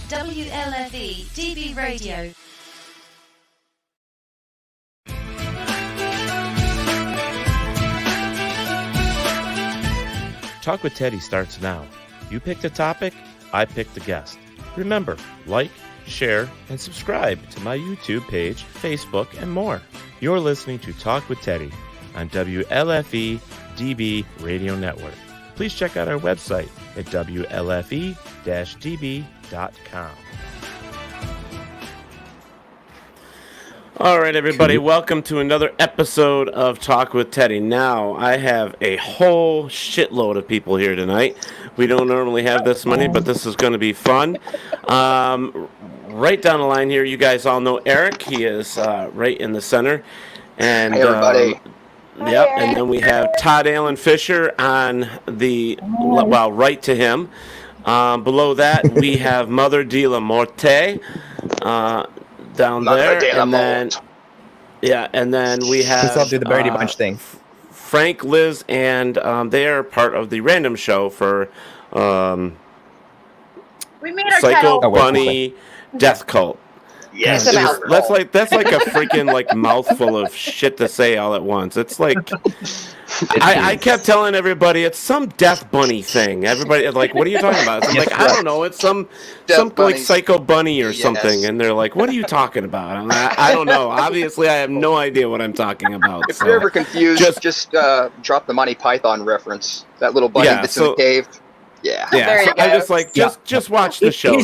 WLFE DB Radio. Talk with Teddy starts now. You pick the topic, I pick the guest. Remember, like, share, and subscribe to my YouTube page, Facebook, and more. You're listening to Talk with Teddy on WLFE DB Radio Network. Please check out our website at WLFE-DB.com. All right, everybody, welcome to another episode of Talk with Teddy. Now, I have a whole shitload of people here tonight. We don't normally have this many, but this is going to be fun. Right down the line here, you guys all know Eric. He is right in the center. And, hey, everybody. Yep, and then we have Todd Allen Fisher on the, well, right to him. Below that, we have Mother De La Morte. Down there, and then we have do the Brady Bunch thing. Frank, Liz, and they are part of the random show for we made our Psycho title. Bunny Death Cult. Yes, that's like a freaking like mouthful of shit to say all at once. It's like I kept telling everybody it's some death bunny thing. Everybody like, what are you talking about? I'm like, I don't know. It's some like Psycho Bunny or something. And they're like, what are you talking about? I'm like, I don't know. Obviously, I have no idea what I'm talking about. If you're ever confused, just drop the Monty Python reference. That little bunny that's in the cave. Yeah. So I just like just watch the show.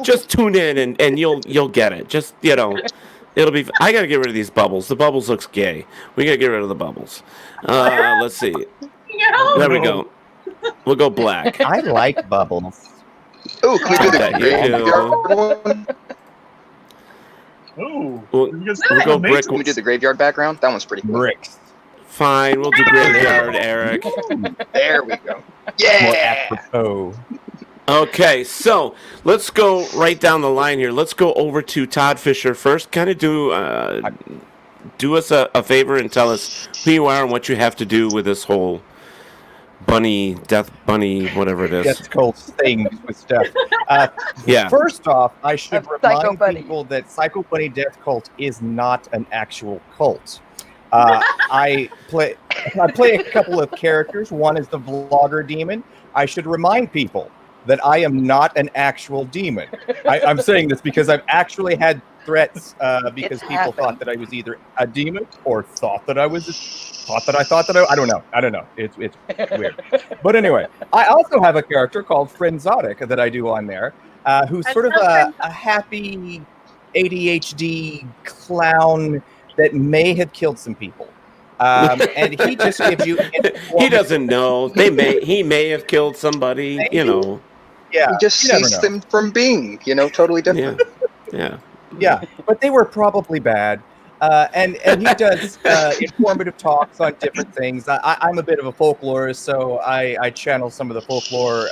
Just tune in and you'll get it. Just it'll be. I gotta get rid of these bubbles. The bubbles looks gay. We gotta get rid of the bubbles. Let's see. There we go. We'll go black. I like bubbles. Oh, can we do the graveyard one? We'll go brick. Can we do the graveyard background? That one's pretty cool. Bricks. Fine, we'll do graveyard, Eric. There we go. Yeah. Okay, so let's go right down the line here. Let's go over to Todd Fisher first. Kind of do us a favor and tell us who you are and what you have to do with this whole death bunny, whatever it is. Death cult thing with stuff. Yeah. First off, I should remind people that Psycho Bunny Death Cult is not an actual cult. I play a couple of characters. One is the vlogger demon. I should remind people that I am not an actual demon. I'm saying this because I've actually had threats because people thought that I was either a demon or thought that I don't know. It's weird. But anyway, I also have a character called Frenzotic that I do on there, who's sort of a happy ADHD clown that may have killed some people. And he just gives you... He doesn't know. He may have killed somebody, Maybe. He just sees them from being, totally different. Yeah. But they were probably bad. And he does informative talks on different things. I'm a bit of a folklorist, so I channel some of the folklore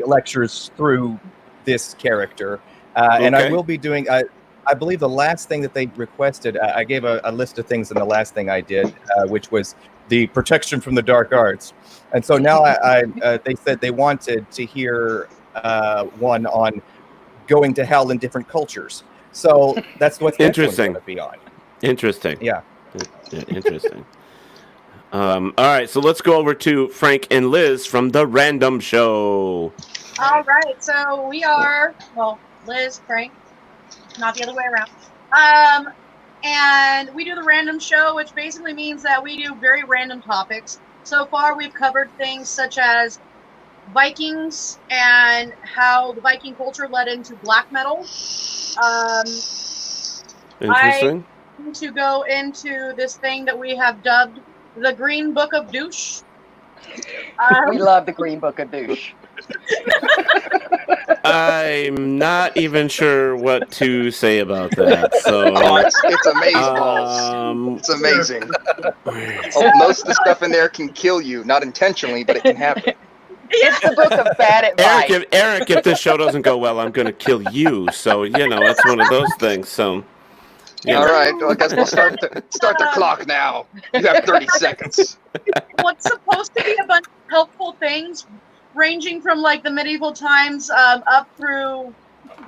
lectures through this character. And I will be doing... I believe the last thing that they requested, I gave a list of things in the last thing I did, which was the protection from the dark arts. And so now they said they wanted to hear one on going to hell in different cultures. So that's what interesting going to be on. Interesting. Yeah interesting. All right, so let's go over to Frank and Liz from the Random Show. All right, so we are, Liz, Frank, not the other way around. And we do the random show, which basically means that we do very random topics. So far, we've covered things such as Vikings and how the Viking culture led into black metal. Interesting. I want to go into this thing that we have dubbed the Green Book of Douche. We love the Green Book of Douche. I'm not even sure what to say about that. So it's amazing. It's amazing. Most of the stuff in there can kill you, not intentionally, but it can happen. It's the book of bad advice. Eric, if this show doesn't go well, I'm going to kill you. So it's one of those things. So. All right, well, I guess we'll start the clock now. You have 30 seconds. What's supposed to be a bunch of helpful things ranging from like the medieval times up through,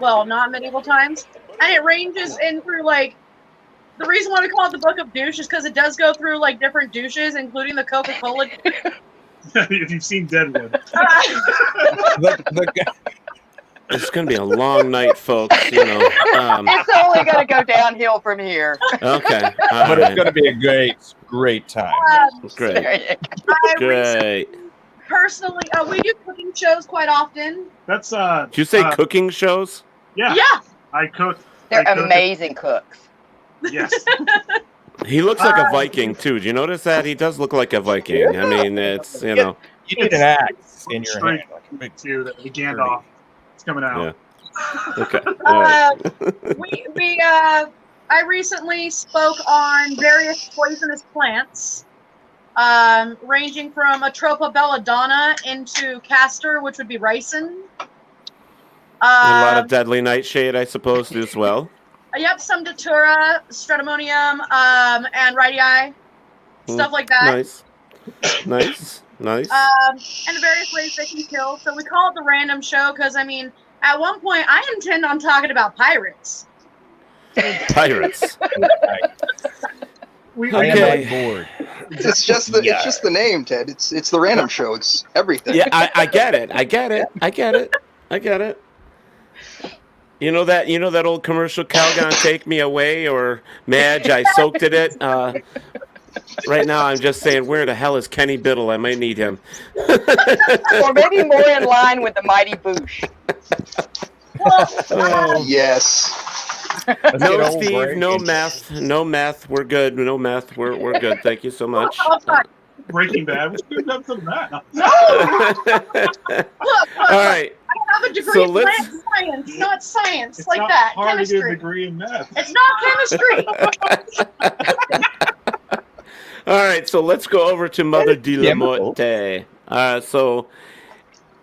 well, not medieval times, and it ranges in through like. The reason why we call it the Book of Douche is because it does go through like different douches, including the Coca-Cola. If you've seen Deadwood. It's going to be a long night, folks. You know, it's only going to go downhill from here. Okay, but it's going to be a great time. Great. Personally, we do cooking shows quite often. That's Did you say cooking shows? Yeah. Yeah. I cook. They're amazing cooks. Yes. He looks like a Viking too. Do you notice that? He does look like a Viking. I mean, it's you know. You need an axe in your hand. Like too, the Gandalf. It's coming out. Yeah. Okay. Right. I recently spoke on various poisonous plants, ranging from Atropa belladonna into castor, which would be ricin. A lot of deadly nightshade, I suppose, as well. Yep, some datura, stratymonium, and radii, stuff like that. Nice. And the various ways they can kill. So we call it the random show because, I mean, at one point I intend on talking about pirates. Pirates. Okay. Board. It's just the name, Ted. It's the random show. It's everything. Yeah, I get it. You know that old commercial, Calgon Take Me Away, or Madge, I soaked in it. Right now, I'm just saying, where the hell is Kenny Biddle? I might need him. Or maybe more in line with the Mighty Boosh. Yes. No, Steve, no meth. We're good. No meth. We're good. Thank you so much. Breaking Bad. We've done some of that. All right. I have a degree in plant science, not science it's like not that. Hard Chemistry. to get a degree in math. It's not chemistry. All right, so let's go over to Mother De La Morte. So,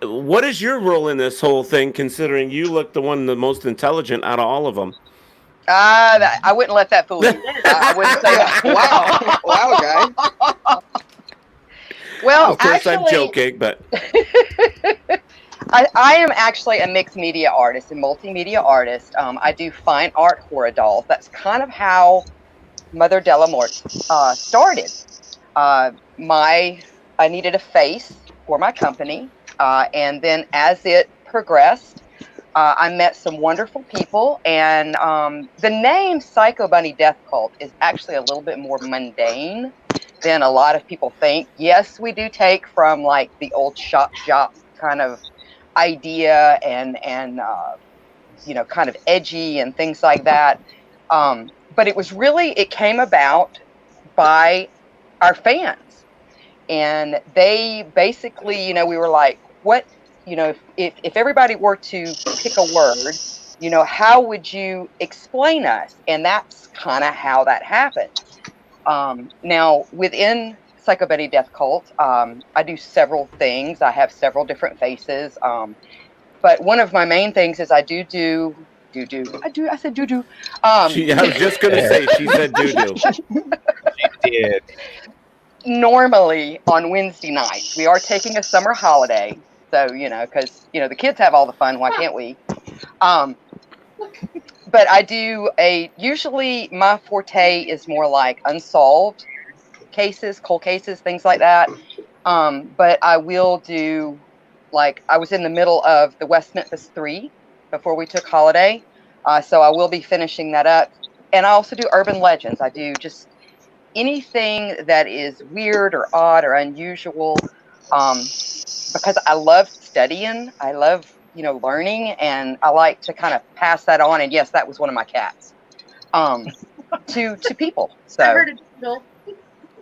what is your role in this whole thing, considering you look the most intelligent out of all of them? I wouldn't let that fool you. I wouldn't say that. Wow, guy. Well, of course, actually, I'm joking, but I am actually a mixed media artist and multimedia artist. I do fine art horror dolls. That's kind of how Mother De La Morte started. I needed a face for my company, and then as it progressed, I met some wonderful people, and the name Psycho Bunny Death Cult is actually a little bit more mundane than a lot of people think. Yes, we do take from like the old shop kind of idea and kind of edgy and things like that. But it came about by our fans, and they basically, we were like, what, if everybody were to pick a word, how would you explain us? And that's kind of how that happened. Now, within Psycho Bunny Death Cult, I do several things. I have several different faces. But one of my main things is I said doo-doo. I was just going to say, she said doo-doo. She did. Normally, on Wednesday nights, we are taking a summer holiday. So, because, the kids have all the fun, why can't we? But I do usually my forte is more like unsolved cases, cold cases, things like that. But I will do, like, I was in the middle of the West Memphis 3 before we took holiday. So I will be finishing that up. And I also do urban legends. I do just anything that is weird or odd or unusual, because I love studying. I love, learning, and I like to kind of pass that on. And yes, that was one of my cats, to people. So. I heard it, Bill.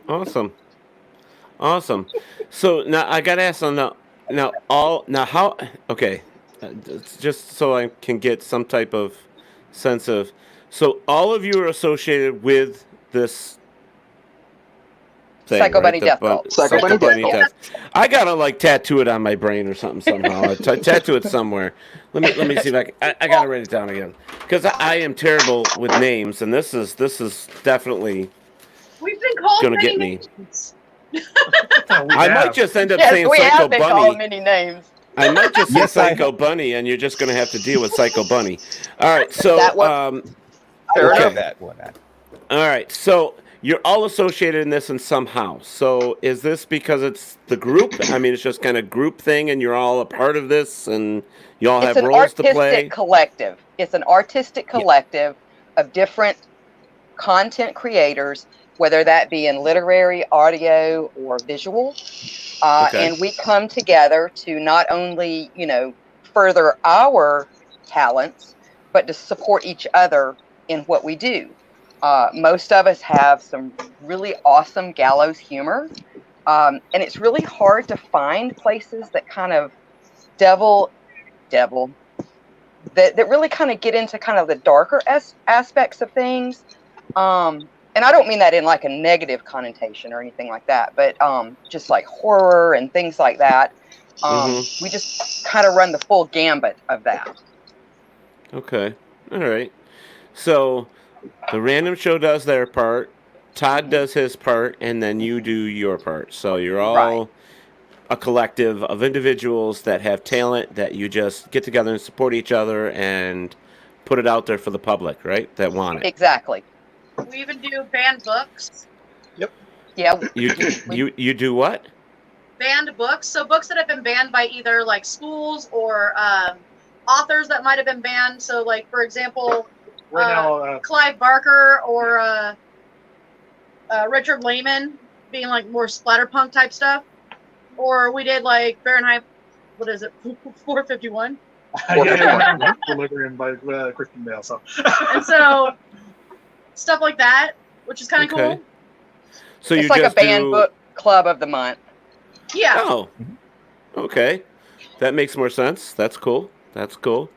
Awesome. So now I got to ask just so I can get some type of sense of, so all of you are associated with this thing, Psycho Bunny right? Death Cult. Psycho Bunny Death. I gotta tattoo it on my brain or something somehow. Tattoo it somewhere. Let me see if I gotta write it down again, because I am terrible with names, and this is definitely We've been called gonna many get me. names. I might just end up Yes, saying we Psycho have been called Bunny. many names. I might just say Yes, Psycho Bunny, and you're just going to have to deal with Psycho Bunny. All right, so That was- I okay. love that one. All right, so you're all associated in this in somehow. So is this because it's the group? I mean, it's just kind of group thing, and you're all a part of this, and you all have roles to play. It's an artistic collective. It's an artistic collective of different content creators, whether that be in literary, audio, or visual. And we come together to not only, further our talents, but to support each other in what we do. Most of us have some really awesome gallows humor. And it's really hard to find places that kind of devil, that really kind of get into kind of the darker aspects of things. And I don't mean that in like a negative connotation or anything like that, but just like horror and things like that. We just kind of run the full gambit of that. Okay. All right. So the random show does their part, Todd does his part, and then you do your part. So you're all a collective of individuals that have talent that you just get together and support each other and put it out there for the public, right? That want it. Exactly. We even do banned books. Yep. Yeah. You do what? Banned books. So books that have been banned by either like schools or authors that might have been banned. So like, for example, Right now, Clive Barker or Richard Lehman being like more splatterpunk type stuff. Or we did like Fahrenheit, what is it, 451? Delivering by Christian Bale. So. And so stuff like that, which is kind of cool. So it's like a banned book club of the month. Yeah. Oh, okay. That makes more sense. That's cool. That's cool.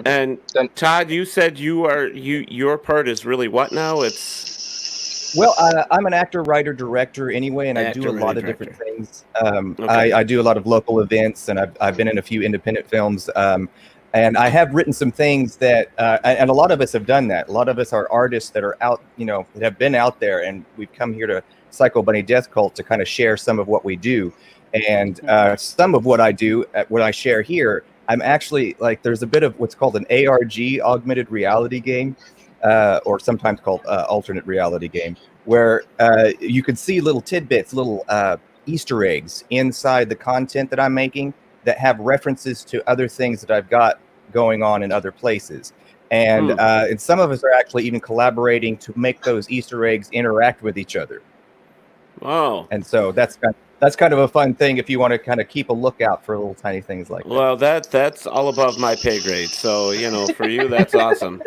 And Todd, you said your part is really what now? Well, I'm an actor, writer, director anyway, and I do a lot of different things. I do a lot of local events, and I've been in a few independent films. And I have written some things that, and a lot of us have done that. A lot of us are artists that are out, that have been out there, and we've come here to Psycho Bunny Death Cult to kind of share some of what we do. And some of what I do, what I share here, I'm actually there's a bit of what's called an ARG, augmented reality game, or sometimes called alternate reality game, where you can see little tidbits, little Easter eggs inside the content that I'm making that have references to other things that I've got going on in other places. And some of us are actually even collaborating to make those Easter eggs interact with each other. Wow. And so that's kind of a fun thing if you want to kind of keep a lookout for little tiny things like that. Well, that's all above my pay grade. So, for you, that's awesome.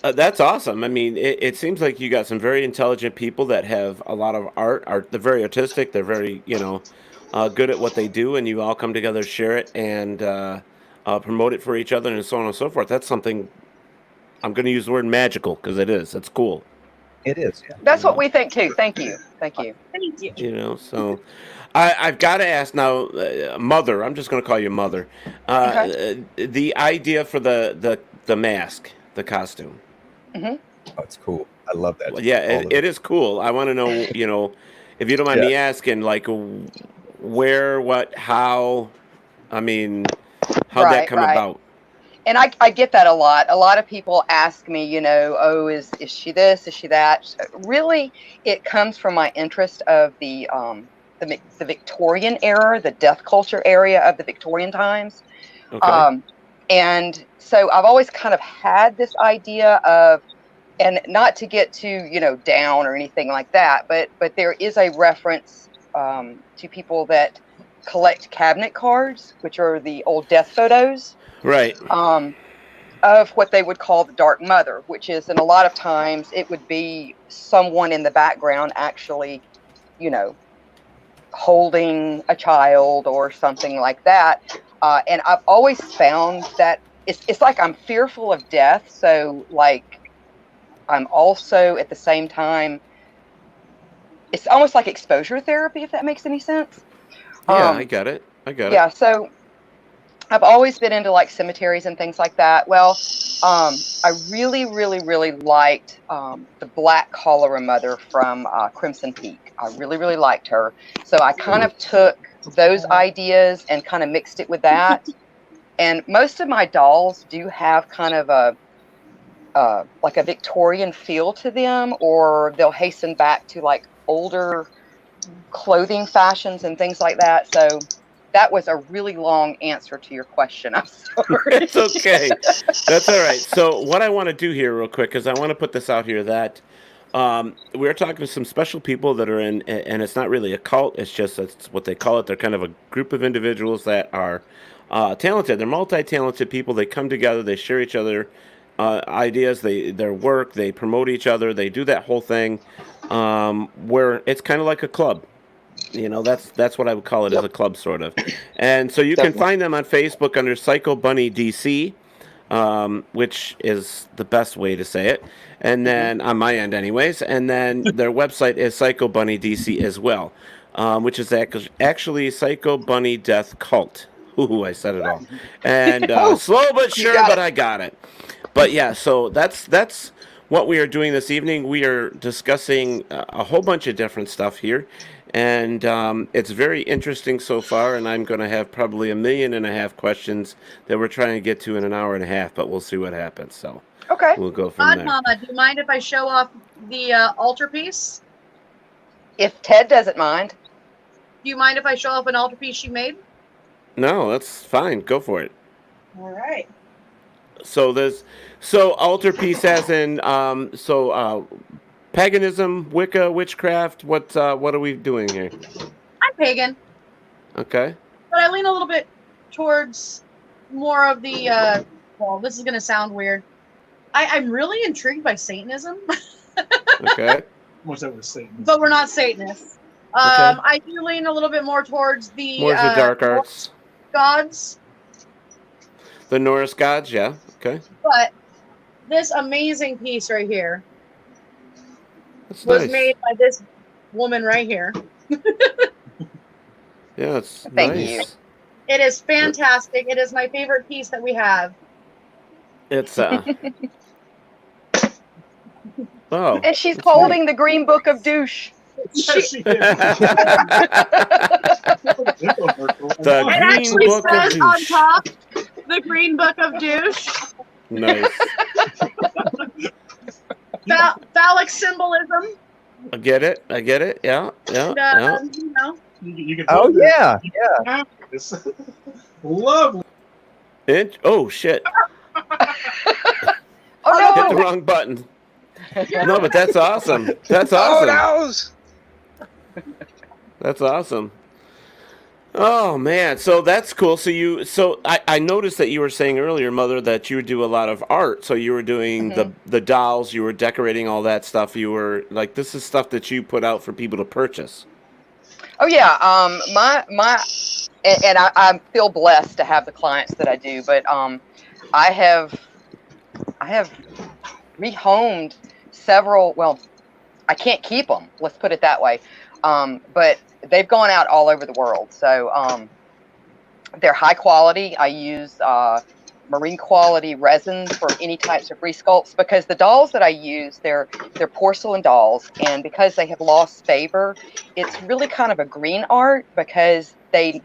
That's awesome. I mean, it seems like you got some very intelligent people that have a lot of art. They're very artistic. They're very, good at what they do, and you all come together, share it, and promote it for each other, and so on and so forth. That's something. I'm going to use the word magical because it is. It's cool. It is. Yeah. That's what we think too. Thank you. Thank you. Thank you. So I've got to ask now, Mother. I'm just going to call you Mother. The idea for the mask, the costume. Mm-hmm. Oh, it's cool. I love that. Well, yeah, it is cool. I want to know, if you don't mind me asking, where, what, how. I mean, how'd that come about? And I get that a lot. A lot of people ask me, oh, is she this? Is she that? Really, it comes from my interest of the Victorian era, the death culture area of the Victorian times. Okay. And so I've always kind of had this idea of, and not to get too, down or anything like that, but there is a reference to people that collect cabinet cards, which are the old death photos. Right. Of what they would call the Dark Mother, which is, and a lot of times it would be someone in the background actually, holding a child or something like that. And I've always found that it's like I'm fearful of death. So I'm also at the same time, it's almost like exposure therapy, if that makes any sense. Yeah, I got it. Yeah. So I've always been into like cemeteries and things like that. Well, I really, really, really liked the black cholera mother from Crimson Peak. I really, really liked her. So I kind of took those ideas and kind of mixed it with that. And most of my dolls do have kind of a like a Victorian feel to them, or they'll hasten back to like older clothing fashions and things like that. So that was a really long answer to your question. I'm sorry. It's okay. That's all right. So what I want to do here real quick is I want to put this out here that we're talking to some special people that are in, and it's not really a cult. It's just that's what they call it. They're kind of a group of individuals that are talented. They're multi-talented people. They come together. They share each other ideas. Their work. They promote each other. They do that whole thing where it's kind of like a club. You know, that's what I would call it, as a club, sort of. And so you can find them on Facebook under Psycho Bunny DC, which is the best way to say it. And then on my end, anyways. And then their website is Psycho Bunny DC as well, which is actually Psycho Bunny Death Cult. Ooh, I said it all. And slow but sure, but I got it. But yeah, so that's what we are doing this evening. We are discussing a whole bunch of different stuff here. And it's very interesting so far, and I'm going to have probably 1.5 million questions that we're trying to get to in an hour and a half, but we'll see what happens. So okay, we'll go from there. Mama, do you mind if I show off the altarpiece? If Ted doesn't mind. Do you mind if I show off an altarpiece she made? No, that's fine. Go for it. All right. So altarpiece as in paganism, Wicca, witchcraft. What are we doing here? I'm pagan. Okay. But I lean a little bit towards more of the, well, this is going to sound weird. I'm really intrigued by Satanism. Okay. What's that with Satan? But we're not Satanists. Okay. I do lean a little bit more towards the dark arts. Gods. The Norse gods, yeah. Okay. But this amazing piece right here That's was nice. made by this woman right here. Yeah, it's Thank nice. you. It is fantastic. It is my favorite piece that we have. It's oh. And she's holding the Green Book of Douche. Yes, she did. The It Green actually Book of says on Douche. top, the Green Book of Douche. Nice. Phallic symbolism. I get it. Yeah. And, you know. You can Oh yeah. Lovely. Oh shit. Oh Hit the no! wrong button. No, but that's awesome. That's awesome. Oh, That's awesome. Oh man, so that's cool. So I noticed that you were saying earlier, Mother, that you do a lot of art. So you were doing the dolls, you were decorating all that stuff. You were like, this is stuff that you put out for people to purchase. Oh yeah, I feel blessed to have the clients that I do, but I have rehomed several. Well, I can't keep them. Let's put it that way. But they've gone out all over the world. So they're high quality. I use marine quality resin for any types of resculpts, because the dolls that I use, they're porcelain dolls, and because they have lost favor, it's really kind of a green art, because they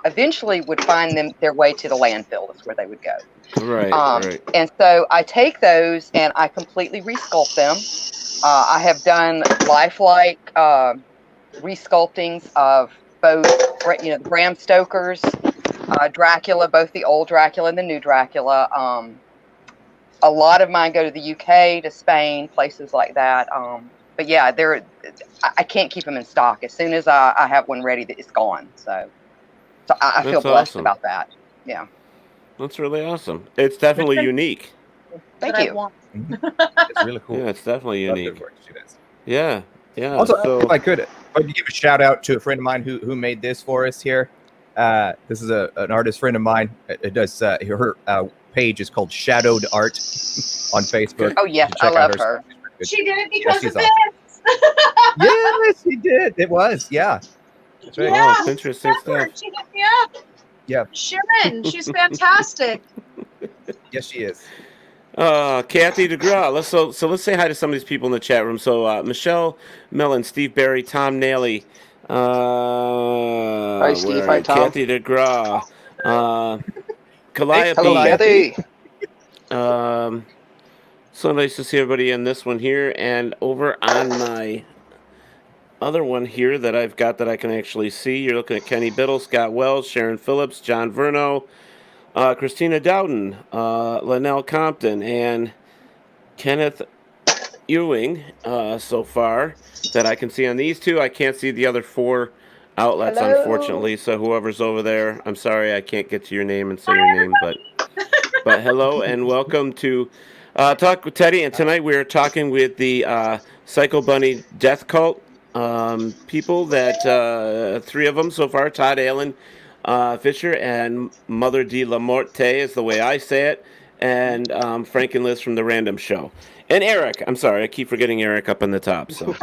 eventually would find their way to the landfill. That's where they would go. Right, right. And so I take those and I completely resculpt them. I have done lifelike resculptings of both, the Bram Stoker's Dracula, both the old Dracula and the new Dracula. A lot of mine go to the UK, to Spain, places like that. But yeah, I can't keep them in stock. As soon as I have one ready, it's gone. So I feel blessed about that. Yeah. That's really awesome. It's definitely unique. Thank you. It's really cool. Yeah, it's definitely unique. Yeah. Also, so, if I could, I'd give a shout out to a friend of mine who made this for us here. This is an artist friend of mine. It does her page is called Shadowed Art on Facebook. Oh yes, I love her. She did it because of awesome. this. Yes, she did. It was, yeah. that's right. Yeah, Oh, it's interesting stuff. She hit me up. Yeah. Sharon, she's fantastic. Yes, she is. Kathy DeGraw. Let's say hi to some of these people in the chat room. So Michelle Mellon, Steve Barry, Tom Nally. Hi, Steve. Hi, Tom. Kathy DeGraw. Calliope. Hello, Kathy. So nice to see everybody in this one here, and over on my other one here that I've got that I can actually see. You're looking at Kenny Biddle, Scott Wells, Sharon Phillips, John Verno, Christina Dowden, Linnell Compton, and Kenneth Ewing so far that I can see on these two. I can't see the other 4 outlets, Hello. unfortunately. So whoever's over there, I'm sorry I can't get to your name and say your name, but hello and welcome to Talk with Teddy. And tonight we are talking with the Psycho Bunny Death Cult people that 3 of them so far, Todd Allen, Fisher, and Mother De La Morte is the way I say it, and Frank and Liz from the Random Show. And Eric, I'm sorry, I keep forgetting Eric up on the top. So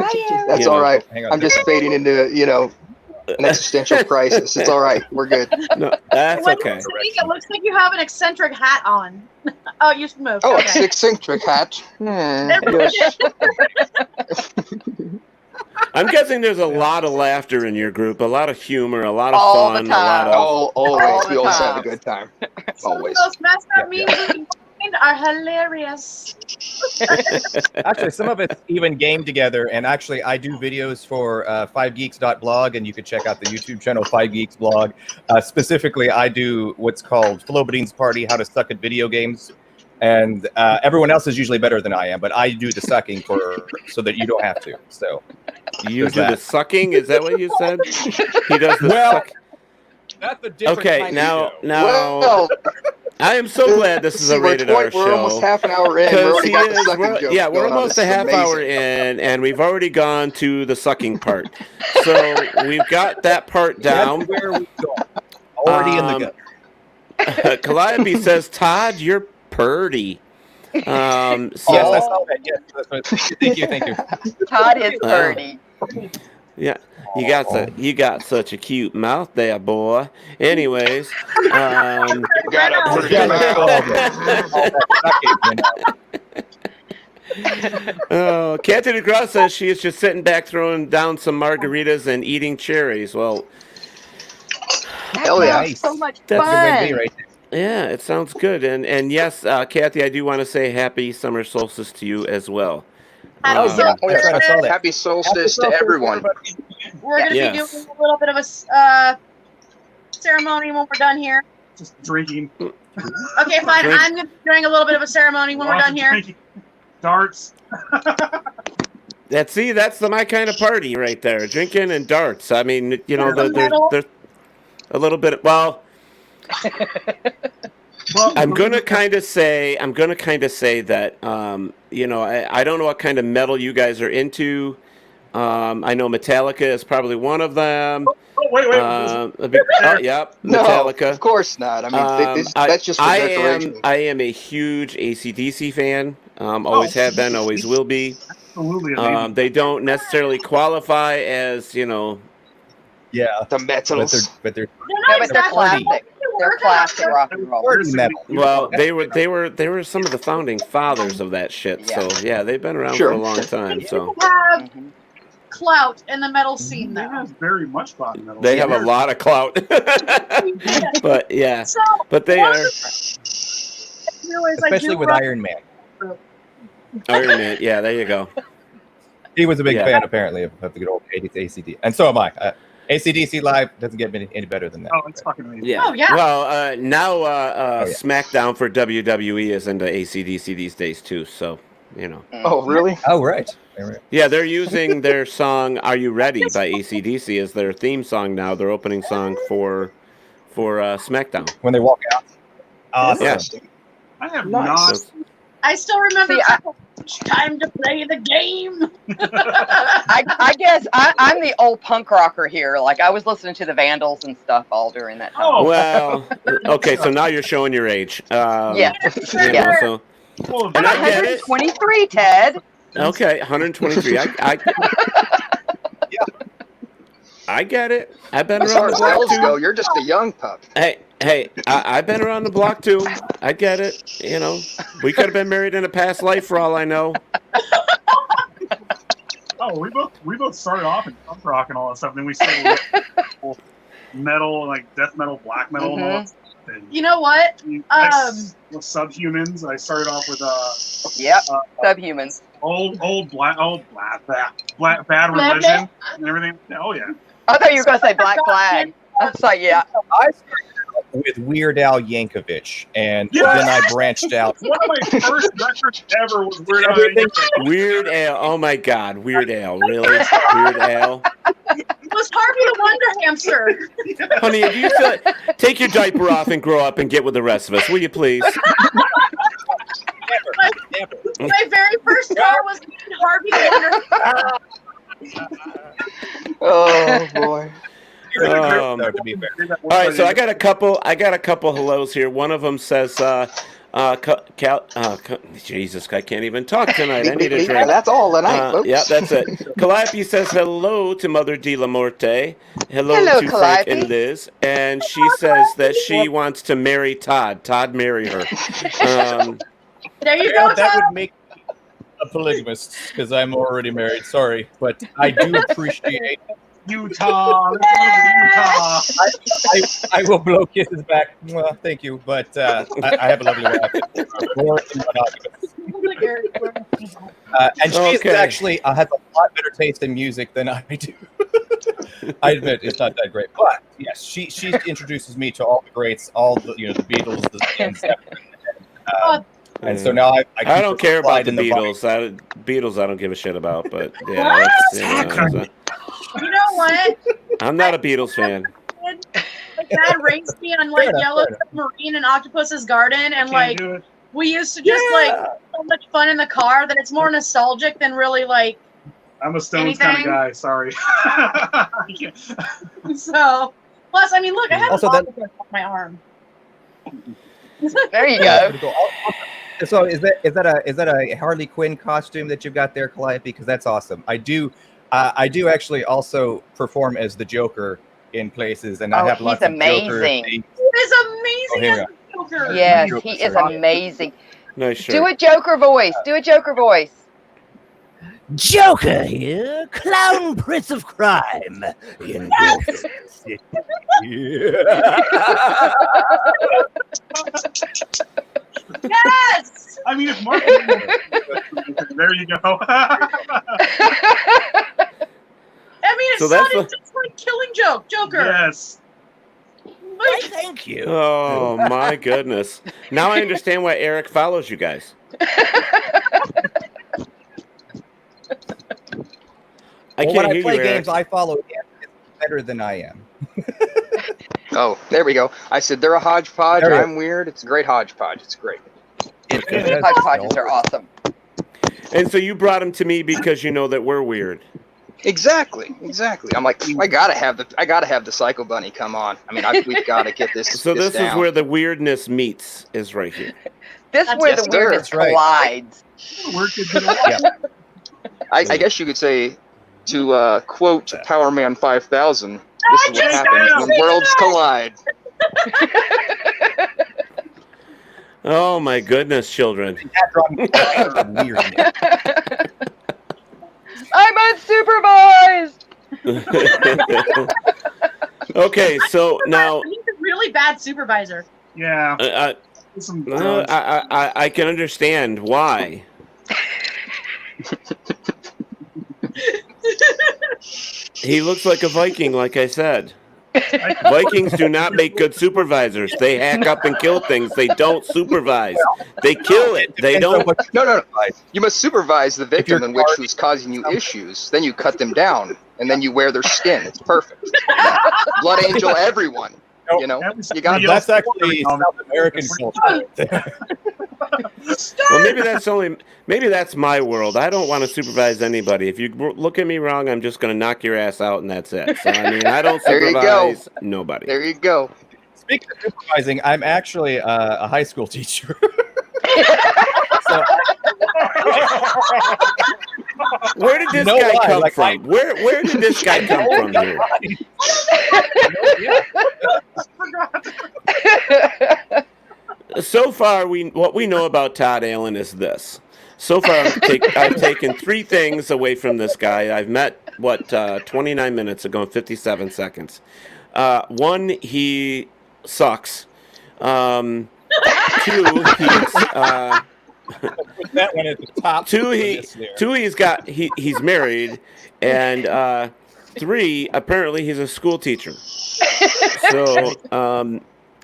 That's all right. I'm just fading into, an existential crisis. It's all right. We're good. No, that's okay. It looks like you have an eccentric hat on. Oh, you should move. Oh, Okay. it's eccentric hat. Yes. I'm guessing there's a lot of laughter in your group, a lot of humor, a lot of All the fun, a time. lot of... Always. We always have a good time. Always. Those messed up memes in your mind are hilarious. Actually, some of it's even game together. And actually, I do videos for 5geeks.blog, and you can check out the YouTube channel 5geeks blog. Specifically, I do what's called Flobadine's Party, how to suck at video games. And everyone else is usually better than I am, but I do the sucking so that you don't have to. So You do the sucking? Is that what you said? He does the suck. That's a different Okay, kind now, of show. Well, I am so glad this is a rated R show. We're almost half an hour in. We're already got the sucking joke. Yeah, we're going on. almost This a is half hour amazing. in, and we've already gone to the sucking part. So we've got that part down. That's where we go. Already in the gut. Calliope says, Todd, you're purdy. Yes, I saw that. Yes. Thank you. Todd is Birdie. Yeah, you got such a cute mouth there, boy. Anyways, Got a pretty Kathy DeGraw says she is just sitting back, throwing down some margaritas and eating cherries. Well, Hell yeah. That's so much That's fun. Right. yeah, it sounds good. And yes, Kathy, I do want to say happy summer solstice to you as well. Happy Oh, yeah. Oh, yeah. I saw that. Happy solstice to everyone. We're going to Yes. be doing a little bit of a ceremony when we're done here. Just drinking. Okay, fine. Drink. I'm going to be doing a little bit of a ceremony when we're Lots done of here. drinking. Darts. That's my kind of party right there. Drinking and darts. I mean, you know, there's a little bit. Well, I'm gonna kind of say that you know, I don't know what kind of metal you guys are into. I know Metallica is probably one of them. Oh, wait. Yep, No, Metallica. of course not. I mean, that's just for decoration. I am a huge AC/DC fan. Always have been, always will be. Absolutely amazing. They don't necessarily qualify as, you know. Yeah. The metals. But they're They're not But they're exactly. classic. They're classic rock and roll. party metal. Well, they were some of the founding fathers of that shit. So yeah, they've been around for a long time. So Have clout in the metal scene, They though. have very much bottom metal. they have a lot of clout. But yeah, So, but they one are of the things I do is I Especially do with run- Iron Man. Iron Man. Yeah, there you go. He was a big Yeah. fan, apparently, of the good old 80s ACD. And so am I. ACDC Live doesn't get any better than that. Oh, it's fucking amazing. Yeah. Oh, yeah. Well, now yeah. SmackDown for WWE is into AC/DC these days too. So you know. Oh, really? Oh, right. Right. Yeah, they're using their song "Are You Ready" by AC/DC as their theme song now. Their opening song for SmackDown. When they walk out. Awesome. Yeah. Interesting. I have Nice. not. So- I still remember See, it's time to play the game. I guess I'm the old punk rocker here. Like, I was listening to the Vandals and stuff all during that time. Oh, well, okay, so now you're showing your age. Yeah. You know, Yeah. so, well, and I get it. 123, Ted. Okay, 123. I get it. I've been As around far the as block elves too. go, you're just a young pup. Hey, I've been around the block too. I get it. You know, we could have been married in a past life for all I know. Oh, we both started off in punk rock and all that stuff. And then we started with metal, like death metal, black metal, and all that stuff. And You know what? with Subhumans. I started off with Subhumans. old bad religion and everything. Oh yeah. I thought you were going to say Black Flag. I was like, yeah. I started off with Weird Al Yankovic, and then I branched out. One of my first records ever was Weird Al. Weird Al. Oh my God, Weird Al. Really? Weird Al. It was Harvey the Wonder Hamster. Honey, if you still take your diaper off and grow up and get with the rest of us, will you please? Never. My very first car was Harvey the Wonder. Oh boy. All right, so I got a couple hellos here. One of them says, Jesus, I can't even talk tonight. I need a drink. That's all tonight, folks. Yeah, that's it. Calliope says hello to Mother De La Morte. Hello to Calliope. Frank and Liz. And she says that she wants to marry Todd. Todd, marry her. There you go, That Tom. would make me a polygamist because I'm already married. Sorry, but I do appreciate. Utah. Utah. I will blow kisses back. Well, thank you, but I have a lovely wife. And she actually has a lot better taste in music than I do. I admit it's not that great, but yes, she introduces me to all the greats, all the the Beatles, the Stones, and so now I don't care about the Beatles. Beatles, I don't give a shit about. But yeah, You know what? I'm not a Beatles fan. My dad raised me on Yellow Submarine and Octopus's Garden, and we used to just so much fun in the car that it's more nostalgic than really I'm a Stones kind of guy. Sorry. So, plus, I mean, look, I have also on my arm. There you go. So is that a Harley Quinn costume that you've got there, Calliope? Because that's awesome. I do actually also perform as the Joker in places, and I have lots of Joker things. He is amazing as the Joker. Yes, he is amazing. Nice shirt. Do a Joker voice. Do a Joker voice. Joker here, clown prince of crime. In Yes. I mean, if Mark, there you go. I mean, it sounded just like Killing Joker. Yes. Thank you. Oh my goodness! Now I understand why Eric follows you guys. When I play games, I follow him better than I am. Oh, there we go. I said they're a hodgepodge. I'm weird. It's a great hodgepodge. It's great. Hodgepodges are awesome. And so you brought him to me because you know that we're weird. Exactly. I'm like, I gotta have the Psycho Bunny come on. I mean, we've got to get this. So this is where the weirdness meets, is right here. This is where the weirdness collides. I guess you could say, to quote Power Man 5000, this is what happens when worlds collide. Oh my goodness, children. I'm unsupervised. Okay, so now he's a really bad supervisor. Yeah. I can understand why. He looks like a Viking, like I said. Vikings do not make good supervisors. They hack up and kill things. They don't supervise. They kill it. They don't. No. You must supervise the victim in which who's causing you issues. Then you cut them down, and then you wear their skin. It's perfect. Blood angel, everyone. You know, you got. That's actually South American culture. Well, maybe that's my world. I don't want to supervise anybody. If you look at me wrong, I'm just going to knock your ass out, and that's it. So I mean, I don't supervise nobody. There you go. Speaking of supervising, I'm actually a high school teacher. So, Where did this guy come from? Where did this guy come from here? So far, what we know about Todd Allen is this. So far, I've taken 3 things away from this guy. I've met 29 minutes ago and 57 seconds. 1, he sucks. 2, that one at the top. 2, he's married, and 3, apparently he's a school teacher. So,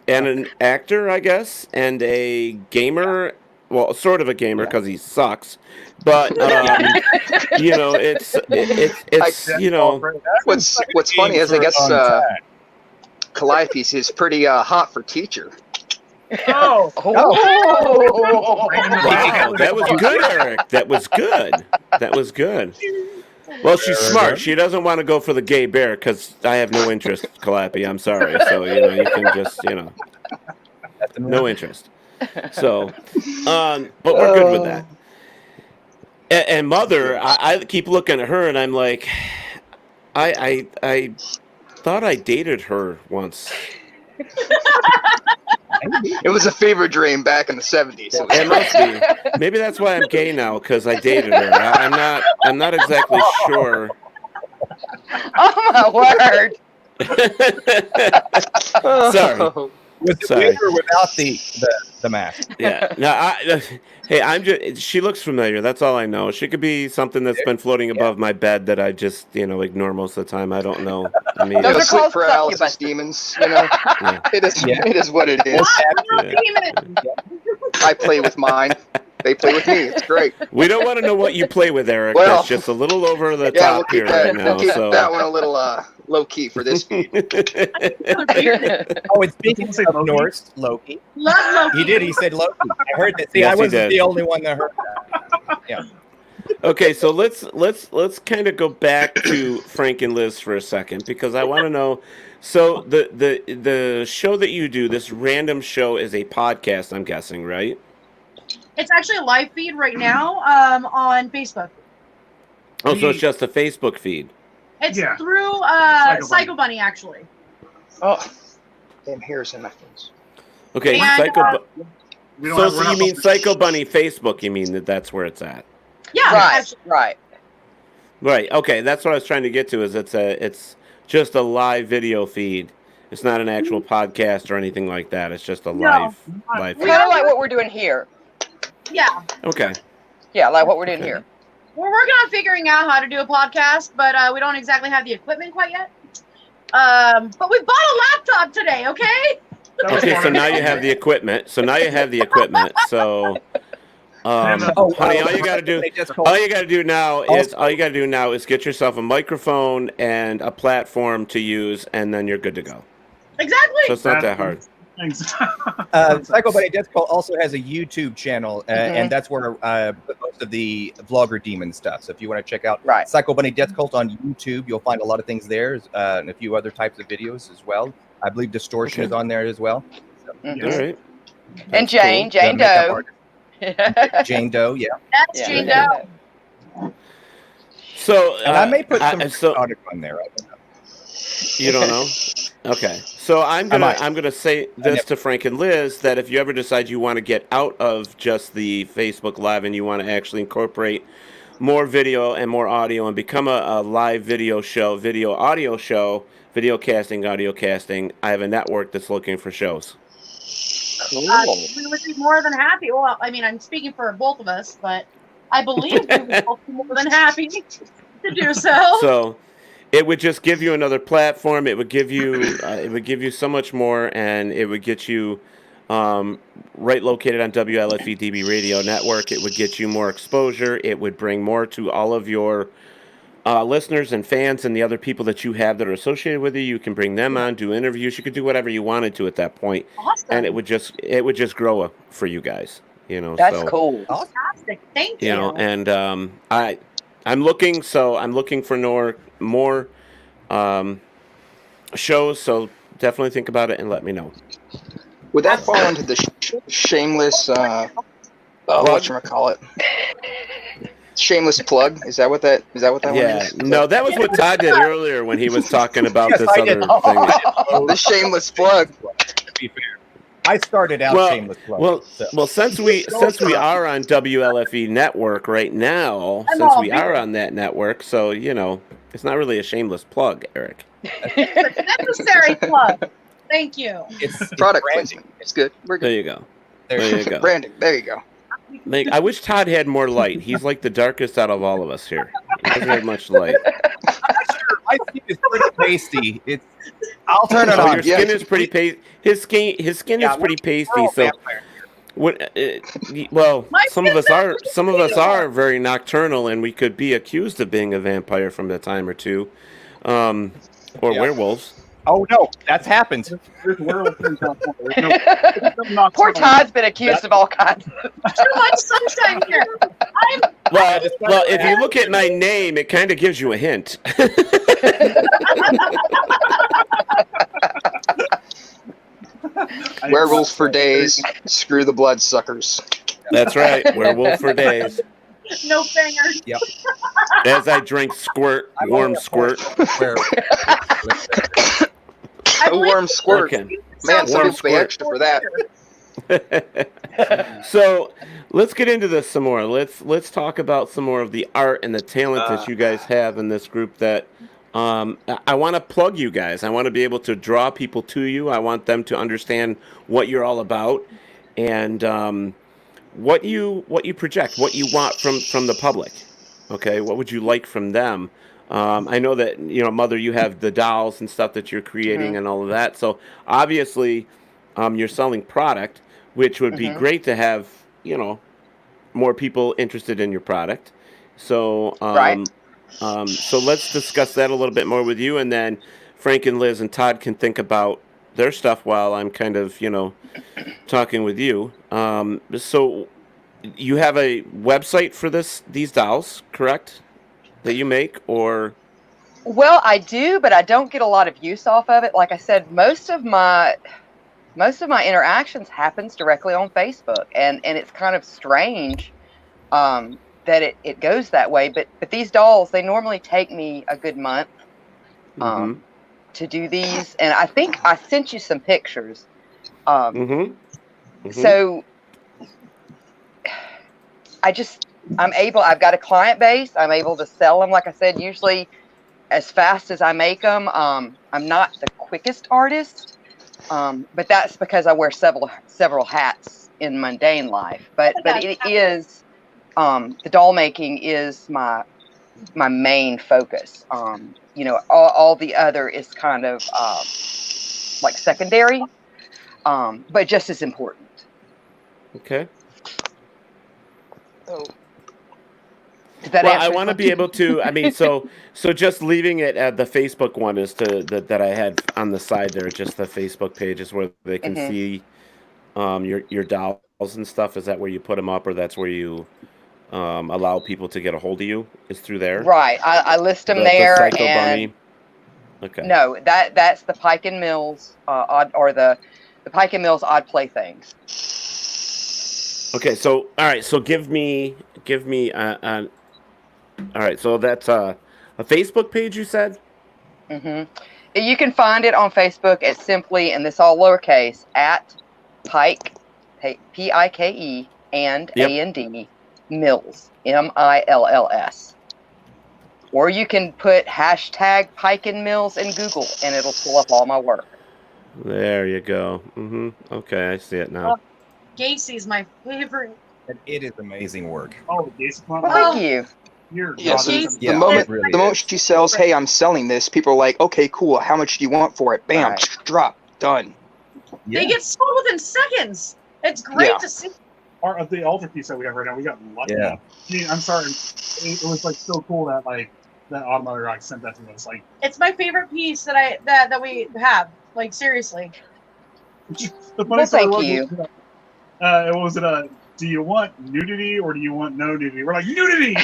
and an actor, I guess, and a gamer. Well, sort of a gamer because he sucks, but it's What's funny is I guess Calliope is pretty hot for teacher. Oh. Wow, that was good, Eric. That was good. Well, she's smart. She doesn't want to go for the gay bear because I have no interest, Calliope. I'm sorry. So, you can just, no interest. So, but we're good with that. And Mother, I keep looking at her and I'm like, I thought I dated her once. It was a fever dream back in the 70s. It must be. Maybe that's why I'm gay now, because I dated her. I'm not exactly sure. Oh my word! Sorry. With or without the mask? Yeah. No, I'm just. She looks familiar. That's all I know. She could be something that's been floating above my bed that I just, ignore most of the time. I don't know. I mean, Those are sleep called paralysis demons. It is. Yeah. It is what it is. I play with mine. They play with me. It's great. We don't want to know what you play with, Eric. Well, that's just a little over the Yeah, top here right now. we'll keep So that one a little low key for this feed. Oh, and speaking of Norse, Loki. Love Loki. He did. He said Loki. I heard that. See, Yes, I he wasn't did. the only one that heard that. Yeah. Okay, so let's kind of go back to Frank and Liz for a second because I want to know. So the show that you do, this random show, is a podcast, I'm guessing, right? It's actually a live feed right now on Facebook. Oh, so it's just a Facebook feed. It's Yeah. through Psycho Bunny, actually. Oh, damn hairs in my face. Okay, And, Psycho. We don't So have- we're you not mean supposed to- Psycho Bunny Facebook? You mean that's where it's at? Yeah, Right, actually. right. Right. Okay, that's what I was trying to get to. Is it's just a live video feed. It's not an actual podcast or anything like that. It's just a live Kind feed. of like what we're doing here. Yeah. Okay. Yeah, like what we're doing Okay. here. We're working on figuring out how to do a podcast, but we don't exactly have the equipment quite yet. But we bought a laptop today, okay? That was Okay. So fun. now you have the equipment. So, honey, all you gotta do. All you gotta do now is get yourself a microphone and a platform to use, and then you're good to go. Exactly. So it's not that hard. Thanks. Psycho Bunny Death Cult also has a YouTube channel, and that's where most of the vlogger demon stuff. So if you want to check out Right. Psycho Bunny Death Cult on YouTube, you'll find a lot of things there, and a few other types of videos as well. I believe Distortion is on there as well. Mhm. All right. And That's cool. Jane The makeup Doe. artist, Jane Doe, yeah. That's Yeah. Jane Doe. So And I may put some so product on there. I don't know. you don't know. Okay, so I'm gonna say this to Frank and Liz that if you ever decide you want to get out of just the Facebook Live and you want to actually incorporate more video and more audio and become a live video show, video audio show, video casting, audio casting, I have a network that's looking for shows. Cool. We would be more than happy. Well, I mean, I'm speaking for both of us, but I believe we would both be more than happy to do so. So it would just give you another platform. It would give you so much more, and it would get you right located on WLFE DB Radio Network. It would get you more exposure. It would bring more to all of your listeners and fans and the other people that you have that are associated with you. You can bring them on, do interviews. You could do whatever you wanted to at that point, Awesome. and it would just grow for you guys. That's so, cool. Fantastic. Thank you. You know, and I'm looking for more shows. So definitely think about it and let me know. Would that fall into the shameless, whatchamacallit? Shameless plug. Is that what that one is? No, that was what Todd did earlier when he was talking about this other thing. The shameless plug. To be fair, I started out shameless plug. Well, since we are on WLFE network right now, are on that network, so it's not really a shameless plug, Eric. It's a necessary plug. Thank you. It's product placement. It's good. We're good. There you go. There you go. Branding. There you go. I wish Todd had more light. He's like the darkest out of all of us here. He doesn't have much light. My skin is pretty pasty. I'll turn it on. Your skin is pretty pasty. His skin is pretty pasty. So, some of us are very nocturnal, and we could be accused of being a vampire from a time or two, or werewolves. Oh no, that's happened. Poor Todd's been accused of all kinds. Too much sunshine here. Well, if you look at my name, it kind of gives you a hint. Werewolves for days. Screw the bloodsuckers. That's right. Werewolf for days. No fingers. Yep. As I drink warm squirt. A warm squirt. Okay. Man, someone pay extra for that. So let's get into this some more. Let's talk about some more of the art and the talent that you guys have in this group. That I want to plug you guys. I want to be able to draw people to you. I want them to understand what you're all about and what you project, what you want from the public. Okay, what would you like from them? I know that, Mother, you have the dolls and stuff that you're creating and all of that. So obviously, you're selling product, which would be great to have, more people interested in your product. So, so let's discuss that a little bit more with you, and then Frank and Liz and Todd can think about their stuff while I'm kind of, talking with you. So you have a website for these dolls, correct? That you make, or? Well, I do, but I don't get a lot of use off of it. Like I said, most of my interactions happens directly on Facebook, and it's kind of strange that it goes that way. But these dolls, they normally take me a good month to do these, and I think I sent you some pictures. So I've got a client base. I'm able to sell them, like I said, usually as fast as I make them. I'm not the quickest artist, but that's because I wear several hats in mundane life. But it is, the doll making is my main focus. All the other is kind of like secondary, but just as important. Okay. So. I want to be able to. I mean, so just leaving it at the Facebook one is that I had on the side there. Just the Facebook page is where they can see your dolls and stuff. Is that where you put them up, or that's where you allow people to get a hold of you? Is through there? Right. I list them there. The Psycho Bunny. Okay. No, that's the Pike and Mills the Pike and Mills Odd Playthings. Okay. So all right. So give me all right, so that's a Facebook page, you said? You can find it on Facebook at simply, and this all lowercase, at Pike, P-I-K-E, and A-N-D, Mills, M-I-L-L-S. Or you can put hashtag Pike and Mills in Google, and it'll pull up all my work. There you go. Okay, I see it now. Gacy's my favorite. And it is amazing work. Oh, Gacy. Well, thank you. The moment she sells, hey, I'm selling this, people are like, okay, cool, how much do you want for it? Bam, drop, done. They get sold within seconds. It's great to see. The altar piece that we have right now, we got lucky. I mean, I'm sorry, it was like so cool that that Oddmother sent that to us. Like, it's my favorite piece that we have. Like, seriously. The funny thank you. Do you want nudity or do you want no nudity? We're like, nudity!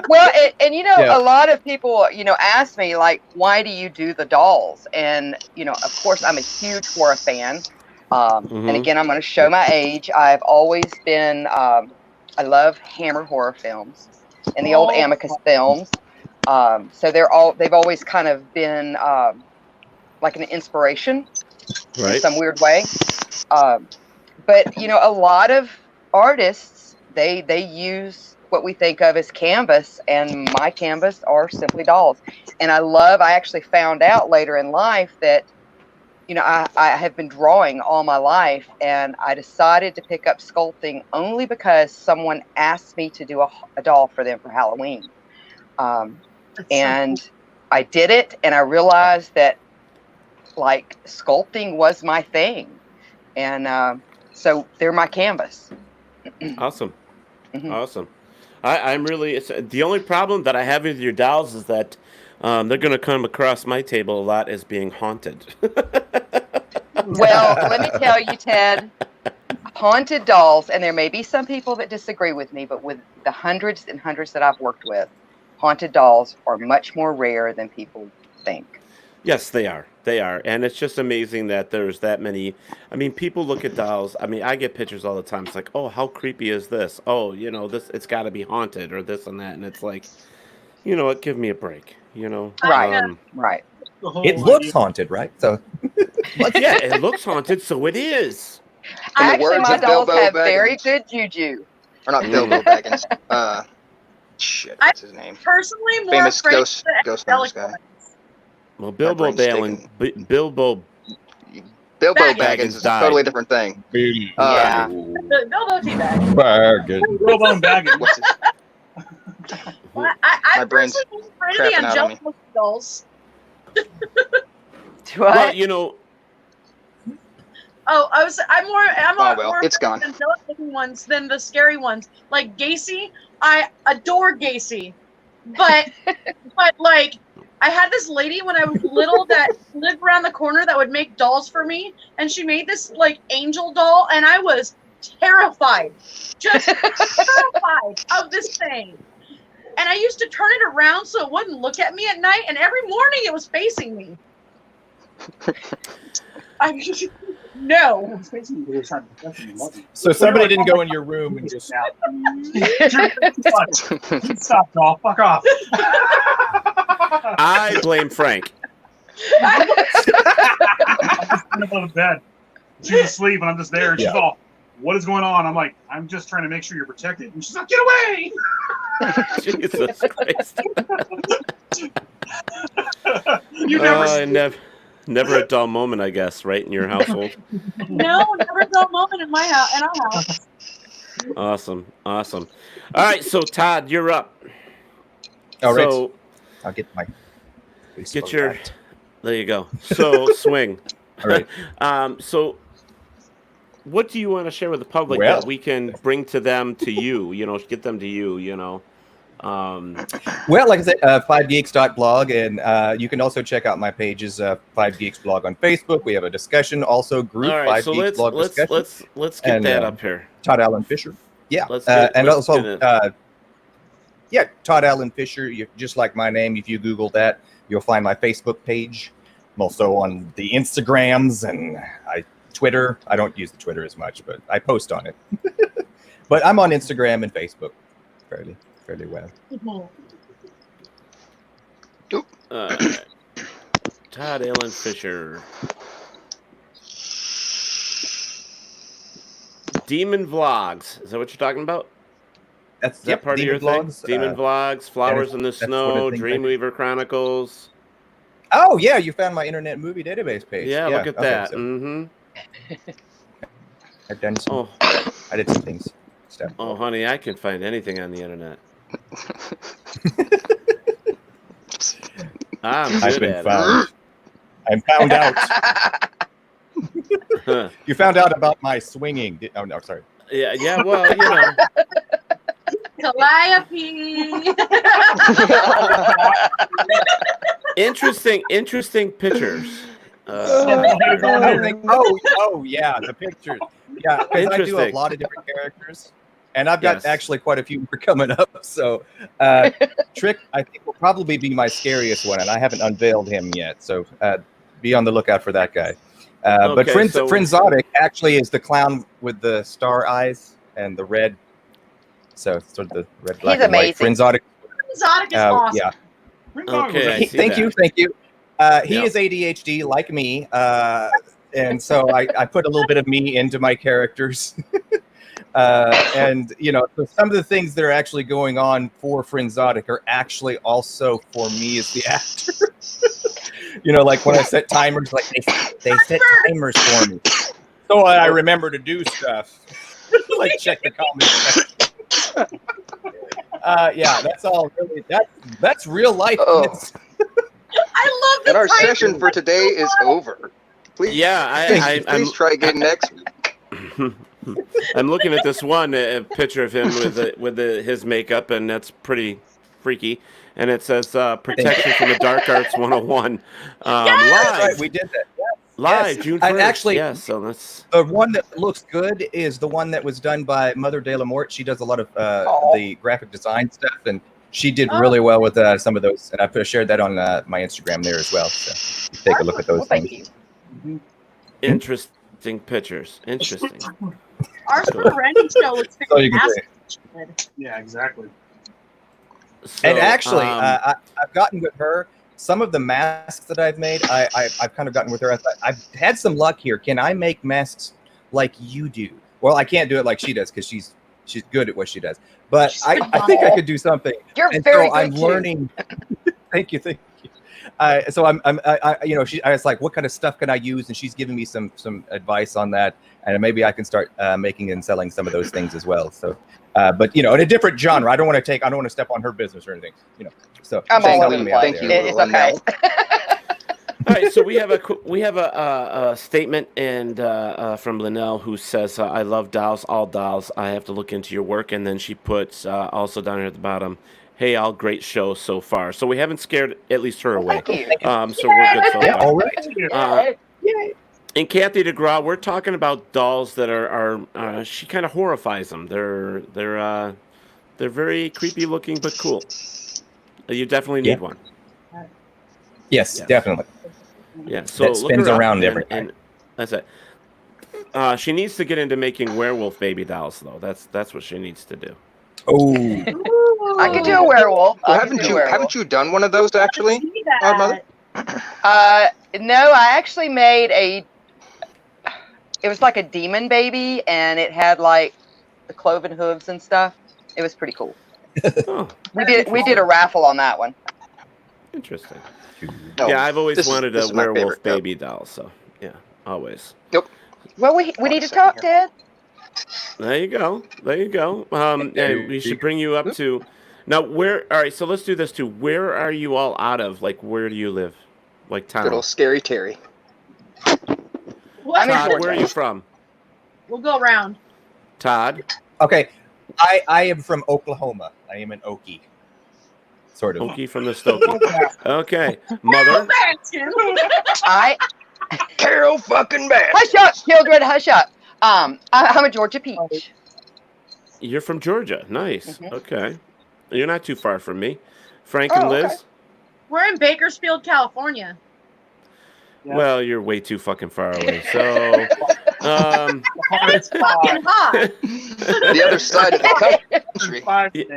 Well, a lot of people, ask me, like, why do you do the dolls? And, of course, I'm a huge horror fan. And again, I'm going to show my age. I've always been, I love Hammer horror films and the old Amicus films. So they've always kind of been like an inspiration in some weird way. But you know, a lot of artists, they use what we think of as canvas, and my canvas are simply dolls. And I actually found out later in life that, you know, I have been drawing all my life, and I decided to pick up sculpting only because someone asked me to do a doll for them for Halloween. And I did it, and I realized that like sculpting was my thing. And so they're my canvas. Awesome. Awesome. I'm really, the only problem that I have with your dolls is that they're going to come across my table a lot as being haunted. Well, let me tell you, Ted, haunted dolls, and there may be some people that disagree with me, but with the hundreds and hundreds that I've worked with, haunted dolls are much more rare than people think. Yes, they are. They are. And it's just amazing that there's that many. I mean, people look at dolls. I mean, I get pictures all the time. It's like, oh, how creepy is this? Oh, you know, this, it's got to be haunted or this and that. And it's like, you know what? Give me a break, you know? Right. Right. It looks haunted, right? So, yeah, it looks haunted, so it is. Actually, my dolls have very good juju. Or not Bilbo Baggins. Shit, what's his name? Personally, more famous afraid ghost of the hunters guy. Well, Bilbo Baggins Baggins is a totally different thing. Yeah. Bilbo Teabag. Bilbo and Baggins. What's his? I My brain's personally am afraid of crapping the out on angelic me. looking dolls. Well, you know. Oh, I'm more it's afraid gone. of the angelic looking ones than the scary ones. Like Gacy, I adore Gacy, but like I had this lady when I was little that lived around the corner that would make dolls for me, and she made this like angel doll, and I was terrified, just terrified of this thing. And I used to turn it around so it wouldn't look at me at night, and every morning it was facing me. No. So somebody didn't go in your room and just Stop, doll. Fuck off. I blame Frank. I'm just above the bed. She's asleep, and I'm just there, and she's all, "What is going on?" I'm like, "I'm just trying to make sure you're protected." And she's like, "Get away!" Jesus Christ. You never a dull moment, I guess, right, in your household? No, never a dull moment in my house, in our house. Awesome. All right, so Todd, you're up. All right. So I'll get my. Get your. Back. There you go. So swing. All right. So, what do you want to share with the public that we can bring to them, to you? You know, get them to you. You know. Well, like I said, 5geeks.blog, and you can also check out my pages, 5geeks blog on Facebook. We have a discussion also group. All right, 5geeks blog discussion. Let's get that up here. Todd Allen Fisher. Yeah, Todd Allen Fisher. Just like my name, if you Google that, you'll find my Facebook page. I'm also on the Instagrams and Twitter. I don't use the Twitter as much, but I post on it. But I'm on Instagram and Facebook fairly well. Todd Allen Fisher. Demon Vlogs. Is that what you're talking about? That's that part Demon of your Vlogs, thing? Demon Vlogs, Flowers in the Snow, Dreamweaver Chronicles. Oh, yeah, you found my Internet Movie Database page. Yeah, look at that. So Mm-hmm. I've done some. I did some things. Oh, honey, I can find anything on the internet. I've been found. I'm found out. You found out about my swinging. Oh, no, sorry. Yeah, well, you know. Calliope. Interesting pictures. Oh, yeah, the pictures. Yeah, because I do a lot of different characters. And I've got actually quite a few more coming up. So Trick, I think, will probably be my scariest one. And I haven't unveiled him yet. So be on the lookout for that guy. But Okay, so- Frenzotic actually is the clown with the star eyes and the red. So it's sort of the red, black, and white. Frenzotic. Frenzotic is awesome. Yeah. Okay, I see Thank that. you. He Yeah. is ADHD like me, and so I put a little bit of me into my characters. And so some of the things that are actually going on for Frenzotic are actually also for me as the actor. Like when I set timers, like they set timers for me, so I remember to do stuff, like check the comments. Yeah, that's all really. That's real life. Oh. I love that. And our session for today is over. Please, Yeah, please try again next week. I'm looking at this one picture of him with his makeup, and that's pretty freaky. And it says Protection from the Dark Arts 101. Live. Right, we did that. Yes. Live, June 1st. And actually, so that's the one that looks good is the one that was done by Mother De La Morte. She does a lot of the graphic design stuff, and she did really well with some of those. And I shared that on my Instagram there as well. So you take a look at those things. interesting pictures. Interesting. Our Randy show looks fantastic. Yeah, exactly. So, And actually, I've gotten with her some of the masks that I've made. I've kind of gotten with her. I've had some luck here. Can I make masks like you do? Well, I can't do it like she does because she's good at what she does. But I think I could do something. You're and very so I'm good, learning. Thank you. So I was like, what kind of stuff can I use? And she's giving me some advice on that, and maybe I can start making and selling some of those things as well. So, but in a different genre. I don't want to step on her business or anything. So I'm all over me the out place. there. It's okay. All right, so we have a statement and from Linnell who says, "I love dolls, all dolls. I have to look into your work." And then she puts also down here at the bottom, "Hey, all, great show so far." So we haven't scared at least her away. Thank you. So we're good so far. All right. And Kathy DeGraw, we're talking about dolls that are she kind of horrifies them. They're very creepy looking, but cool. You definitely need one. Yes, definitely. Yeah, so that look spins her up, around every and that's it. She needs to get into making werewolf baby dolls, though. That's what she needs to do. Oh, I could do a werewolf. Well, haven't you done one of those actually, Odd Mother? No, I actually made it was like a demon baby, and it had like the cloven hooves and stuff. It was pretty cool. Oh, We did a raffle on that one. interesting. No, Yeah, I've always this wanted is a my werewolf favorite, yep. baby doll, so yeah, always. Well, we need to talk, Ted. There you go. And we should bring you up to now. All right, so let's do this too. Where are you all out of? Like, where do you live? Like town? Good old Scary Terry. I'm in Todd, Georgia. where are you from? We'll go around. Todd. okay. I am from Oklahoma. I am an Okie, sort of. Okie from the Stokey. Okay, Mother. Carol fucking bad. Hush up, children, hush up. I'm a Georgia peach. You're from Georgia. Nice. Mhm. Okay. You're not too far from me. Frank and Oh, okay. Liz? We're in Bakersfield, California. Yeah. Well, you're way too fucking far away. So, It's fucking hot. The other side of the country.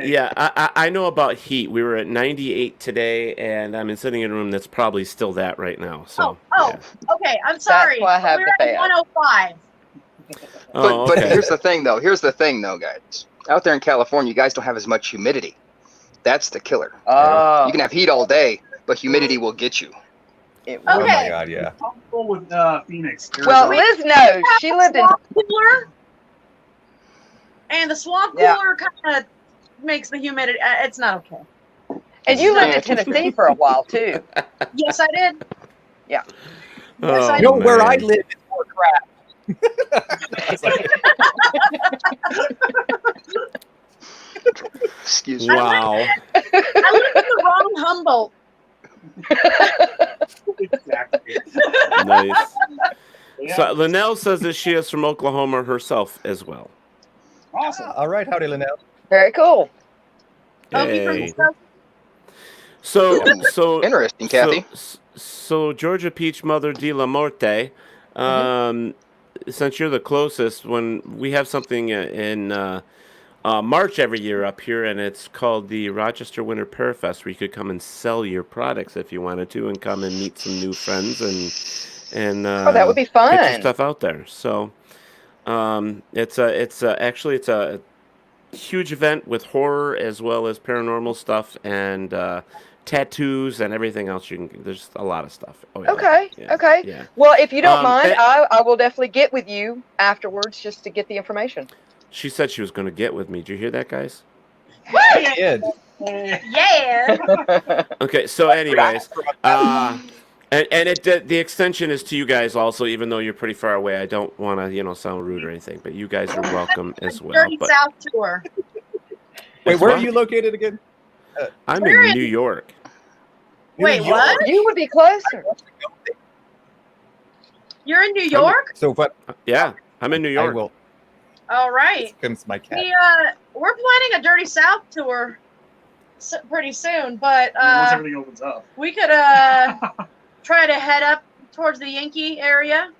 yeah, I know about heat. We were at 98 today, and I'm sitting in a room that's probably still that right now. So, yeah. Okay, I'm sorry. why I have we're the at fan. 105. Oh, But okay. here's the thing, though, guys. Out there in California, you guys don't have as much humidity. That's the killer. Oh, You can have heat all day, but humidity will get you. it Okay. was. Oh my God, yeah. I'll go with Phoenix. Well, Arizona. Liz knows. She lived in. Swamp cooler, and the swamp Yeah. cooler kind of makes the humidity. It's not okay. And you lived in Tennessee for a while too. Yes, I did. Yeah. Yes, I Oh, did. Where I man. live is more crap. Excuse me. Wow. I lived in the wrong Humboldt. Exactly. Nice. Yeah. So, Linnell says that she is from Oklahoma herself as well. Awesome. All right, howdy, Linnell. Very cool. Hey. So Interesting, Kathy. So Georgia Peach Mother De La Morte, since you're the closest, when we have something in March every year up here, and it's called the Rochester Winter Pear Fest, where you could come and sell your products if you wanted to, and come and meet some new friends and that would be fun. get your stuff out there. So it's a huge event with horror as well as paranormal stuff and tattoos and everything else. There's a lot of stuff. Oh, yeah. Okay. Yeah. Well, if you don't mind, I will definitely get with you afterwards just to get the information. She said she was going to get with me. Did you hear that, guys? I did. Yeah. Okay, so anyways, and the extension is to you guys also, even though you're pretty far away. I don't want to, sound rude or anything, but you guys are welcome as well. Dirty But South tour. Wait, where are you located again? I'm in New York. Wait, what? You would be closer. You're in New York? So what? Yeah, I'm in New York. I will. All right. Comes my cat. We're planning a Dirty South tour pretty soon, but Once everything opens up. we could try to head up towards the Yankee area.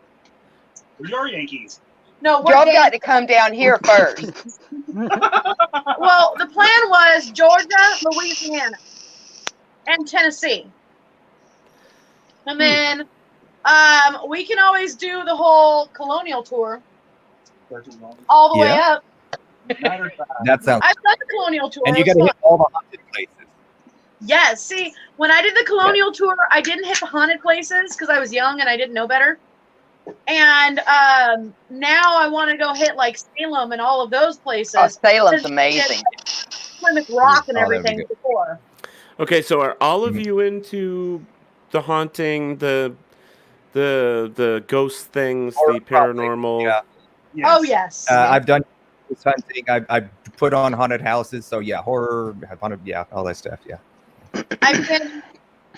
We are Yankees. No, we're Y'all got to come down here first. Well, the plan was Georgia, Louisiana, and Tennessee. And then we can always do the whole colonial tour all the way up. That sounds. I've done the colonial tour. And you got to hit all the haunted places. Yes. See, when I did the colonial tour, I didn't hit the haunted places because I was young and I didn't know better. And now I want to go hit like Salem and all of those places. Oh, Salem's amazing. Plymouth Rock and everything before. Okay, so are all of you into the haunting, the ghost things, the paranormal? Yeah. Yes. Oh yes. I've done ghost hunting. I've put on haunted houses. So yeah, horror, haunted, all that stuff. Yeah.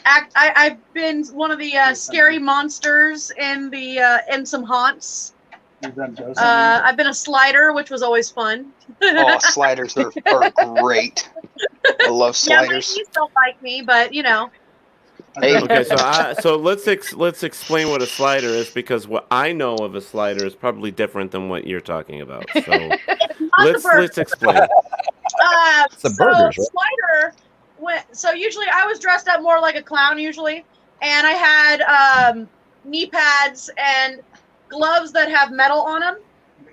I've been one of the scary monsters in some haunts. I've been a slider, which was always fun. Oh, sliders are great. I love sliders. Yeah, my niece don't like me, but Hey. Okay, so let's explain what a slider is, because what I know of a slider is probably different than what you're talking about. So let's explain. It's a burgers, right? Slider. So usually I was dressed up more like a clown usually, and I had knee pads and gloves that have metal on them,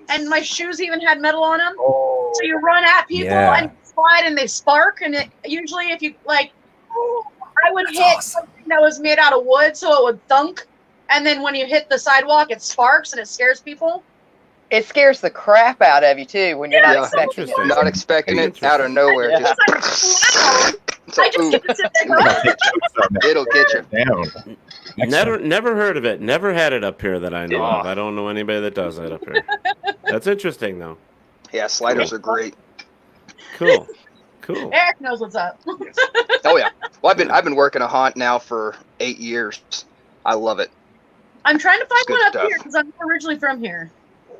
and my shoes even had metal on them. Oh, So you run at people and slide, and they spark. And usually, if you I would hit something that was made out of wood, so it would thunk. And then when you hit the sidewalk, it sparks and it scares people. It scares the crap out of you too when you're not expecting it. Not expecting it out of nowhere. Yeah. Just, I just get to sit there. It'll get you. Never heard of it. Never had it up here that I know of. I don't know anybody that does that up here. That's interesting, though. Yeah, sliders are great. Cool. Eric knows what's up. Oh yeah. Well, I've been working a haunt now for 8 years. I love it. I'm trying to find Good one up stuff. here because I'm originally from here.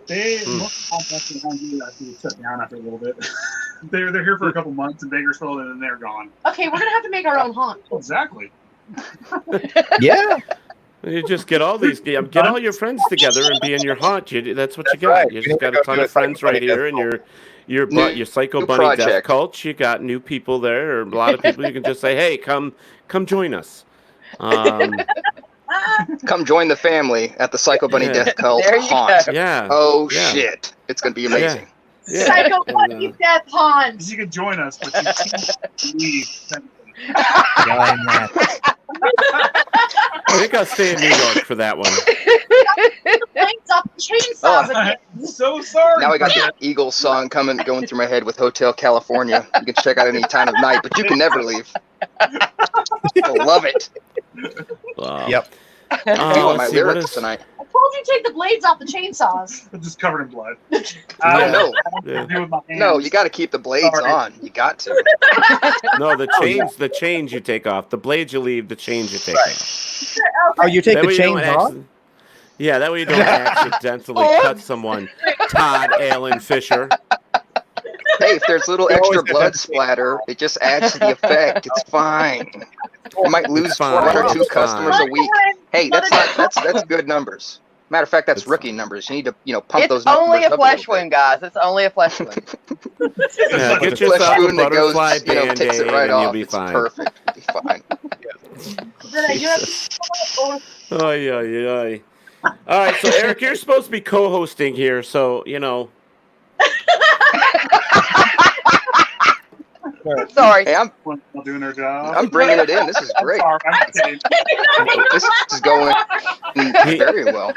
Most podcasts around here actually shut down after a little bit. they're here for a couple months in Bakersfield, and then they're gone. Okay, we're gonna have to make our own haunt. Exactly. yeah. You just get all your friends together and be in your haunt. That's what you got. right. You just got a ton of friends right here, and your Psycho Bunny Death Cult. You got new people there, or a lot of people. You can just say, "Hey, come join us." Come join the family at the Psycho Bunny Death Cult There you haunt. go. Yeah. Oh Yeah. shit! It's gonna be amazing. Yeah. Psycho Bunny Death Haunt. You can join us, but you can't leave. I think I'll stay in New York for that one. Blades off the chainsaws again. I'm so sorry. Now I got the Eagles song going through my head with Hotel California. You can check out any time of night, but you can never leave. I love it. Wow. Yep. You want my Let's see, lyrics tonight? I told you to take the blades off the chainsaws. I'm just covered in blood. No. Yeah. No, you got to keep the blades on. You got to. No, the chains you take off. The blades you leave, the chains you take off. Oh, you take That the way you chains don't off? Yeah, that way you don't accidentally cut someone. Todd Allen Fisher. Hey, if there's a little extra blood splatter, it just adds to the effect. It's fine. You might lose fine. 1 or 2 It's customers fine. a week. Hey, that's good numbers. Matter of fact, that's rookie numbers. You need to, pump those numbers. It's only a up flesh little bit. wound, guys. It's only a flesh wound. Yeah, get Flesh yourself a wound that goes, butterfly takes it Band-Aid right and off. you'll be It's fine. perfect. You'll be fine. Did I do it? Oy. All right, so Eric, you're supposed to be co-hosting here, so Sorry. Hey, I'm doing her job. I'm bringing it in. This is great. I'm kidding. This is going very well.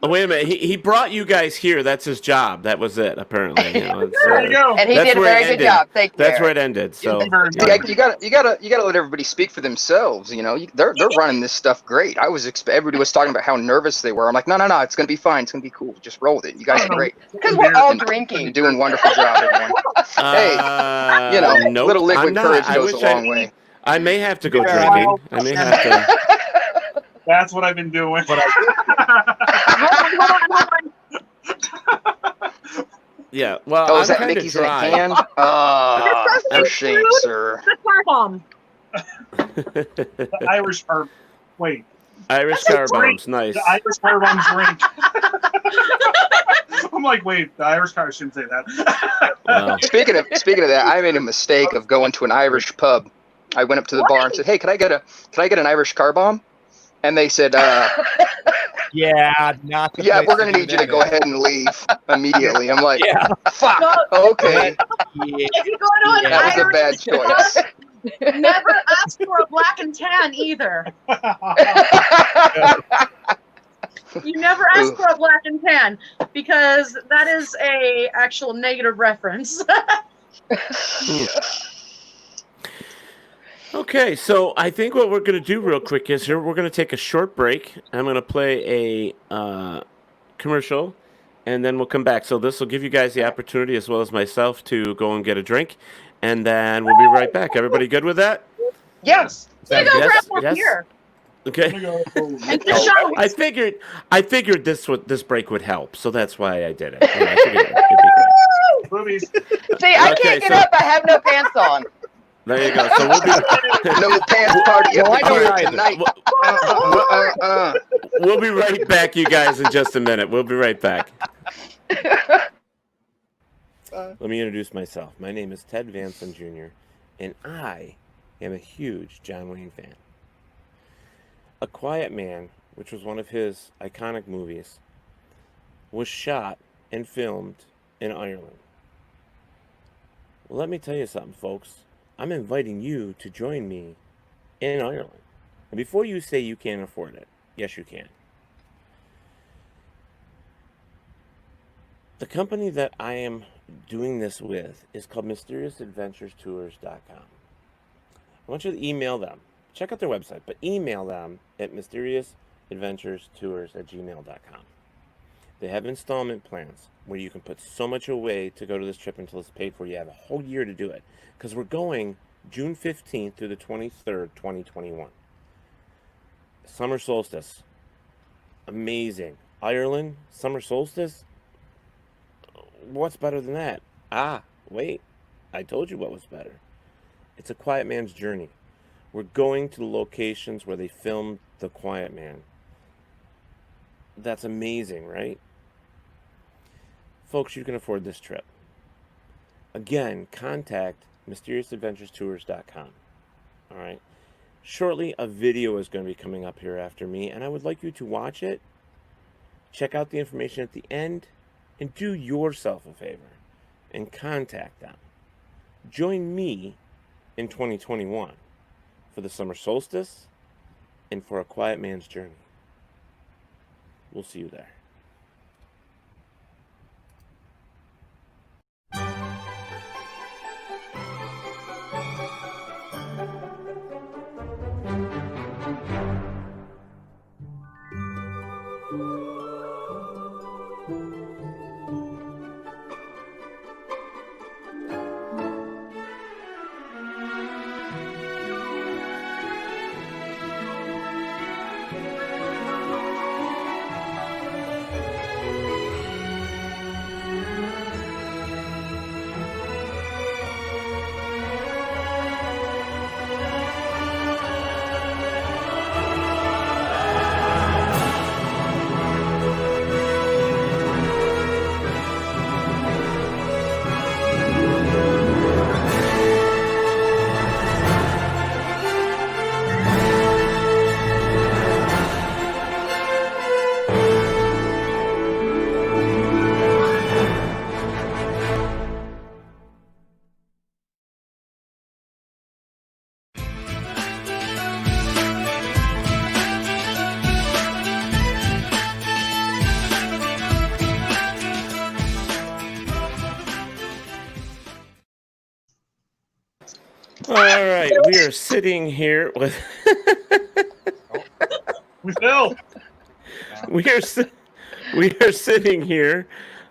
Oh, wait a minute. He brought you guys here. That's his job. That was it, apparently. There you go. And he That's did a where very it good ended. job. Thank you. That's where Eric. it ended. So You gotta let everybody speak for themselves. They're running this stuff great. Everybody was talking about how nervous they were. I'm like, no, it's gonna be fine. It's gonna be cool. Just roll with it. You guys are great. Because we're all And drinking. You're doing a wonderful job, everyone. Hey, nope, little liquid I'm not. courage I goes wish a long way. I may have to go drinking. I may have to. That's what I've been doing. Yeah. Well, Oh, I'm is that kind of Mickey's in a dry. can? For shame, sir. The car bomb. The Irish herb. Wait. Irish car bombs. Nice. The Irish car bomb drink. I'm like, wait, the Irish car, I shouldn't say that. Wow. Speaking of that, I made a mistake of going to an Irish pub. I went up to the bar and said, "Hey, can I get an Irish car bomb?" And they said, Yeah, not the "Yeah, place we're gonna do need you that to go in. ahead and leave immediately." I'm like, Yeah. "Fuck, Well, okay, Yeah. if you go to an that was a Irish, bad choice." never ask for a black and tan either. You never ask for a black and tan because that is a actual negative reference. Okay, so I think what we're going to do real quick is we're going to take a short break. I'm going to play a commercial, and then we'll come back. So this will give you guys the opportunity, as well as myself, to go and get a drink, and then we'll be right back. Everybody good with that? Yes. You go Yes, grab more yes. beer. Okay. Make the show. I figured this break would help, so that's why I did it. Yeah, I figured it'd be great. Movies. See, I Okay, can't get so- up. I have no pants on. There you go. So we'll be No pants party Well, I up don't here either. tonight. we'll be right back, you guys, in just a minute. We'll be right back. Let me introduce myself. My name is Ted Vanson Jr., and I am a huge John Wayne fan. A Quiet Man, which was one of his iconic movies, was shot and filmed in Ireland. Well, let me tell you something, folks. I'm inviting you to join me in Ireland. And before you say you can't afford it, yes, you can. The company that I am doing this with is called MysteriousAdventurestours.com. I want you to email them. Check out their website, but email them at mysteriousAdventurestours@gmail.com. They have installment plans where you can put so much away to go to this trip until it's paid for. You have a whole year to do it, because we're going June 15th through the 23rd, 2021. Summer solstice. Amazing. Ireland, summer solstice? What's better than that? Ah, wait. I told you what was better. It's a quiet man's journey. We're going to the locations where they filmed The Quiet Man. That's amazing, right? Folks, you can afford this trip. Again, contact MysteriousAdventurestours.com. All right. Shortly, a video is going to be coming up here after me, and I would like you to watch it, check out the information at the end, and do yourself a favor and contact them. Join me in 2021 for the summer solstice and for A Quiet Man's Journey. We'll see you there. All right, we are sitting here with. We fell. we are sitting here.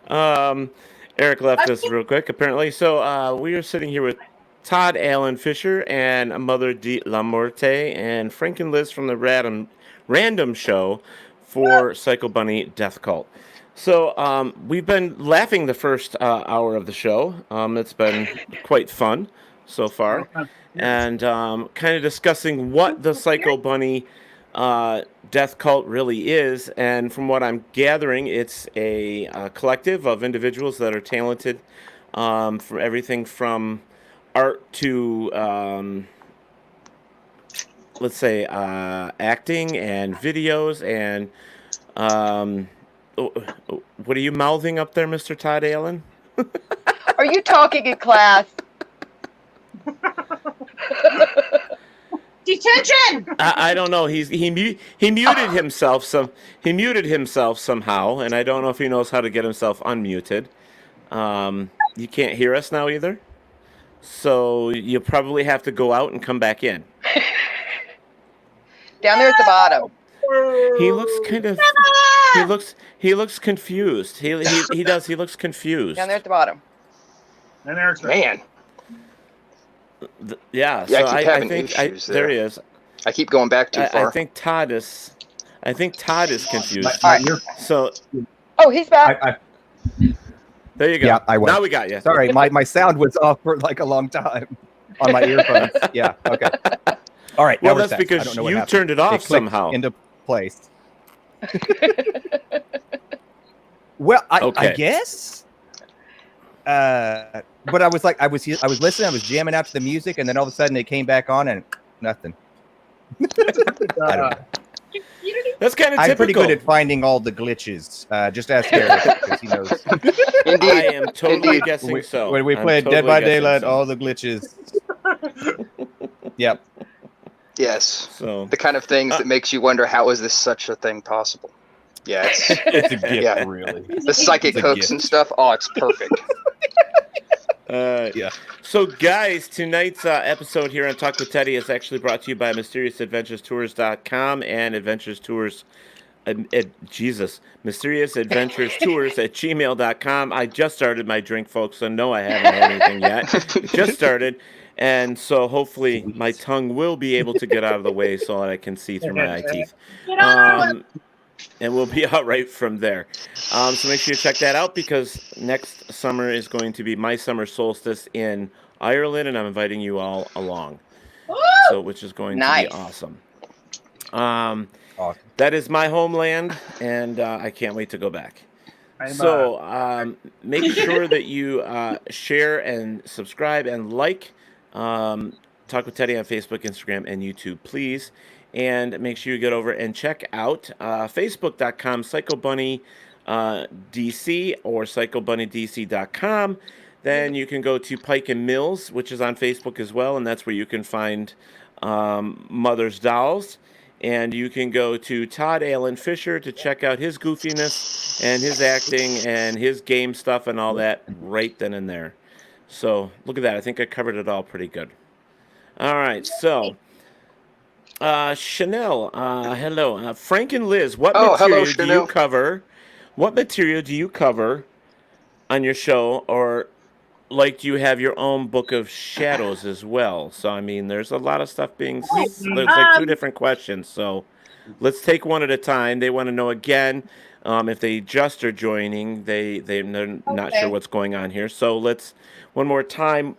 Eric left us real quick, apparently. So we are sitting here with Todd Allen Fisher and Mother De La Morte and Frank and Liz from the Random Show for Psycho Bunny Death Cult. So we've been laughing the first hour of the show. It's been quite fun so far. And kind of discussing what the Psycho Bunny Death Cult really is. And from what I'm gathering, it's a collective of individuals that are talented from everything from art to, let's say, acting and videos. And what are you mouthing up there, Mr. Todd Allen? Are you talking in class? Detention! I don't know. He muted himself he muted himself somehow, and I don't know if he knows how to get himself unmuted. You can't hear us now either, so you'll probably have to go out and come back in. Down there at the bottom. He looks kind of. He looks confused. He does. He looks confused. Down there at the bottom. And Eric's Man. Yeah. Yeah, So I keep having think issues there there. he is. I keep going back too far. I think Todd is confused. All right. So. Oh, he's back. There you go. Yeah, I was. Now we got you. Sorry, my sound was off for like a long time on my earphones. Yeah. Okay. All right. Well, now we're that's set. because I don't know what you happened. turned it off clicked somehow. into place. Well, I Okay. guess. But I was like, I was listening, I was jamming out to the music, and then all of a sudden it came back on, and nothing. I don't know. That's kind of typical. I'm pretty good at finding all the glitches. Just ask Eric because he knows. Indeed. I am totally Indeed. guessing so. When we I'm played totally Dead by guessing Daylight, so. all the glitches. Yep. Yes. So The kind of things that makes you wonder, how is this such a thing possible? Yeah, it's, It's a gift, Yeah. really. the psychic It's a hooks gift. and stuff. Oh, it's perfect. Yeah. So, guys, tonight's episode here on Talk with Teddy is actually brought to you by MysteriousAdventurestours.com and Adventures Tours. Mysterious Adventures Tours at gmail.com. I just started my drink, folks, so no, I haven't had anything yet. It just started, and so hopefully my tongue will be able to get out of the way so that I can see through my eye teeth. And we'll be out right from there. So make sure you check that out because next summer is going to be my summer solstice in Ireland, and I'm inviting you all along. So, which is going to be awesome. Awesome. That is my homeland, and I can't wait to go back. So make sure that you share and subscribe and like Talk with Teddy on Facebook, Instagram, and YouTube, please. And make sure you get over and check out Facebook.com, PsychoBunnyDC or PsychoBunnyDC.com. Then you can go to Pike and Mills, which is on Facebook as well, and that's where you can find Mother's Dolls. And you can go to Todd Allen Fisher to check out his goofiness and his acting and his game stuff and all that right then and there. So look at that. I think I covered it all pretty good. All right, so Chanel, hello. Frank and Liz, what material do you cover? What material do you cover on your show, or like do you have your own book of shadows as well? So I mean, there's a lot of stuff being. There's like two different questions. So let's take one at a time. They want to know again if they just are joining. They're not sure what's going on here. So let's one more time.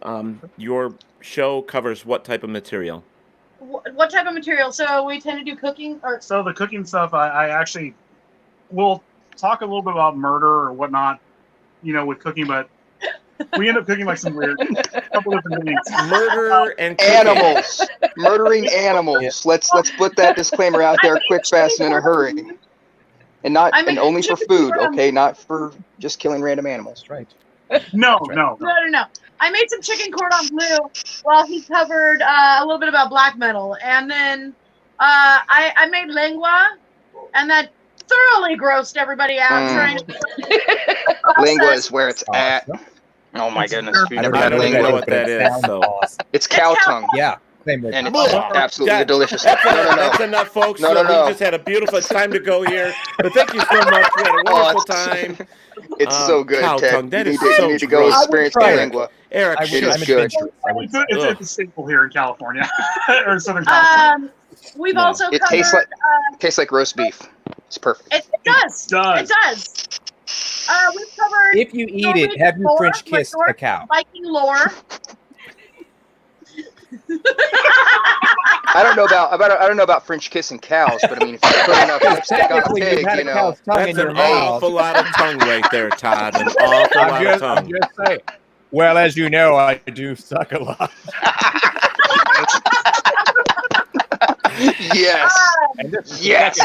Your show covers what type of material? What type of material? So we tend to do cooking, or so the cooking stuff. I actually will talk a little bit about murder or whatnot, with cooking, but we end up cooking like some weird couple different things. Murder and cooking. Animals, murdering animals. Yeah. Let's put that disclaimer out there, quick, fast, and in a hurry, and not and only for food. Okay, not for just killing random animals. That's right. No. I made some chicken cordon bleu while he covered a little bit about black metal, and then I made lengua, and that thoroughly grossed everybody out. Lengua is where it's at. Oh my goodness! I don't even know what that is. So. Awesome. It's cow tongue. Yeah. And it's absolutely delicious. That's enough, folks. We just had a beautiful time to go here. But thank you so much. We had a wonderful time. It's so good, cow Ted. Tongue. That you is need to go experience the lingua. Eric, it is good. It's a staple here in California or Southern California. We've also covered. Tastes like roast beef. It's perfect. It does. It does. We've covered. If you eat it, have you French kissed a cow? Viking lore. I don't know about French kissing cows, but I mean, if you put enough lipstick on a pig, you know, that's an awful lot of tongue right there, Todd. An awful lot of tongue. I'm just saying. Well, as you know, I do suck a lot. Yes. Yes.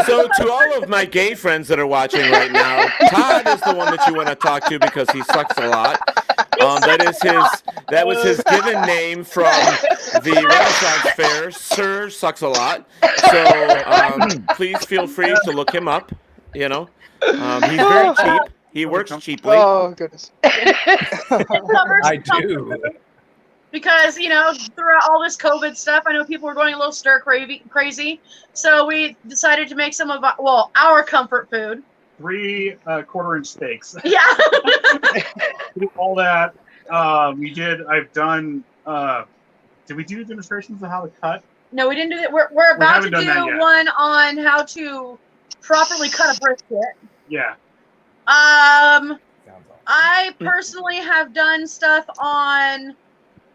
So to all of my gay friends that are watching right now, Todd is the one that you want to talk to because he sucks a lot. That was his given name from the Renaissance Fair. Sir sucks a lot. So please feel free to look him up. You know, he's very cheap. He works cheaply. Oh goodness. I do. Because, you know, throughout all this COVID stuff, I know people were going a little stir crazy. So we decided to make some of our comfort food. 3 quarter-inch steaks. Yeah. All that. I've done. Did we do demonstrations of how to cut? No, we didn't do that. We're about to do one on how to properly cut a brisket. Yeah. I personally have done stuff on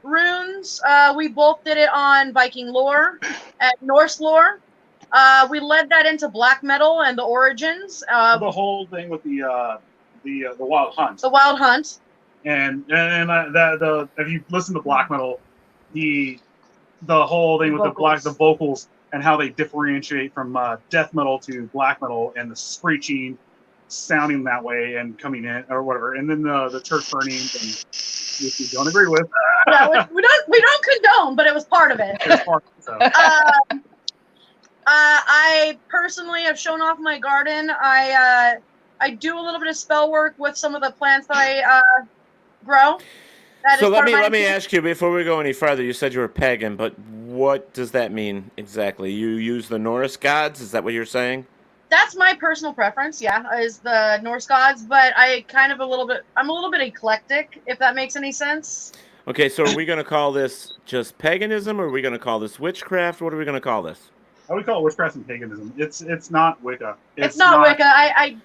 runes. We both did it on Viking lore and Norse lore. We led that into black metal and the origins. The whole thing with the wild hunt. The wild hunt. And if you listen to black metal, the whole thing with the vocals and how they differentiate from death metal to black metal and the screeching sounding that way and coming in or whatever, and then the church burnings, and which we don't agree with. Yeah, we don't condone, but it was part of it. I personally have shown off my garden. I do a little bit of spell work with some of the plants that I grow. So let me ask you before we go any further. You said you were pagan, but what does that mean exactly? You use the Norse gods? Is that what you're saying? That's my personal preference, yeah, is the Norse gods, but I'm a little bit eclectic, if that makes any sense. Okay, so are we going to call this just paganism, or are we going to call this wicchcraft? What are we going to call this? I would call it witchcraft and paganism. It's not Wicca. It's not Wicca. I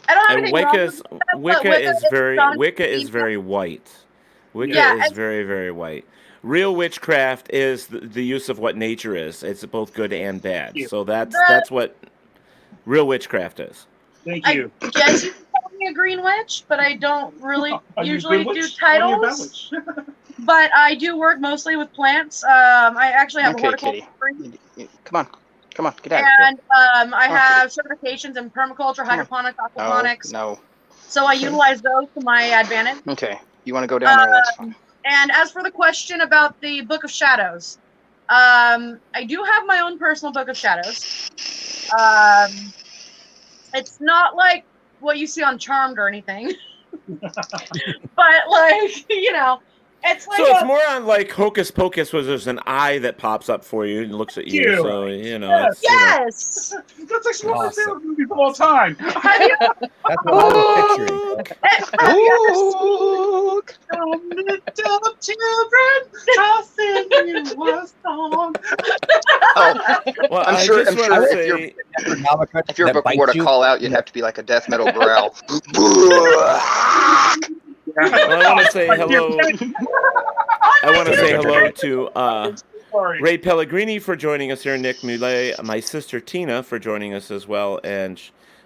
don't have anything wrong with that, Wicca is very white. Wicca is very, very white. Real witchcraft is the use of what nature is. It's both good and bad. So that's what real witchcraft is. Thank you. I guess you can call me a green witch, but I don't really usually do titles. But I do work mostly with plants. I actually have a horticulture degree. Come on, get out and I have certifications in permaculture, hydroponics, aquaponics. No. So I utilize those to my advantage. Okay. You want to go down there, that's fine. And as for the question about the Book of Shadows, I do have my own personal Book of Shadows. It's not like what you see on Charmed or anything. But, like, you know, it's like it's more on like Hocus Pocus, where there's an eye that pops up for you and looks at you. So, you know. Yes! That's actually one of my favorite movies of all time. That's what I was picturing. From little children, I think you was born. Well, I'm sure if your book were to call out, you'd have to be like a death metal growl. Well, I want to say hello. I want to say hello to Ray Pellegrini for joining us here, Nick Muley, my sister Tina for joining us as well, and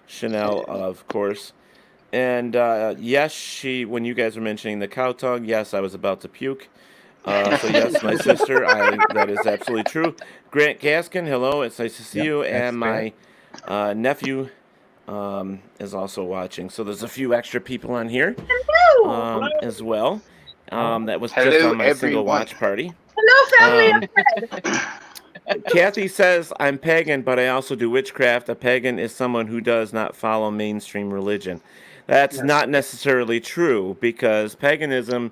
Chanel, of course. And yes, when you guys were mentioning the cow tongue, yes, I was about to puke. So yes, my sister, that is absolutely true. Grant Gaskin, hello, it's nice to see you, and my nephew is also watching. So there's a few extra people on here as well. That was just on my single watch party. Hello, family. Kathy says, I'm pagan, but I also do witchcraft. A pagan is someone who does not follow mainstream religion. That's not necessarily true, because paganism,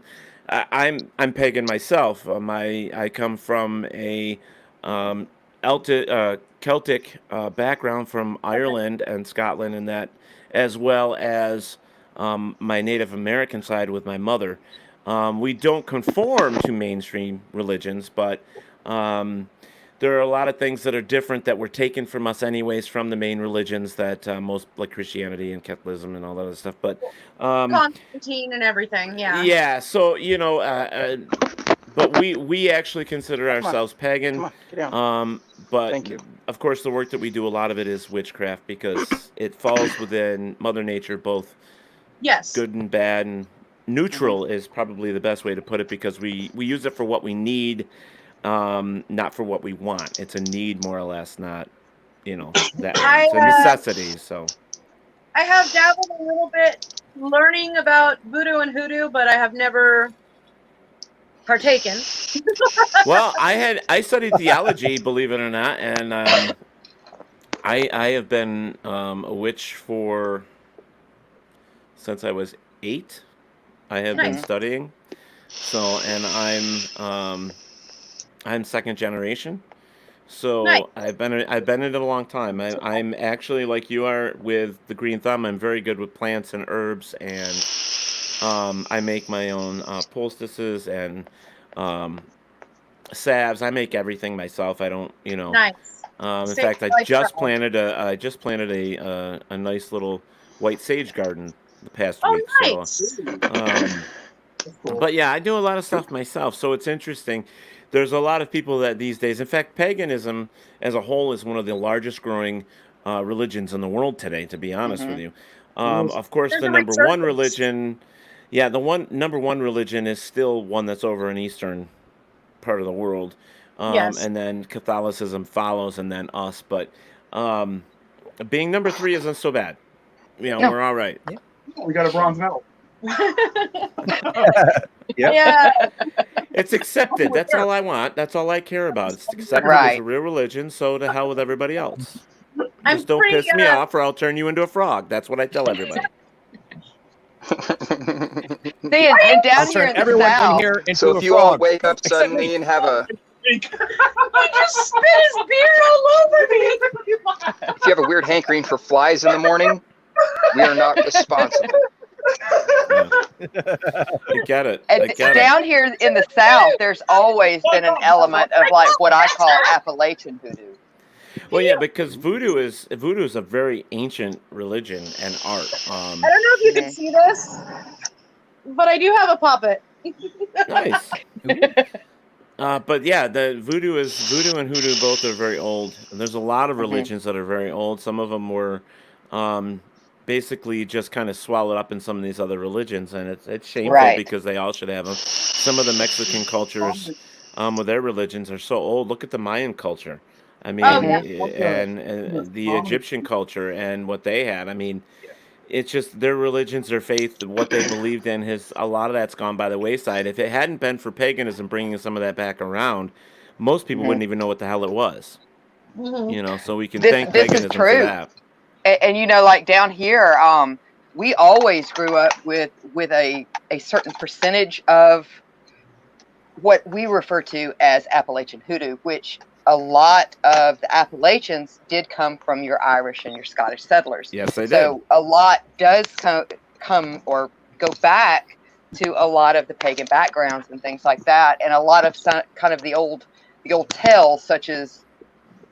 I'm pagan myself. I come from a Celtic background from Ireland and Scotland, and that, as well as my Native American side with my mother. We don't conform to mainstream religions, but there are a lot of things that are different that were taken from us anyways from the main religions that most, like Christianity and Catholicism and all that other stuff. But Constantine and everything, yeah. yeah, so but we actually consider ourselves pagan. Come on, get down. But Thank you. Of course, the work that we do, a lot of it is witchcraft, because it falls within Mother Nature, both good and bad, and neutral is probably the best way to put it, because we use it for what we need, not for what we want. It's a need, more or less, not, that it's a necessity. So I have dabbled a little bit learning about voodoo and hoodoo, but I have never partaken. Well, I studied theology, believe it or not, and I have been a witch since I was 8. I have been studying. So, and I'm second generation. So I've been in it a long time. I'm actually, like you are with the green thumb, I'm very good with plants and herbs, and I make my own poultices and salves. I make everything myself. I don't, Nice. In fact, I just planted a nice little white sage garden the past week. Nice. So, but yeah, I do a lot of stuff myself. So it's interesting. There's a lot of people that these days, in fact, paganism as a whole is one of the largest growing religions in the world today, to be honest with you. Of course, the number one religion, number one religion is still one that's over in Eastern part of the world. And then Catholicism follows, and then us. But being number 3 isn't so bad. We're all right. Yeah. We got a bronze medal. Yeah. It's accepted. That's all I want. That's all I care about. It's accepted as a real religion, so to hell with everybody else. Just don't piss me off, or I'll turn you into a frog. That's what I tell everybody. And down here in the South. So if you all wake up suddenly and have a... He just spit his beer all over me. If you have a weird hankering for flies in the morning, we are not responsible. You get it. Down here in the South, there's always been an element of like what I call Appalachian voodoo. Well, yeah, because voodoo is a very ancient religion and art. I don't know if you can see this, but I do have a puppet. Nice. But yeah, the voodoo and hoodoo both are very old. And there's a lot of religions that are very old. Some of them were basically just kind of swallowed up in some of these other religions, and it's shameful because they all should have them. Some of the Mexican cultures with their religions are so old. Look at the Mayan culture. I mean, and the Egyptian culture and what they had. I mean, it's just their religions, their faith, what they believed in, a lot of that's gone by the wayside. If it hadn't been for paganism bringing some of that back around, most people wouldn't even know what the hell it was. So we can thank paganism for that. And like down here, we always grew up with a certain percentage of what we refer to as Appalachian hoodoo, which a lot of the Appalachians did come from your Irish and your Scottish settlers. Yes, they did. So a lot does come or go back to a lot of the pagan backgrounds and things like that, and a lot of kind of the old tales, such as,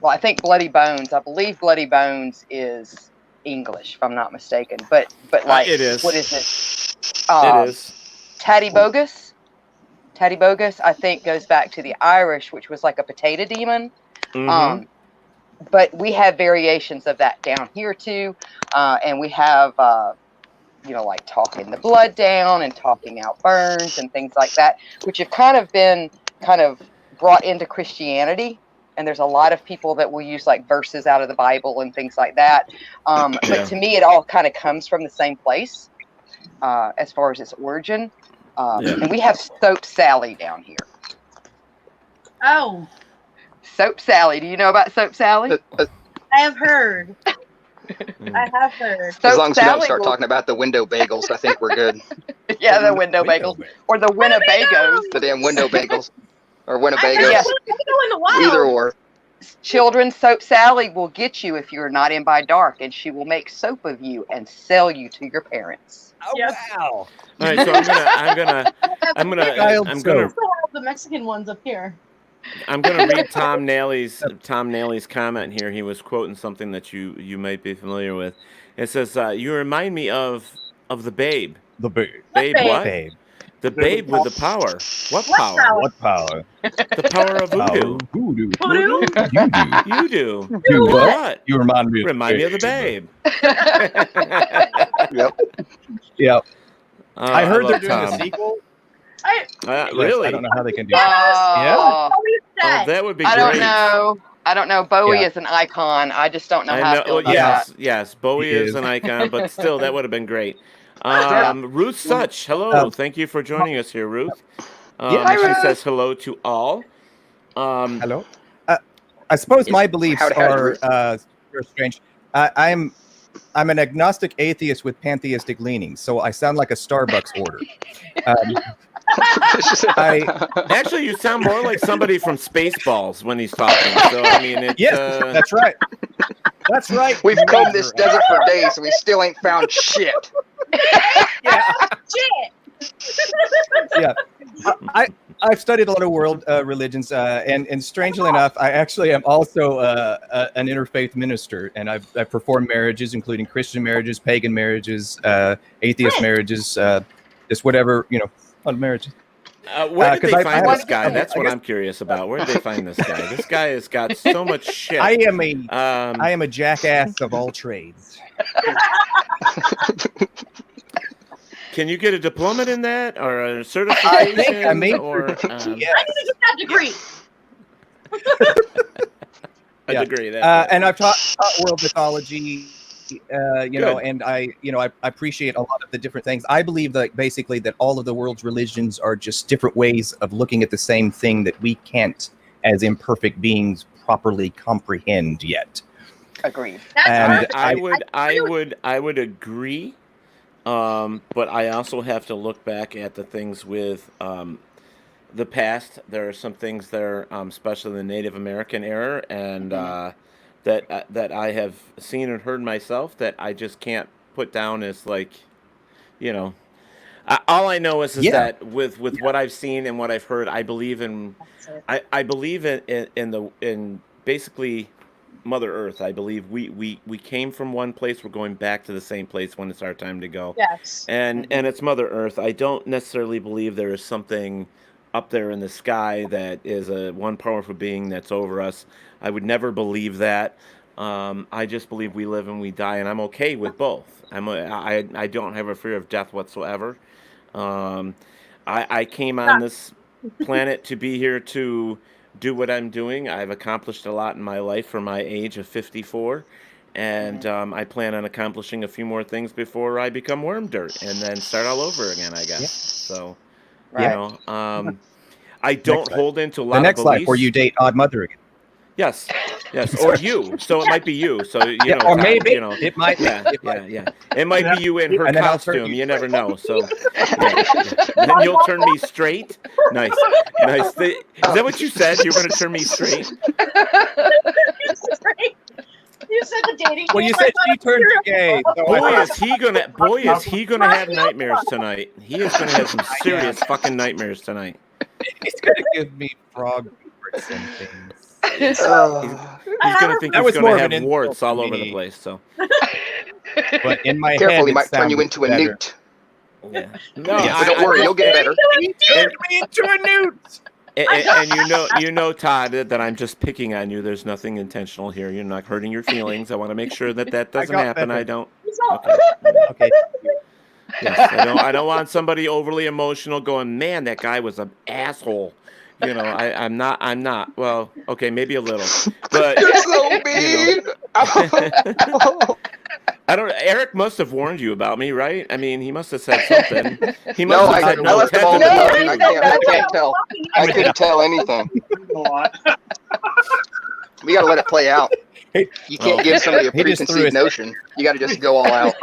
well, I think Bloody Bones. I believe Bloody Bones is English, if I'm not mistaken. But like, it is. What is it? It is. Taddy Bogus. Taddy Bogus, I think, goes back to the Irish, which was like a potato demon. But we have variations of that down here too, and we have like talking the blood down and talking out burns and things like that, which have kind of been brought into Christianity. And there's a lot of people that will use like verses out of the Bible and things like that. But to me, it all kind of comes from the same place as far as its origin. And we have Soap Sally down here. Oh. Soap Sally. Do you know about Soap Sally? I have heard. I have heard. So As long as we don't Sally start will- talking about the window bagels, I think we're good. Yeah, the window bagels or the Winnebagos. The damn window bagels. Or Winnebagos. Yes. In the wild. Either or. Children, Soap Sally will get you if you're not in by dark, and she will make soap of you and sell you to your parents. Oh, wow. All right, so I'm gonna the Mexican ones up here. I'm gonna read Tom Naley's comment here. He was quoting something that you might be familiar with. It says, "You remind me of the Babe." The Babe. Babe what? Babe. The Babe with the power. What power? What power? The power of voodoo. Voodoo. Voodoo? You do. Do what? You remind me of the Babe. Yep. Yep. I heard love they're doing Tom. a sequel. Really? I don't know how they can do it. Oh, that would be I great. don't know. I don't know. Bowie Yeah. is an icon. I just don't know I how know. to feel about Yes, that. yes. Bowie He is is. an icon, but still, that would have been great. Ruth Such, hello. Thank you for joining us here, Ruth. Yeah. She Ruth. says hello to all. Hello. I suppose my beliefs Howdy, are strange. I'm an agnostic atheist with pantheistic leanings, so I sound like a Starbucks order. Actually, you sound more like somebody from Spaceballs when he's talking. So I mean, it's, Yes, that's right. That's right. We've combed this desert for days and we still ain't found shit. Yeah. Shit. Yeah. I've studied a lot of world religions, and strangely enough, I actually am also an interfaith minister, and I've performed marriages, including Christian marriages, pagan marriages, atheist marriages, just whatever, on marriages. Where did they find this I guy? That's I what guess- I'm curious about. Where did they find this guy? This guy has got so much shit. I am a jackass of all trades. Can you get a diploma in that or a certification? I think I may. or, Yes. I need to get that degree. a Yeah. degree. That's And I've taught world mythology, Good. and I appreciate a lot of the different things. I believe that basically that all of the world's religions are just different ways of looking at the same thing that we can't, as imperfect beings, properly comprehend yet. Agreed. And I would agree. But I also have to look back at the things with the past. There are some things there, especially the Native American era, and that I have seen and heard myself that I just can't put down as like, all I know is that with what I've seen and what I've heard, I believe in. I believe in basically Mother Earth. I believe we came from one place. We're going back to the same place when it's our time to go. Yes. And it's Mother Earth. I don't necessarily believe there is something up there in the sky that is a one powerful being that's over us. I would never believe that. I just believe we live and we die, and I'm okay with both. I don't have a fear of death whatsoever. I came on this planet to be here to do what I'm doing. I've accomplished a lot in my life for my age of 54, and I plan on accomplishing a few more things before I become worm dirt and then start all over again, I guess. Yeah. So, Right. I don't hold into a lot The next of beliefs. life where you date Odd Mother again. Yes, or you. So it might be you. So Or Todd, maybe it might. Yeah. It might be you in her And then I'll turn costume. you You never know. So then you'll turn me straight. Nice. Is that what you said? You're going to turn me straight? You said the dating. Well, you game, said I she thought turned you you gay. So Boy, is he gonna have nightmares tonight. He is gonna have some serious fucking nightmares tonight. He's gonna give me frog warts and things. He's gonna think That he's was more gonna of have an insult warts all to over the me. place. So But in my Careful, head, he it might turn you sounded into a better. newt. yeah. No, Yeah, But don't worry, you'll get better. He turned me into a newt. And you know, Todd, that I'm just picking on you. There's nothing intentional here. You're not hurting your feelings. I want to make sure that doesn't got happen. better. I don't. Okay. Okay. Yes, I don't want somebody overly emotional going, man, that guy was an asshole. I'm not. Well, okay, maybe a little, but You're so mean. I don't. Eric must have warned you about me, right? I mean, he must have said something. He must No, have I said no. left them Ted all didn't alone. do I it. can't tell. I couldn't tell anything. A lot. We gotta let it play out. You can't give somebody a preconceived notion. You got to just go all out.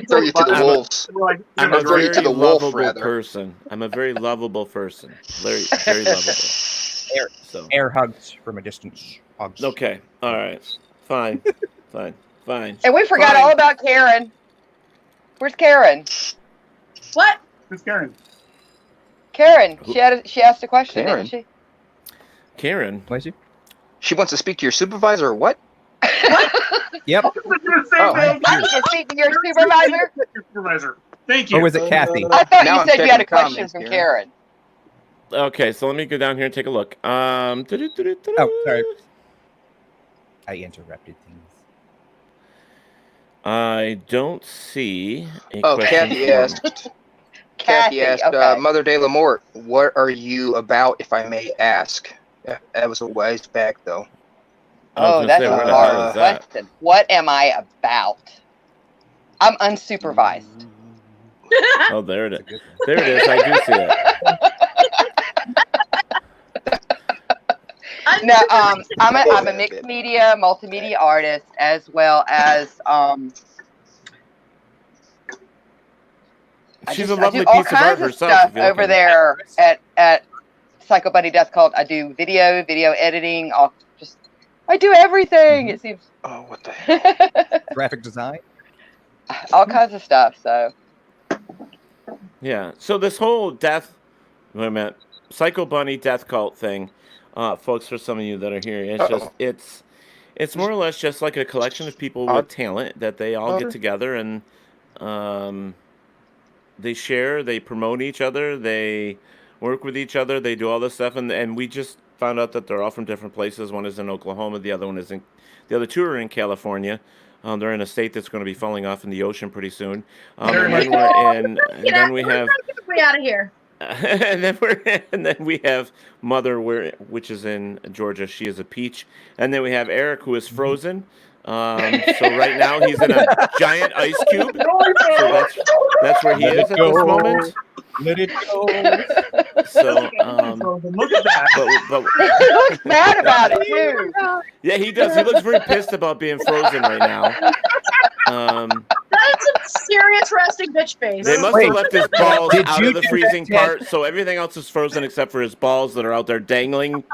Throw you to the wolves. I'm a throw you to very the wolf, lovable rather. person. I'm a very lovable person. Very, very lovable. Air hugs from a distance. Hugs. Okay. All right. Fine. Fine. And we forgot all about Karen. Where's Karen? What? Who's Karen? Karen. She asked a question, didn't she? Karen. Was she? She wants to speak to your supervisor or what? Yep. I need to speak to your supervisor. Thank you. Or was it Kathy? I thought Now you I'm said you had a checking the question comments from here. Karen. Okay, so let me go down here and take a look. Oh, sorry. I interrupted things. I don't see a Oh, question. Kathy asked. Kathy asked, okay. Mother De La Morte, what are you about, if I may ask? Yeah, that was a ways back, though. Oh, that's a what the hard hell is that? question. What am I about? I'm unsupervised. Oh, there it is. There it is. I do see it. No, I'm a mixed media, multimedia artist, as well as She's a I lovely do all piece of art kinds of herself. stuff if you over look there at Psycho Bunny Death Cult. I do video editing. I do everything. It seems. Oh, what the hell? Graphic design. All kinds of stuff. So. Yeah. So this whole Psycho Bunny Death Cult thing, folks, for some of you that are here, it's more or less just like a collection of people with talent that they all get together and they share, they promote each other, they work with each other, they do all this stuff, and we just found out that they're all from different places. One is in Oklahoma, the other two are in California. They're in a state that's going to be falling off in the ocean pretty soon. And then we have Way out of here. and then we have Mother, which is in Georgia. She is a peach. And then we have Eric, who is frozen. So right now he's in a giant ice cube. So that's where he is at this moment. Let it go. So look at that. But He looks mad about it too. yeah, he does. He looks very pissed about being frozen right now. That's some serious resting bitch face. They must have left his balls Did out you of the do freezing that, Ted? part, so everything else is frozen except for his balls that are out there dangling.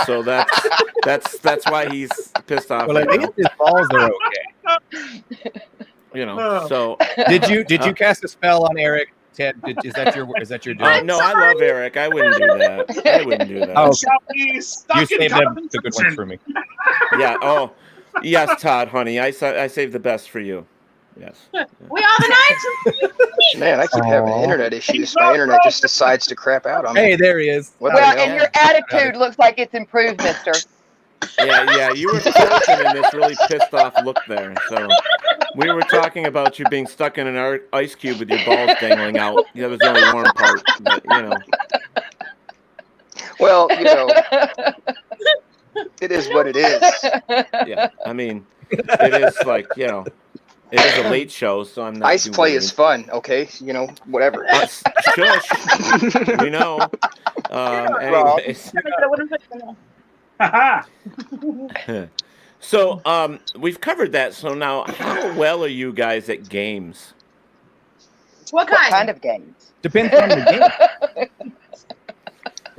So that's why he's pissed off. Well, at right least now. his balls are okay. You know. So Did you cast a spell on Eric? Ted, is that your doing? no, I love Eric. I wouldn't do that. I wouldn't do that. Oh, You you saved the good ones for me. Yeah. Oh, yes, Todd, honey. I saved the best for you. Yes. We are the knights. Man, I keep having internet issues. My internet just decides to crap out on me. Hey, there he is. What the Well, hell? and your attitude looks like it's improved, mister. Yeah. You were frozen in this really pissed off look there. So we were talking about you being stuck in an ice cube with your balls dangling out. That was the only warm part. But, you know. Well, you know, it is what it is. Yeah. I mean, it is like, you know, it is a late show, so I'm not. Ice play is fun, okay? You know, whatever. Shush. We know. Anyways. So, we've covered that. So now, how well are you guys at games? What What kind? kind of games? Depends on the game.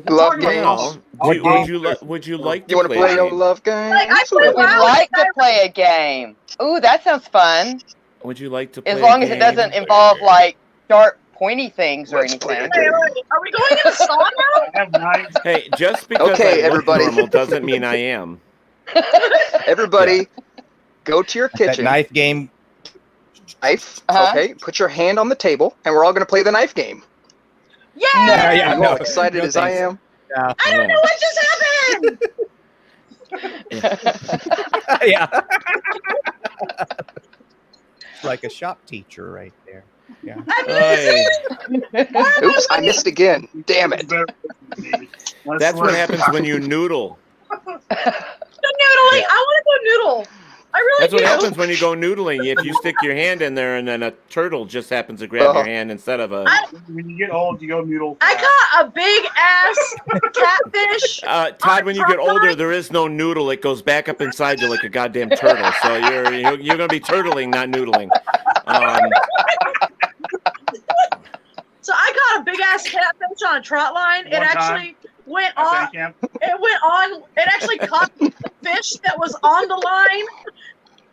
Love Well, games. would you like to You want to play play a no game? love games? Like, I play We'd WoW. like to play a game. Ooh, that sounds fun. Would you like to play As long as it game? doesn't involve like sharp, pointy things or Let's play anything. a game. Are we going in a song now? Hey, just because Okay, I look everybody. normal doesn't mean I am. Everybody, go to your That kitchen. knife game. Knife. Uh-huh. Okay, put your hand on the table, and we're all going to play the knife game. Yeah. Yeah, You all excited as I am? Yeah. I don't know what just happened. Yeah. Like a shop teacher right there. Yeah. Oops, I missed again. Damn it. That's what happens when you noodle. The noodling. I want to go noodle. I really That's do. what happens when you go noodling. If you stick your hand in there and then a turtle just happens to grab your hand instead of a... When you get old, you go noodle. I caught a big ass catfish. Todd, when you get older, there is no noodle. It goes back up inside you like a goddamn turtle. So you're going to be turtling, not noodling. So I caught a big ass catfish on a trot line. It actually went on. It actually caught the fish that was on the line,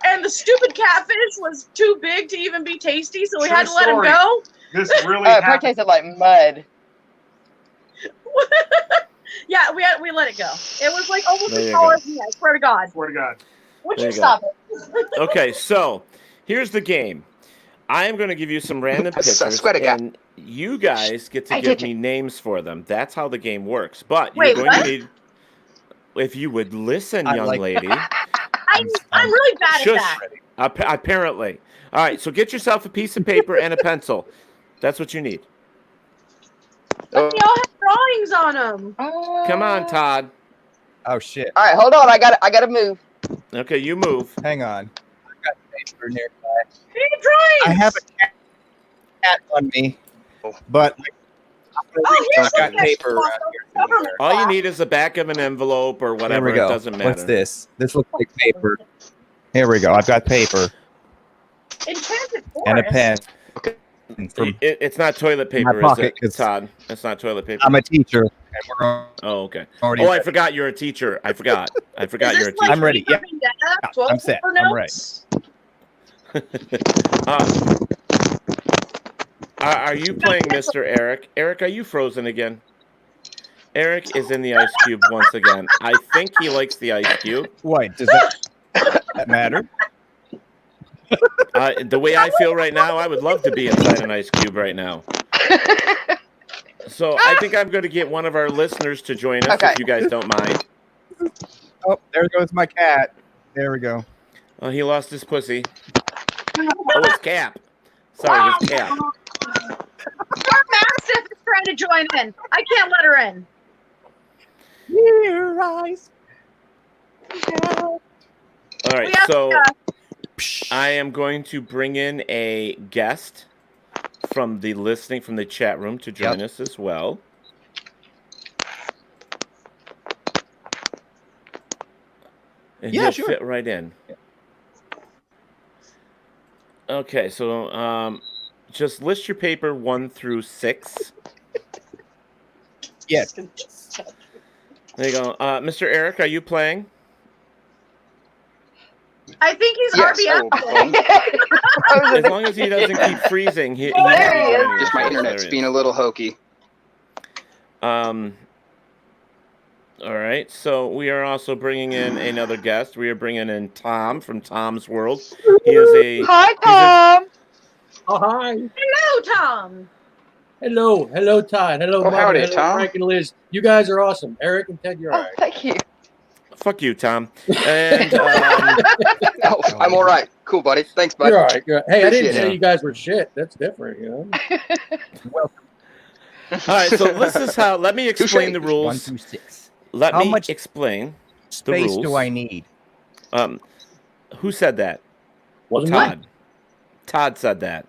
and the stupid catfish was too big to even be tasty, so we had to let him go. This really it tasted like mud. Yeah, we let it go. It was like almost as tall as me. I swear to God. Would you stop it? Okay, so here's the game. I am going to give you some random pictures, and you guys get to give me names for them. That's how the game works. But you're going to need, if you would listen, young lady. I'm really bad at that. Apparently. All right, so get yourself a piece of paper and a pencil. That's what you need. But they all have drawings on them. Come on, Todd. Oh shit! All right, hold on. I got to move. Okay, you move. Hang on. I've got paper nearby. Drawings. I have a cat on me, but I've got paper. All you need is the back of an envelope or whatever. Here we go. It doesn't matter. What's this? This looks like paper. Here we go. I've got paper and a pen. It's not toilet paper, is it, Todd? It's not toilet paper. I'm a teacher. Okay. Oh, I forgot you're a teacher. I forgot you're a teacher. I'm ready. Yeah. I'm set. I'm ready. Are you playing Mr. Eric? Eric, are you frozen again? Eric is in the ice cube once again. I think he likes the ice cube. Wait, does that matter? The way I feel right now, I would love to be inside an ice cube right now. So I think I'm going to get one of our listeners to join us, if you guys don't mind. Oh, there goes my cat. There we go. Oh, he lost his pussy. Oh, his Cap. Sorry, his Cap. Our Mastiff is trying to join in. I can't let her in. Your eyes. All right, so I am going to bring in a guest from the chat room to join us as well. And he'll fit right in. Okay, so just list your paper 1 through 6. Yes. There you go. Mr. Eric, are you playing? I think he's RBF. As long as he doesn't keep freezing. Just my internet's being a little hokey. All right, so we are also bringing in another guest. We are bringing in Tom from Tom's World. He is a... Hi, Tom. Oh, hi. Hello, Tom. Hello, Todd. Hello, Mike. Howdy, hello, Tom. Frank and Liz. You guys are awesome. Eric and Ted, you're all right. Thank you. Fuck you, Tom. And I'm all right. Cool, buddy. Thanks, buddy. You're all right. Hey, I didn't Appreciate say it. you guys were shit. That's different, you know. Welcome. all right, so this is how. Let me explain the rules. 1 through 6. Let How me much explain the space rules. do I need? Who said that? Wasn't Todd. mine. Todd said that.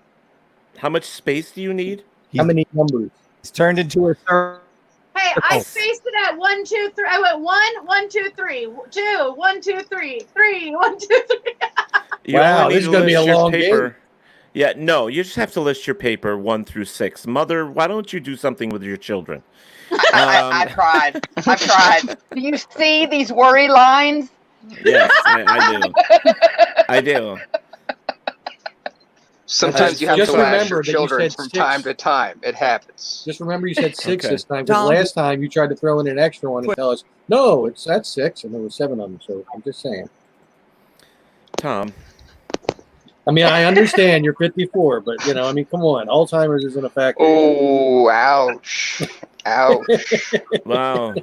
How much space do you need? How many numbers? He's turned into a third. Hey, I spaced it at 1, 2, 3. I went 1, 1, 2, 3, 2, 1, 2, 3, 3, 1, 2, 3. You Wow, only this need is gonna be a list your long paper. game. Yeah, no, you just have to list your paper 1 through 6. Mother, why don't you do something with your children? I tried. I tried. Do you see these worry lines? Yes, I do. I do. Sometimes you have Just to ask remember your that you children said from 6. time to time. It happens. Just remember you said 6 Okay. this time, because Tom. last time you tried to throw in an extra one and tell us, no, that's 6, and there were 7 of them, so I'm just saying. Tom. I mean, I understand you're 54, but, you know, I mean, come on. Alzheimer's isn't a factor. Oh, ouch. Ouch. Wow.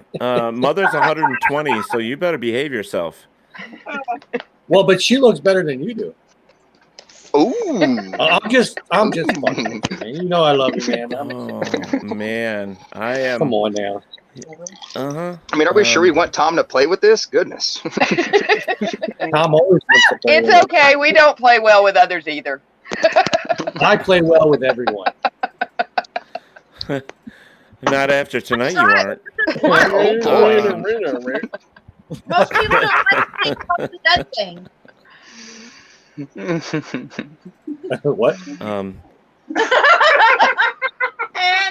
Mother's 120, so you better behave yourself. Well, but she looks better than you do. Ooh. I'm just fucking with you, man. You know I love you, man. Oh man, I am. Come on now. Uh-huh. I mean, are we sure we want Tom to play with this? Goodness. Tom always wants to play with It's okay. We don't play well with others either. I play well with everyone. Not after tonight, you aren't. Most people don't like to think about the dead thing. What? And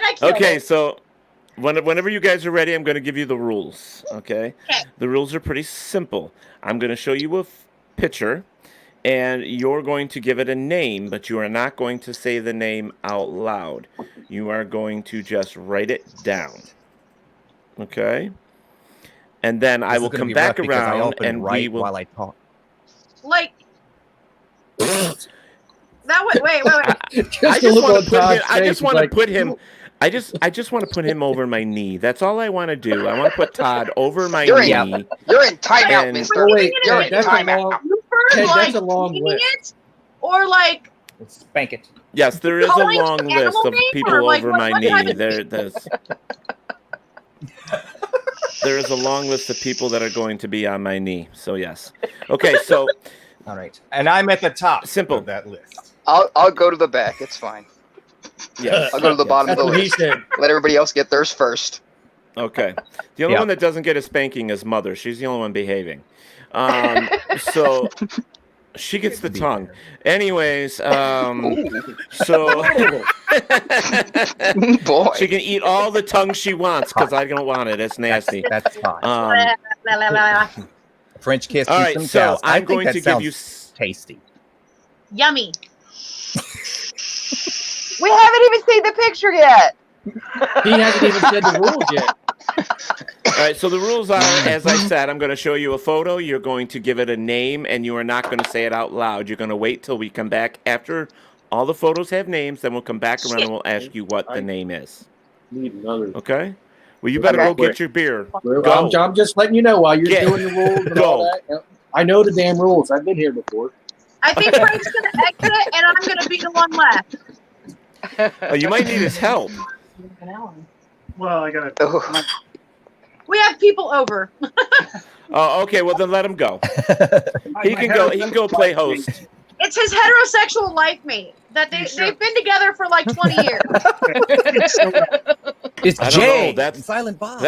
I killed Okay, it. so whenever you guys are ready, I'm going to give you the rules. Okay? The rules are pretty simple. I'm going to show you a picture, and you're going to give it a name, but you are not going to say the name out loud. You are going to just write it down. Okay? And then I will come back around and we will. While I talk. Like that. Wait. I just want to put him. I just want to put him over my knee. That's all I want to do. I want to put Todd over my knee. You're in timeout, mister. Wait, You're in that's timeout. Ted, like that's a long eating list. it, or like Spank it. Yes, there is a calling long an list animal of name, people or, like, over what my kind knee. of- There is a long list of people that are going to be on my knee. So yes. Okay, so All right, and I'm at the top. Simple. Of that list. I'll go to the back. It's fine. yes. I'll go to the bottom of That's the what he list. said. Let everybody else get theirs first. Okay. The only Yeah. one that doesn't get a spanking is Mother. She's the only one behaving. So she gets the tongue. Anyways, so Boy. she can eat all the tongue she wants because I don't want it. It's nasty. That's fine. La, la, la, la. French kiss. all keeps right, them so cows. I I'm think going that to give sounds you. tasty. Yummy. We haven't even seen the picture yet. He hasn't even said the rules yet. All right, so the rules are, as I said, I'm going to show you a photo. You're going to give it a name, and you are not going to say it out loud. You're going to wait till we come back after all the photos have names. Then we'll come back around and we'll ask you what the name is. Need another. Okay? Well, you better go get your beer. Go. I'm just letting you know while you're Get- doing the rules and Go. all that. I know the damn rules. I've been here before. I think Frank's gonna exit, and I'm gonna be the one left. Oh, you might need his help. Well, I gotta. Oh. We have people over. Oh, okay. Well, then let him go. He can go. He can go play host. It's his heterosexual life mate that they've been together for like 20 years. It's I don't Jay. know, that's- Silent Bob. I'm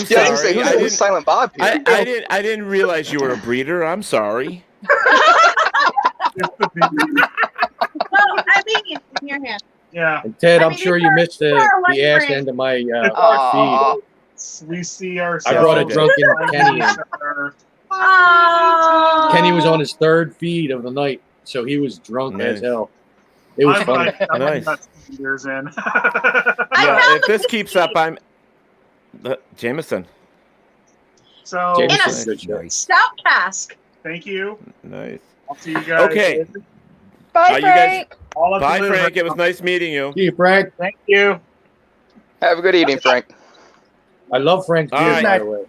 Yeah, you sorry. say I who's Silent Bob here? I didn't realize you were a breeder. I'm sorry. Well, I mean, in your hand. Yeah, And Ted, I I'm mean, sure it's you our- missed it's our the ass life end of my Aw. feed. we see ourselves. I brought a drunken Kenny in. Oh. Kenny was on his third feed of the night, so he was drunk as Nice. hell. It was funny. I'm Nice. about 2 years in. Yeah, if this keeps up, I'm Jameson. So, Jameson's a good show. Stout cask. thank you. Nice. I'll see you guys. Okay. Bye, you guys- Frank. All of Bye, you. Frank. It was nice meeting you. See you, Frank. Thank you. Have a good evening, Frank. I love Frank's All beer, right. by the way. Are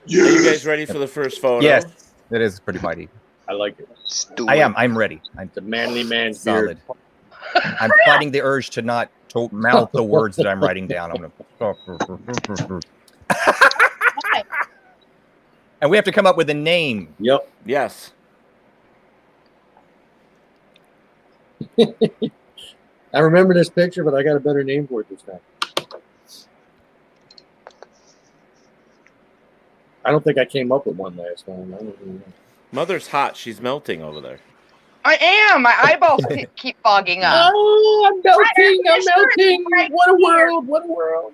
you guys ready for the first photo? Yes, it is pretty mighty. I like it. Stupid. I am. I'm ready. I'm It's a manly man's beard. solid. I'm fighting the urge to not to mouth the words that I'm writing down. I'm gonna. And we have to come up with a name. Yep. Yes. I remember this picture, but I got a better name for it this time. I don't think I came up with one last time. I don't even know. Mother's hot. She's melting over there. I am. My eyeballs keep fogging up. Oh, I'm melting. I'm melting. Right What a here. world. What a world.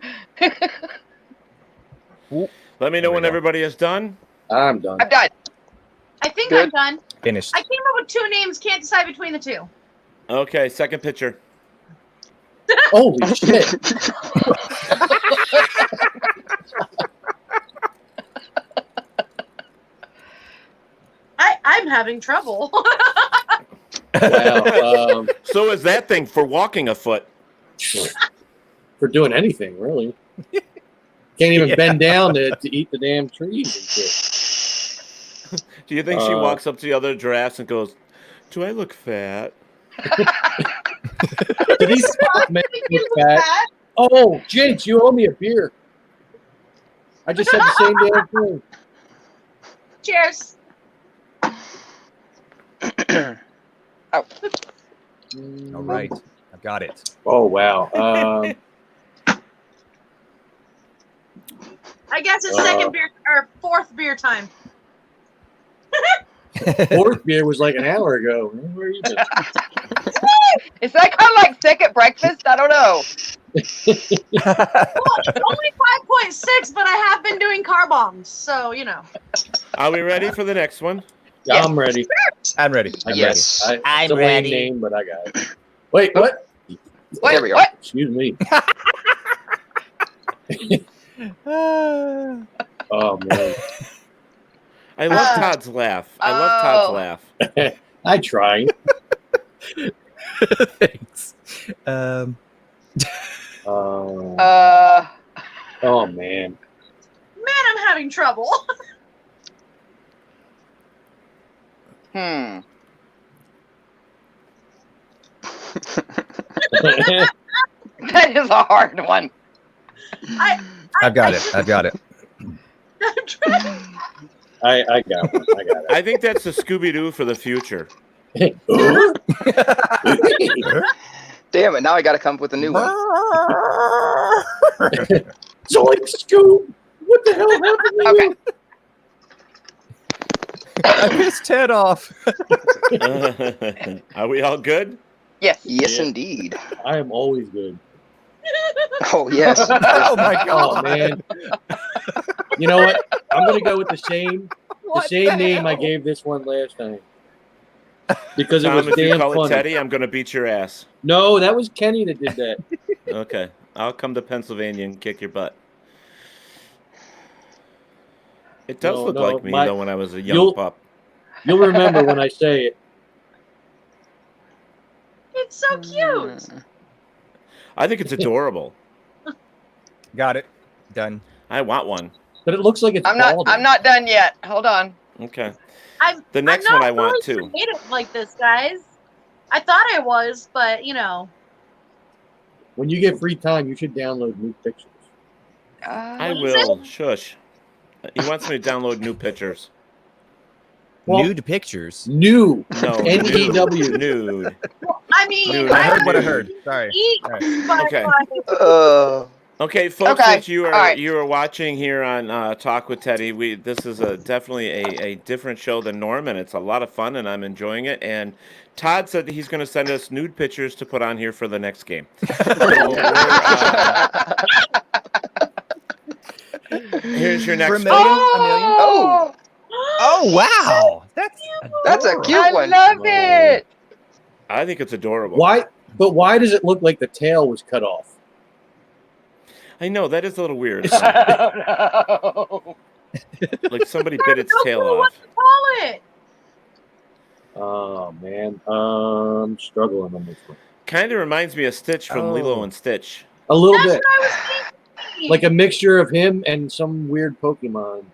Let me know when go. everybody is done. I'm done. I'm done. I think Good. I'm done. Finished. I came up with 2 names. Can't decide between the 2. Okay, second picture. Holy shit. I'm having trouble. Wow. So is that thing for walking a foot. For doing anything, really. Can't even bend down to eat the damn trees and shit. Do you think she walks up to the other giraffes and goes, Do I look fat? Did these spots make me look fat? Oh, Jinx, you owe me a beer. I just said the same damn thing. Cheers. Oh. All right, I've got it. Oh, wow. I guess it's second beer or fourth beer time. Fourth beer was like an hour ago. Where are you been? Is that kind of like second breakfast? I don't know. Well, it's only 5.6, but I have been doing car bombs, so you know. Are we ready for the next one? Yeah, I'm ready. I'm ready. Yes. I'm it's a lame ready. name, but I got it. Wait, what? There we go. What? Excuse me. Oh, man. I love Todd's laugh. I love Todd's laugh. I try. Thanks. Oh, man. Man, I'm having trouble. Hmm. That is a hard one. I've got it. I'm trying. I got one. I got I think that's the Scooby-Doo for the future. it. Damn it! Now I got to come up with a new one. Zoink, Scoob! What the hell happened to Okay. you? I pissed Ted off. Are we all good? Yes. Yes, Yeah. indeed. I am always good. Oh yes. Oh my Oh, god. man. You know what? I'm going to go with the same name I gave this one last time. Because it Tom, was if you damn call it funny. Teddy, I'm going to beat your ass. No, that was Kenny that did that. Okay. I'll come to Pennsylvania and kick your butt. It does No, look no, like me, though, when I was a young you'll- pup. You'll remember when I say it. It's so cute. I think it's adorable. Got it. Done. I want one. But it looks like it's I'm not. balding. I'm not done yet. Hold on. Okay. I'm The next I'm one not I want, really too. creative like this, guys. I thought I was, but you know. When you get free time, you should download new pictures. I What is will. Shush. He wants me to download new pictures. Well, Nude pictures. New. No. N-E-W. Nude. I mean, Dude, I heard what I Nude. heard. Sorry. eat, but Okay. like, Okay, folks, Okay, that you are all right. watching here on Talk with Teddy, this is definitely a different show than Norman. It's a lot of fun, and I'm enjoying it. And Todd said that he's going to send us nude pictures to put on here for the next game. Here's your For next a one. million? A million? Oh, Oh, wow. that's a adorable. cute I one. love it. I think it's adorable. Why? But why does it look like the tail was cut off? I know, that is a little weird. Oh, no. Like somebody bit its tail clue what off. to call it. Oh, man. I'm struggling on this one. Kind of reminds me of Stitch from Lilo and Stitch. A little That's bit. what I was thinking. Like a mixture of him and some weird Pokemon.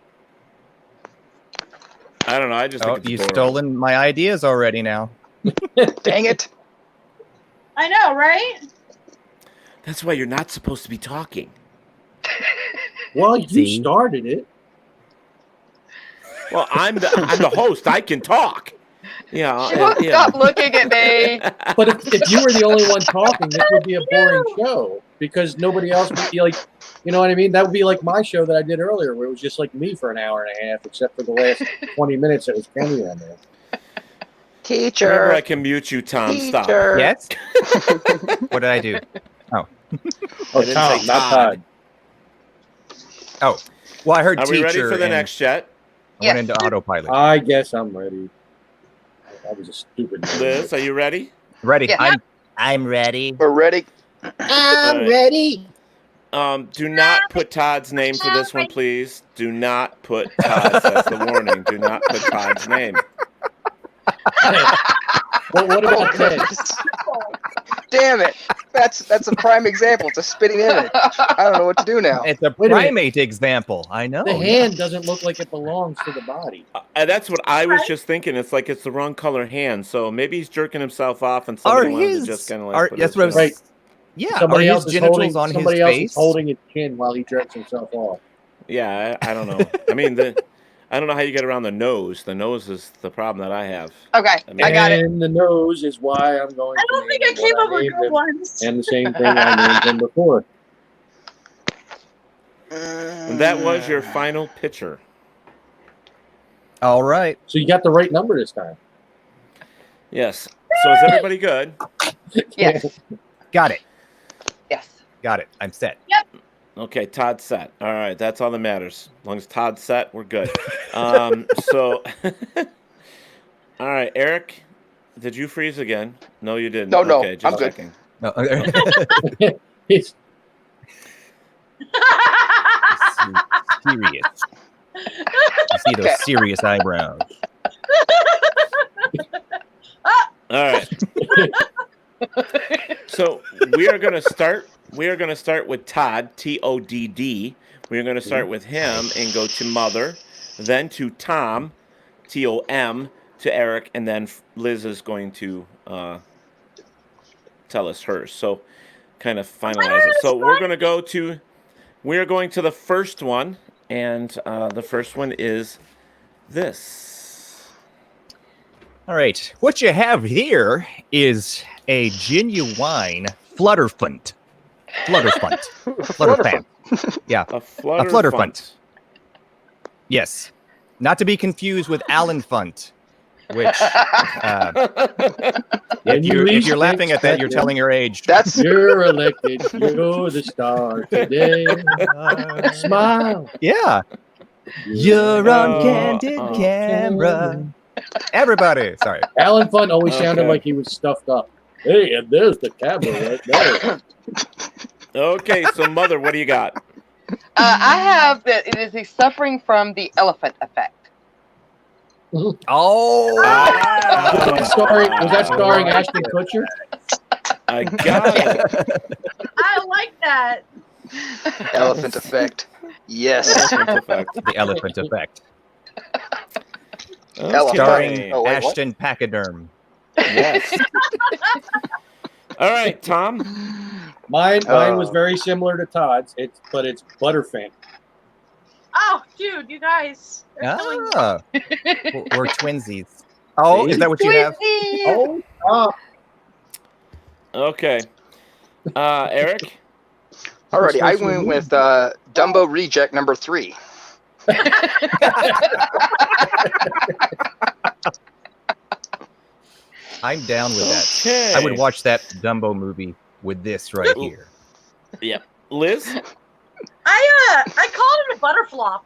I don't know, I just think it's You've adorable. stolen my ideas already now. Dang it. I know, right? That's why you're not supposed to be talking. Well, you See? started it. Well, I'm the host. I can talk. Yeah. Stop looking at me. But if you were the only one talking, this would be a boring show because nobody else would be like, you know what I mean? That would be like my show that I did earlier where it was just like me for an hour and a half, except for the last 20 minutes that was Kenny on there. Teacher. Remember, I can mute you, Tom. Stop. Teacher. Yes? What did I do? Oh, didn't Tom, say not Todd. Todd. Oh. Well, I heard Are teacher. we ready for the and next jet? I went Yes. into autopilot. I guess I'm ready. That was a stupid name. Liz, are you ready? Ready. Yeah. I'm ready. We're ready. I'm ready. Do not put Todd's name for this one, please. Do not put Todd's. That's the warning. Do not put Todd's name. Well, what about Ted? Damn it. That's a prime example. It's a spitting image. I don't know what to do now. It's a primate example. I know. The hand doesn't look like it belongs to the body. That's what I was just thinking. It's like it's the wrong color hand. So maybe he's jerking himself off, and somebody wanted to just kind of like. That's what I was right. Yeah. Somebody are else his is genitals holding, on his somebody else face? is holding his chin while he jerks himself off. Yeah, I don't know. I mean, I don't know how you get around the nose. The nose is the problem that I have. Okay, I got it. And the nose is why I'm going. I don't think I came up with good ones. And the same thing I named him before. And that was your final picture. All right. So you got the right number this time. Yes. So is everybody good? Yes. Got it. Yes. Got it. I'm set. Yep. Okay, Todd's set. All right, that's all that matters. As long as Todd's set, we're good. So, all right, Eric, did you freeze again? No, you didn't. No, okay, just I'm good. checking. No. It's Serious. You see those serious eyebrows. All right. So we are going to start. We are going to start with Todd, Todd. We are going to start with him and go to Mother, then to Tom, Tom, to Eric, and then Liz is going to tell us hers. So kind of finalize it. So we're going to the first one, and the first one is this. All right. What you have here is a genuine flutterfunt. Flutterfant. Yeah. A flutterfunt. Yes. Not to be confused with Alan Funt, which if you're laughing at that, you're telling your age. You're elected. You're the star today. Smile. Yeah. You're on candid camera. Everybody. Sorry. Alan Funt always sounded like he was stuffed up. Hey, and there's the camera right there. Okay, so Mother, what do you got? I have that it is suffering from the elephant effect. Oh. Was that starring Ashton Kutcher? I got it. I like that. Elephant effect. Yes. The elephant effect. Okay. Starring Oh, wait, what? Ashton Pachyderm. Yes. All right, Tom. Mine was very similar to Todd's. But it's Butterfant. Oh, dude, you guys. They're killing me. Ah. We're twinsies. Oh, is that what you have? Oh. Okay. Eric? Alrighty, I went with Dumbo Reject number 3. I'm down with that. Okay. I would watch that Dumbo movie with this right here. Yep. Liz? I called it a butterflop.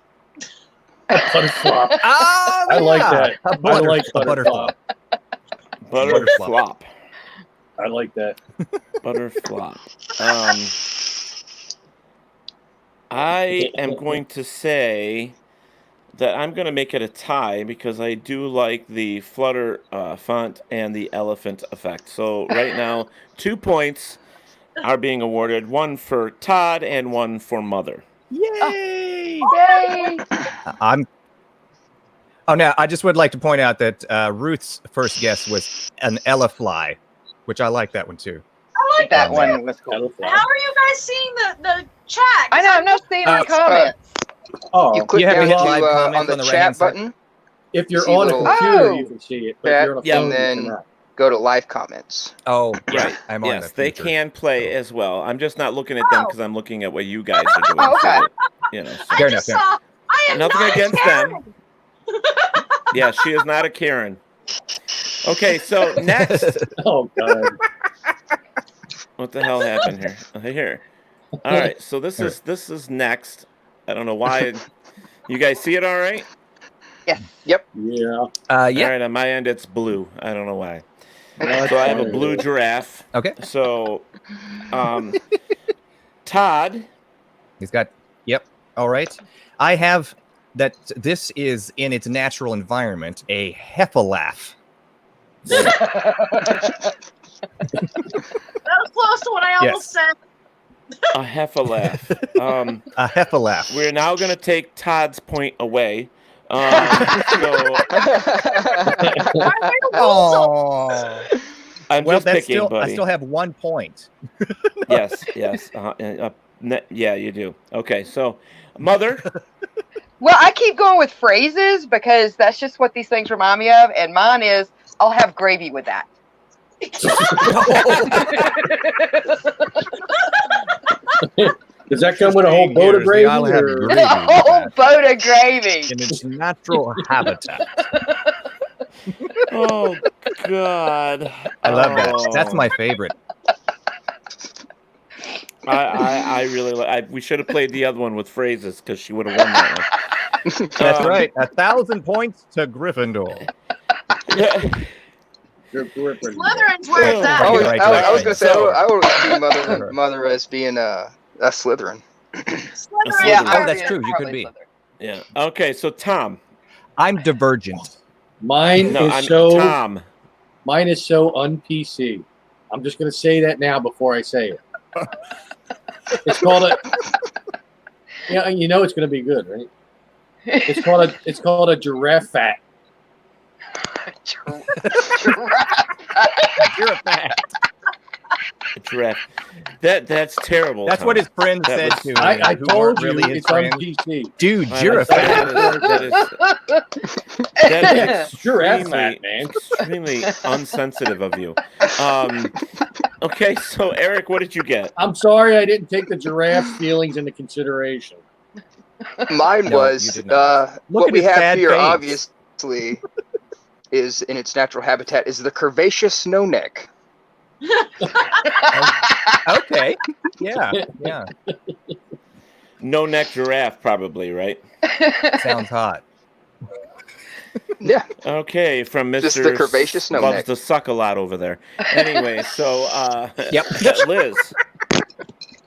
Butterflop. Oh, I like that. A I like butterflop. Butterflop. I like that. Butterflop. I am going to say that I'm going to make it a tie because I do like the flutter font and the elephant effect. So right now, 2 points are being awarded, one for Todd and one for Mother. Yay! Yay! Now I just would like to point out that Ruth's first guess was an elefly, which I like that one too. I like That that. one was cool. How are you guys seeing the chat? I know, I'm not seeing the comments. You click You have down any to, live comments on the on the chat right-hand side? button, If you're See on a little- computer, Oh. you can see it. But chat, if you're on a phone, and you then cannot. go to live comments. Oh, Yeah. right. I'm on Yes, the they feature. can play as well. I'm just not looking at them because I'm looking at what you guys are doing. Oh, okay. So, you know, so- I Fair just enough, saw. I am Nothing not against a Karen. Yeah, she is not a Karen. Okay, so next. Oh, God. What the hell happened here? Here. All right, so this is next. I don't know why. You guys see it all right? Yes. Yep. Yeah. All right, on my end it's blue. I don't know why. That's So I have a fine. blue giraffe. Okay. So, Todd. He's got. Yep. All right. I have that. This is in its natural environment a heffalaf. That was close to what I almost said. A heffalaugh. A heffalaugh. We're now going to take Todd's point away. Oh. I'm just picking, buddy. I still have 1 point. Yes. Yeah, you do. Okay, so, Mother. Well, I keep going with phrases because that's just what these things remind me of, and mine is, I'll have gravy with that. Does that come with a whole boat of gravy? A whole boat of gravy. In its natural habitat. Oh, God. I love that. That's my favorite. I really like. We should have played the other one with phrases because she would have won that one. That's right. 1,000 points to Gryffindor. Slytherin's where it's at. I was going to say, I would see Mother as being a Slytherin. Slytherin. Yeah, that's true. You could be. Yeah. Okay, so Tom. I'm divergent. Mine is Tom. Mine is so un-PC. I'm just going to say that now before I say it. It's called a. Yeah, you know it's going to be good, right? It's called a giraffe fat. Giraffe. That's terrible. That's Tom. what his friend said to him. I told you really it's on PC. Dude, giraffe. That is giraffe fat, man. Extremely unsensitive of you. Okay, so Eric, what did you get? I'm sorry I didn't take the giraffe's feelings into consideration. Mine was what we have here, obviously, is in its natural habitat is the curvaceous snow neck. Okay. Yeah. No neck giraffe, probably, right? Sounds hot. Yeah. Okay, from Mr. Just the curvaceous snow loves neck. to suck a lot over there. Anyway, so Yep. Liz.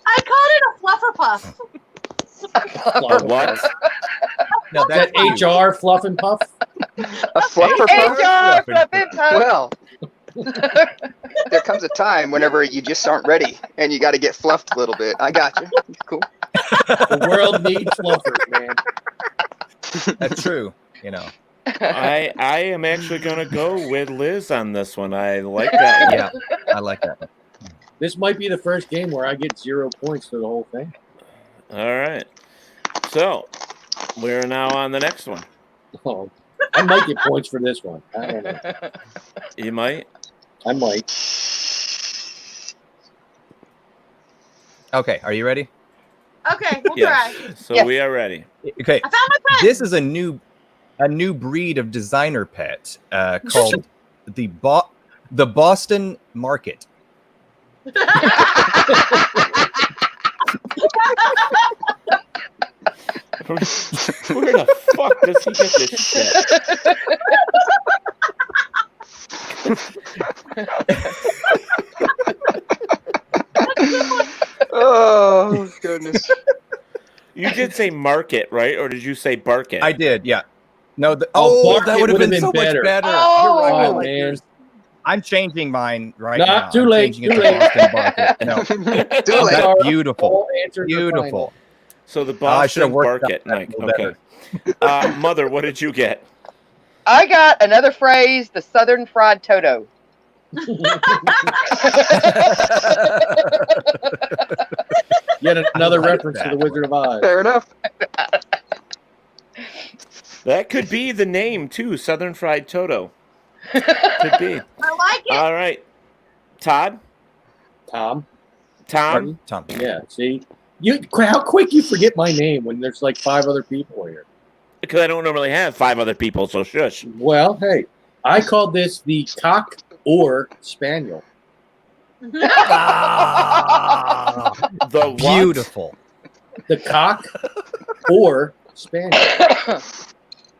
I called it a fluffer puff. What? No, That HR fluff and puff? A fluffer puff? HR fluff and puff. Well, there comes a time whenever you just aren't ready and you got to get fluffed a little bit. I got you. Cool. The world needs fluffers, man. That's true. You know. I am actually going to go with Liz on this one. I like that one. Yeah, I like that. This might be the first game where I get 0 points for the whole thing. All right. So, we're now on the next one. Oh, I might get points for this one. I don't know. You might? I might. Okay, are you ready? Okay, we'll try. So we are ready. Okay. I found my pen. This is a new breed of designer pet called the Boston Market. Where the fuck does he get this shit? Oh, goodness. You did say market, right? Or did you say barket? I did, yeah. No, that Barket would have been so better. much better. Oh, You're right. Oh, man. I'm changing mine right Not now. too I'm late, changing it too to late. Boston Barket. No, Too late. that's beautiful. All answers are Beautiful. So the I should have Boston worked barket, on that Mike. a little Okay. Mother, what did you get? I got another phrase, the Southern Fried Toto. Yet another like reference to that the Wizard of Oz. Fair enough. That could be the name, too. Southern Fried Toto. Could be. I like it. All right. Todd? Tom. Tom? Tom. Yeah, see? How quick you forget my name when there's like 5 other people here. Because I don't normally have 5 other people, so shush. Well, hey, I called this the cock or spaniel. Ah, The what? beautiful. The cock or spaniel.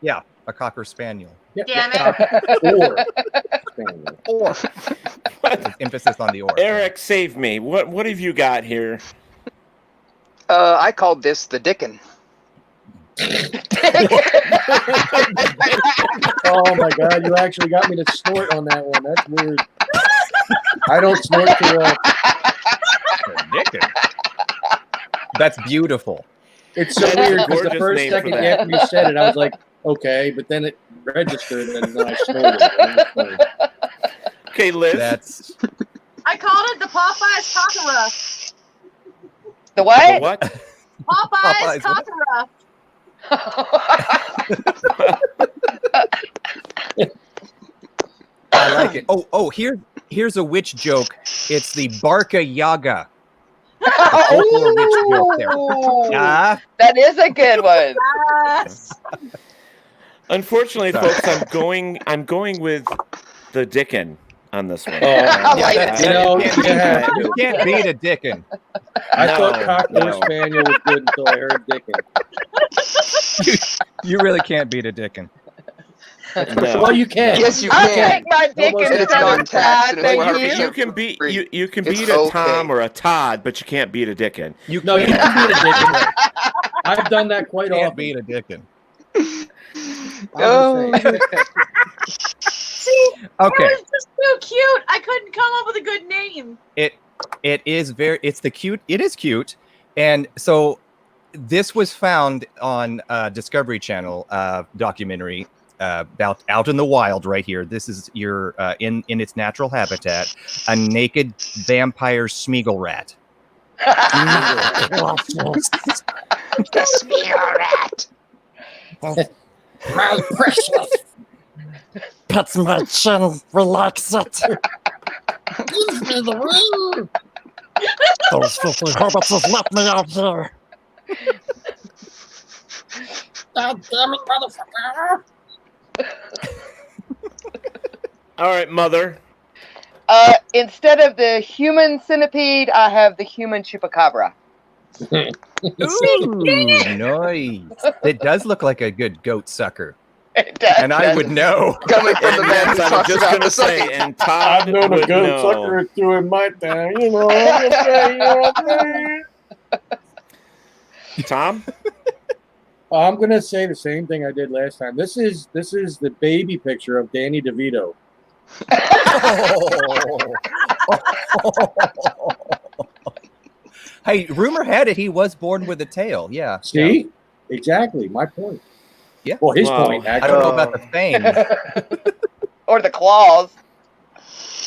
Yeah, a cocker spaniel. Yeah, Damn the cock or spaniel. Or. With emphasis on the or. Eric, save me. What have you got here? I called this the Dickin. Oh my God, you actually got me to snort on that one. That's weird. I don't snort too well. That's beautiful. It's so weird because the Gorgeous first name for second that. after you said it, I was like, okay, but then it registered and then I snorted. Okay, Liz. That's I called it the Popeyes Cockara. The what? The what? Popeyes Popeyes, Cockara. I like it. Oh, here's a witch joke. It's the Barca Yaga. Folklore witch joke there. Ah, That is a good one. Yes. Unfortunately, folks, I'm going with the Dickin on this one. I like that's- it. you can't beat a Dickin. I thought No, Cockney no. Spaniel was good until I heard Dickens. You really can't beat a Dickin. No. Well, you can. Yes, you I'll can. take my dick Almost and it's send gone it taxed back. and it's Thank 100% you. You can beat you can It's beat a Tom okay. or a Todd, but you can't beat a Dickin. No, you can beat a Dickens. I've done that quite Can't often. beat a Dickin. Oh. See, Okay. it was just so cute. I couldn't come up with a good name. It is cute, and so this was found on Discovery Channel documentary about out in the wild right here. This is your in its natural habitat, a naked vampire Smeagol rat. The Smeagol rat. My precious. Pet my chin, relax it. Give me the ring. Those filthy hobbits have left me out here. God damn it, motherfucker. All right, Mother. Instead of the human centipede, I have the human chupacabra. Ooh, nice. It does look like a good goat sucker, It does. and I would know. Coming from the And man yes, who I was talks just about gonna the say, sucking. and Todd I've known a would goat know. sucker or two in my time, you know. I'm just saying, you know what I mean? Tom. I'm gonna say the same thing I did last time. This is the baby picture of Danny DeVito. Hey, rumor had it he was born with a tail. Yeah. See, exactly my point. Yeah. Well, his Wow. point. I Actually. don't know about the fame. Or the claws.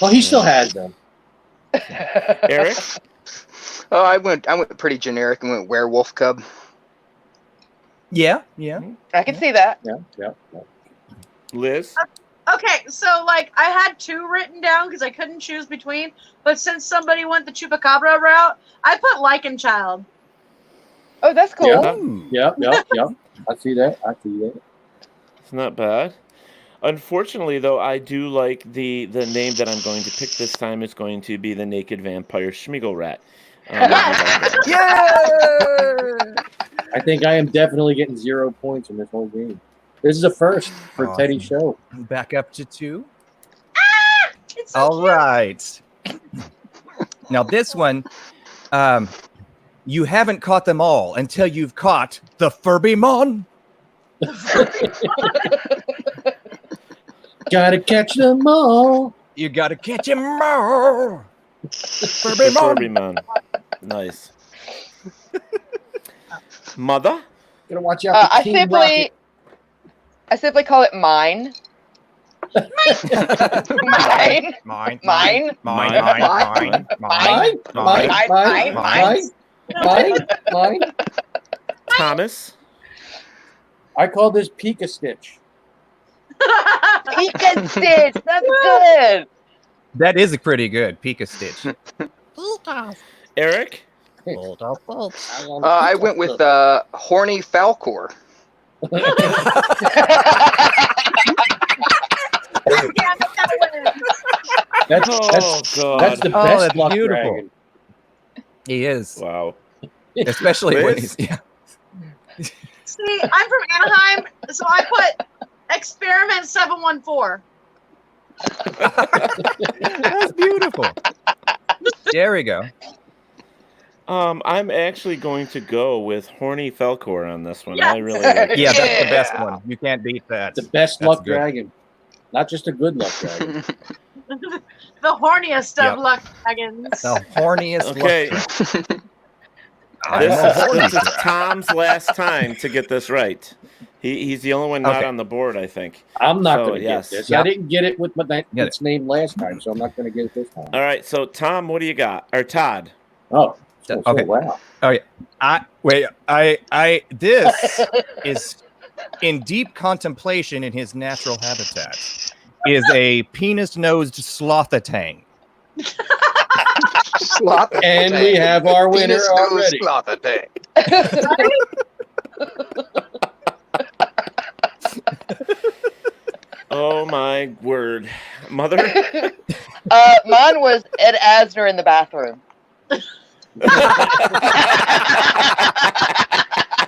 Well, he still has them. Eric. Oh, I went pretty generic and went werewolf cub. Yeah. I can see that. Yeah. Liz. Okay, so like I had two written down because I couldn't choose between, but since somebody went the chupacabra route, I put lichen child. Oh, that's cool. Yeah. Ooh. Yep. I see that. It's not bad. Unfortunately, though, I do like the name that I'm going to pick this time is going to be the naked vampire Smeagol rat. Yeah. I think I am definitely getting 0 points in this whole game. This is a first for Awesome. Teddy's show. Back up to 2. It's so All cute. right. Now this one, you haven't caught them all until you've caught the Furbymon. Gotta catch them all. You gotta catch him all. Furbymon. Furbymon. Nice. Mother. Gotta watch out for I King Rocket. simply call it mine. Mine. Mine. Mine. Mine. Thomas. I call this Pika Stitch. Pika Stitch. That's good. That is a pretty good Pika Stitch. Eric. I went with horny Falcor. That's God. the best that's luck beautiful. dragon. He is, Wow. especially when Liz? he's. Yeah. See, I'm from Anaheim, so I put Experiment 714. That's beautiful. There we go. I'm actually going to go with horny Falcor on this one. Yes. I really like it. Yeah, that's the best one. You can't beat that. The best That's luck good. dragon. Not just a good luck dragon. The horniest of Yep. luck dragons. The horniest. Okay. This is Tom's last time to get this right. He's the only one not on the board, I think. I'm not going to get this. Yep. I didn't get it with its name last time, so I'm not going to get it this time. All right, so Tom, what do you got? Or Todd? Oh, okay. Wow. Oh yeah. This is in deep contemplation in his natural habitat. Is a penis-nosed slothatang. And we have our winner already. Oh my word, Mother! Mine was Ed Asner in the bathroom.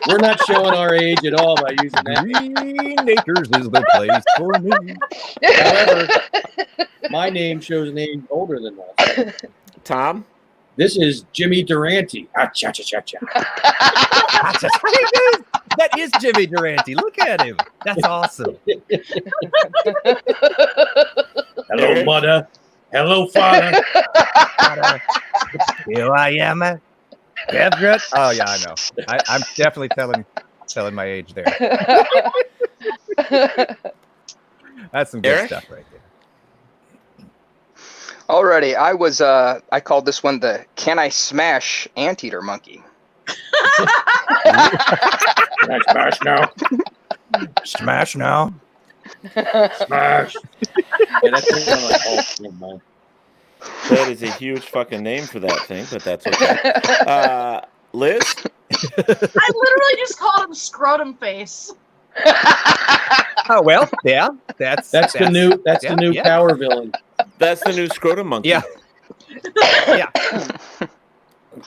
We're not showing our age at all by using that. Green Acres is the place for me. However, my name shows an age older than mine. Tom? This is Jimmy Durante. Cha-cha-cha-cha. That is Jimmy Durante. Look at him. That's awesome. Hello, mother. Hello, father. Here I am. Everett. Oh yeah, I know. I'm definitely telling my age there. That's some good Eric? stuff right there. Alrighty, I called this one the Can I Smash Anteater Monkey. Can I smash now? Smash now. Smash. Yeah, that's kind of like all man. That is a huge fucking name for that thing, but that's okay. Liz? I literally just called him Scrotum Face. Oh well, yeah. That's the new power villain. That's the new scrotum monkey. Yeah. Yeah.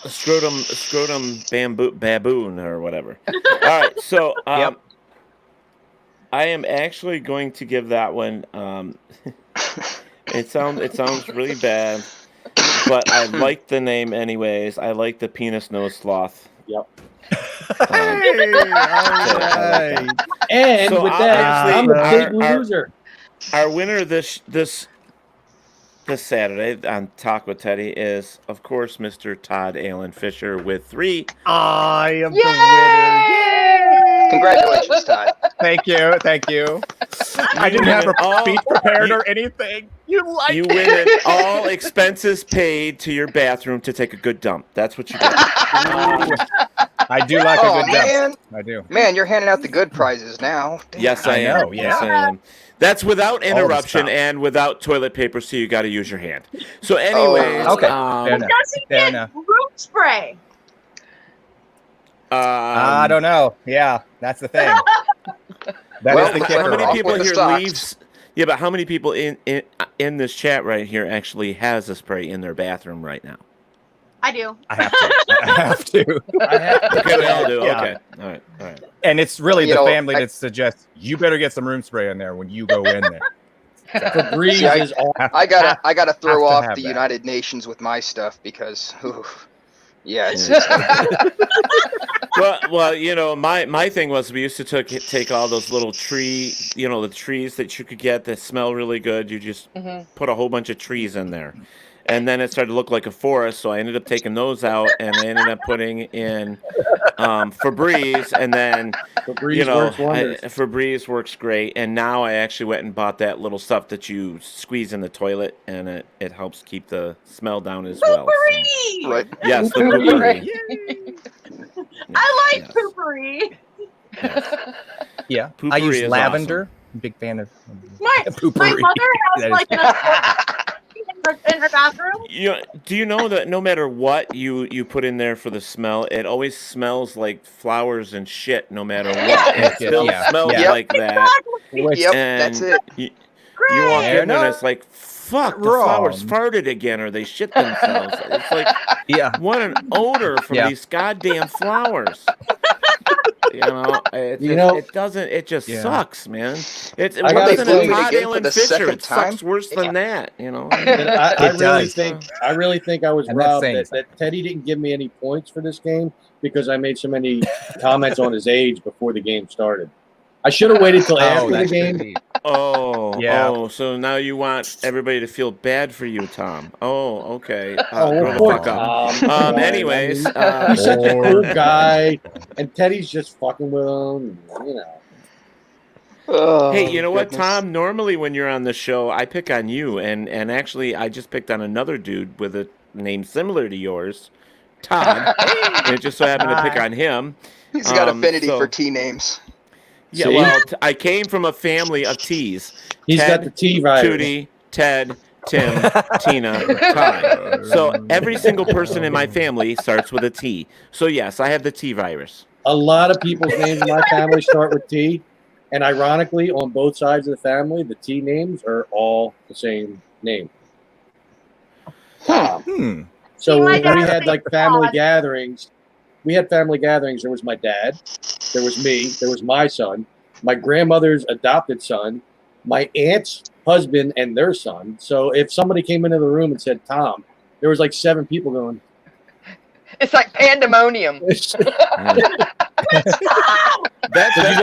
Scrotum baboon or whatever. All right, so Yep. I am actually going to give that one. It sounds really bad, but I like the name anyways. I like the penis nose sloth. Yep. Hey, all right. And So with that, I'm a big loser. Our winner this Saturday on Talk with Teddy is, of course, Mr. Todd Allen Fisher with 3. I am the winner. Congratulations, Todd. Thank you. I didn't have a speech prepared or anything. You win it. All expenses paid to your bathroom to take a good dump. That's what you get. I do like a good man. dump. I do. Man, you're handing out the good prizes now. Damn. Yes, I am. know, yeah. Yes, I am. That's without interruption stuff. and without toilet paper, so you got to use your hand. So, anyways, okay. Does he get room spray? I don't know. Yeah, that's the thing. That is the kicker. How many Off people with the here socks. leaves? Yeah, but how many people in this chat right here actually has a spray in their bathroom right now? I do. I have to. Okay, we all do. Yeah. Okay, all right. And it's really You the know, family that suggests you better get some room spray in there when you go in there. Febreze is all. I gotta throw have off to have the that. United Nations with my stuff because, yeah, it's Well, you know, my thing was we used to take all those little the trees that you could get that smell really good. You just put a whole bunch of trees in there. And then it started to look like a forest, so I ended up taking those out, and I ended up putting in Febreze, and then Febreze works great. And now I actually went and bought that little stuff that you squeeze in the toilet, and it helps keep the smell down as well. Poopery! right. Yes, the poopery. I like poopery. Yeah, Poopery I use is lavender. Big fan of My poopery. mother has That like is- in her bathroom. Do you know that no matter what you put in there for the smell, it always smells like flowers and shit, no matter what. It still smells like that. Yep, And that's it. You walk Fair in there and enough. it's like, fuck, the flowers farted again, or they shit themselves. It's like, what an odor from these goddamn flowers. It just sucks, man. It wasn't a Todd Allen Fisher. It sucks worse than that, you know. I really think I was I'm not robbed saying that Teddy didn't give me any points for this game because I made so many comments on his age before the game started. I should have waited till after the game So now you want everybody to feel bad for you, Tom. Oh, okay. Oh, grow poor the fuck up. Tom. Anyways, he's such a cool guy, and Teddy's just fucking with him. You know. Hey, you know what, Tom? Normally when you're on the show, I pick on you, and actually I just picked on another dude with a name similar to yours, Todd. And it just so happened to pick on him. He's got affinity for T names. Yeah, well, I came from a family of T's. He's got the T virus. Tootie, Ted, Tim, Tina, Todd. So every single person in my family starts with a T. So yes, I have the T virus. A lot of people's names in my family start with T. And ironically, on both sides of the family, the T names are all the same name. So when we had like family gatherings, there was my dad, there was me, there was my son, my grandmother's adopted son, my aunt's husband and their son. So if somebody came into the room and said Tom, there was like 7 people going. It's like pandemonium. That's you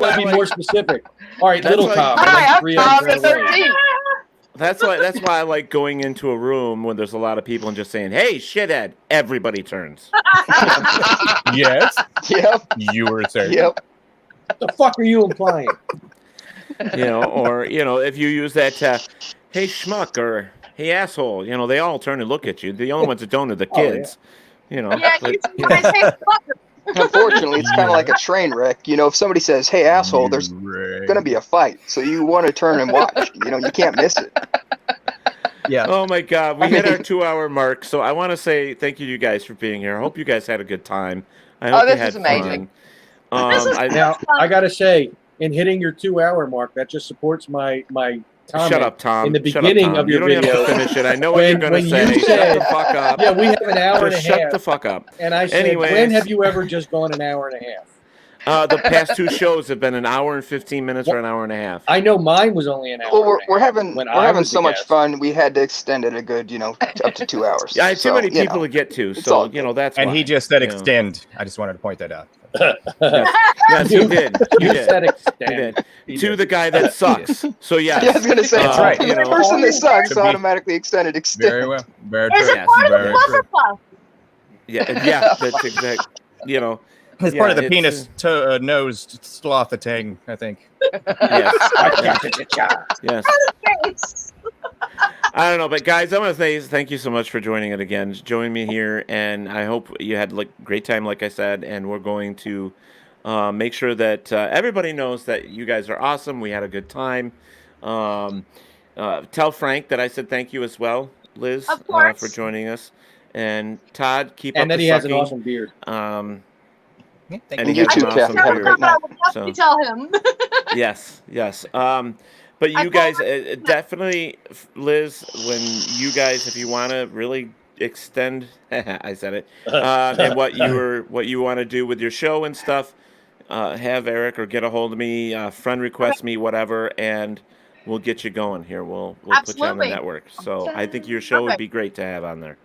want to be more specific. All right, little Tom. Hi, I'm Tom the 13th. That's why I like going into a room when there's a lot of people and just saying, "Hey, shithead!" Everybody turns. Yes. Yep. You were saying. Yep. What the fuck are you implying? Or if you use that, "Hey, schmuck," or "Hey, asshole," they all turn and look at you. The only ones that don't are the kids. Unfortunately, it's kind of like a train wreck. If somebody says, "Hey, asshole," there's going to be a fight. So you want to turn and watch. You can't miss it. Yeah. Oh, my God. We hit our 2-hour mark. So I want to say thank you to you guys for being here. I hope you guys had a good time. I hope this you had is amazing. Fun. I got to say, in hitting your 2-hour mark, that just supports my comment. Shut up, Tom. In the beginning of your video. You don't have to finish it. I know what you're going to say. Shut the fuck up. Yeah, we have an hour and a half. Shut the fuck up. And I said, when have you ever just gone an hour and a half? The past 2 shows have been an hour and 15 minutes or an hour and a half. I know mine was only an hour. Well, we're having so much fun. We had to extend it a good, up to 2 hours. I had too many people to get to, so that's why. And he just said extend. I just wanted to point that out. Yes, you did. You said extend. To the guy that sucks. So yes. Yeah, I was going to say that's right. The person that sucks automatically extended. Very well. Very true. Is it part of the Fluff? Yeah, that's exact. It's part of the penis nose sloth the tang, I think. Yes. I don't know, but guys, I want to say thank you so much for joining it again. Join me here, and I hope you had a great time, like I said, and we're going to make sure that everybody knows that you guys are awesome. We had a good time. Tell Frank that I said thank you as well, Liz, for joining us. And Todd, keep up the sucking. And that he has an awesome beard. And he has an awesome beard. So tell him. Yes. But you guys, definitely, Liz, if you want to really extend, I said it, and what you want to do with your show and stuff, have Eric or get a hold of me, friend request me, whatever, and we'll get you going here. We'll put you on the network. So I think your show would be great to have on there.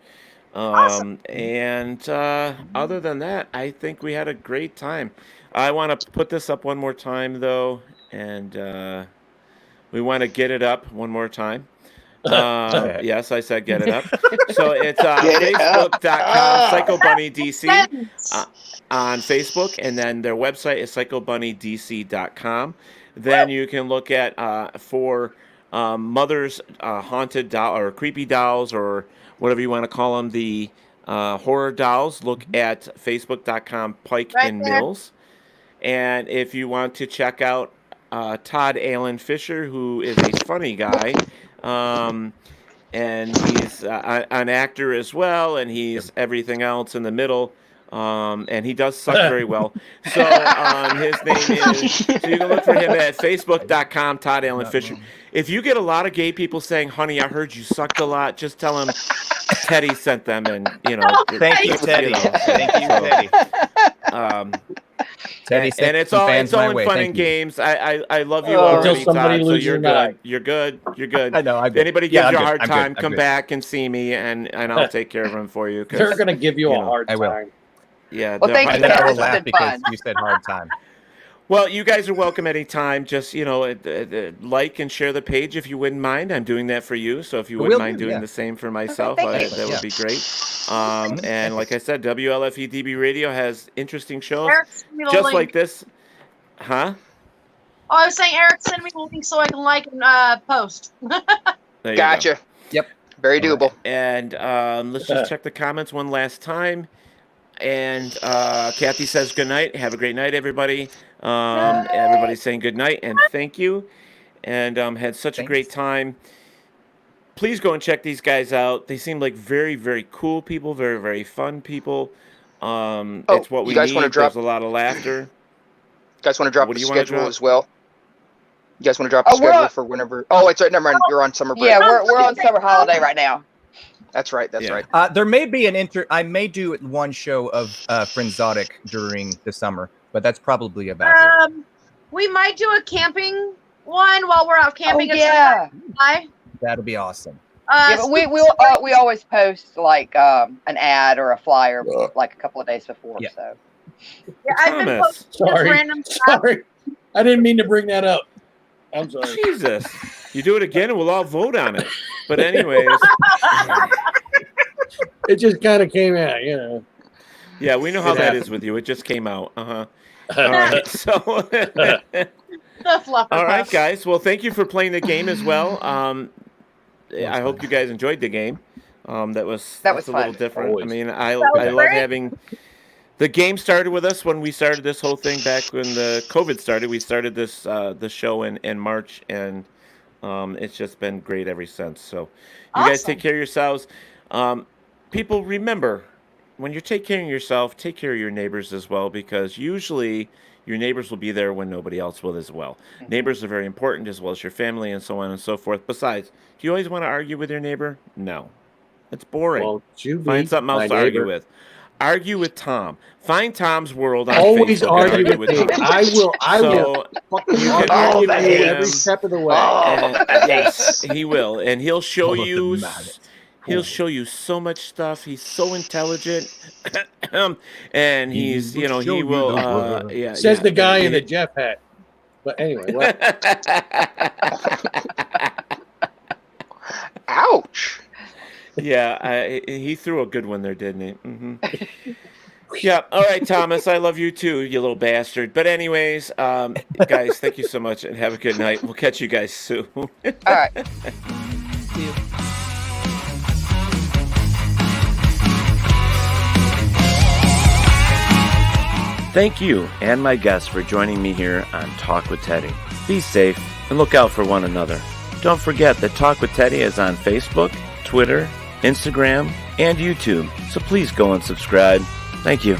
Awesome. And other than that, I think we had a great time. I want to put this up one more time, though, and we want to get it up one more time. Yes, I said get it up. So it's Facebook.com, PsychoBunnyDC on Facebook, and then their website is PsychoBunnyDC.com. Then you can look at for Mother's haunted doll or creepy dolls or whatever you want to call them, the horror dolls. Look at Facebook.com, Pike and Mills. And if you want to check out Todd Allen Fisher, who is a funny guy, and he's an actor as well, and he's everything else in the middle, and he does suck very well. So his name is, so you can look for him at Facebook.com, Todd Allen Fisher. If you get a lot of gay people saying, "Honey, I heard you sucked a lot," just tell them Teddy sent them, and thank you, Teddy. Thank you, Teddy. Teddy, and it's all in fun and games. I love you already, Todd. So you're good. You're good. I know. If anybody gives you a hard time, come back and see me, and I'll take care of them for you. They're gonna give you a hard time. Yeah. Well, thank you. I will laugh because you said hard time. Well, you guys are welcome anytime. Just, like and share the page if you wouldn't mind. I'm doing that for you. So if you wouldn't mind doing the same for myself, that would be great. And like I said, WLFE DB Radio has interesting shows just like this. Huh? Oh, I was saying, Eric, send me the link so I can like and post. Gotcha. Go. Yep. Very doable. And let's just check the comments one last time. And Kathy says good night. Have a great night, everybody. Everybody's saying good night and thank you. And had such a great time. Please go and check these guys out. They seem like very, very cool people, very, very fun people. It's what we need. There's a lot of laughter. You guys want to drop the schedule as well? You guys want to drop the schedule for whenever? Oh, it's right. Never mind. You're on summer break. Yeah, we're on summer holiday right now. That's right. That's right. There may be I may do one show of Frenzotic during the summer, but that's probably about it. We might do a camping one while we're out camping. Oh, yeah. That'll be awesome. But we always post like an ad or a flyer like a couple of days before. Yeah. So. Yeah, I've been posting random stuff. Sorry, I didn't mean to bring that up. I'm sorry. Jesus, you do it again, and we'll all vote on it. But anyways, it just kind of came out, Yeah, we know how that is with you. It just came out. All right, so. All right, guys. Well, thank you for playing the game as well. I hope you guys enjoyed the game. That was a little different. Always. I mean, I love having. The game started with us when we started this whole thing back when the COVID started. We started this the show in March, and it's just been great ever since. So you guys take care of yourselves. People, remember, when you take care of yourself, take care of your neighbors as well, because usually your neighbors will be there when nobody else will as well. Mm-hmm. Neighbors are very important, as well as your family and so on and so forth. Besides, do you always want to argue with your neighbor? No. It's boring. Well, find something else to argue with. Argue with Tom. Find Tom's World on Always Facebook. Argue with Tom. I will fucking argue with him every step of the way. Yes, he will. And he'll show you so much stuff. He's so intelligent. And he's, he will says the guy in the Jeff hat. But anyway, Ouch. Yeah, he threw a good one there, didn't he? Mm-hmm. Yeah. All right, Thomas. I love you too, you little bastard. But anyways, guys, thank you so much and have a good night. We'll catch you guys soon. All right. Thank you and my guests for joining me here on Talk with Teddy. Be safe and look out for one another. Don't forget that Talk with Teddy is on Facebook, Twitter, Instagram, and YouTube, so please go and subscribe. Thank you.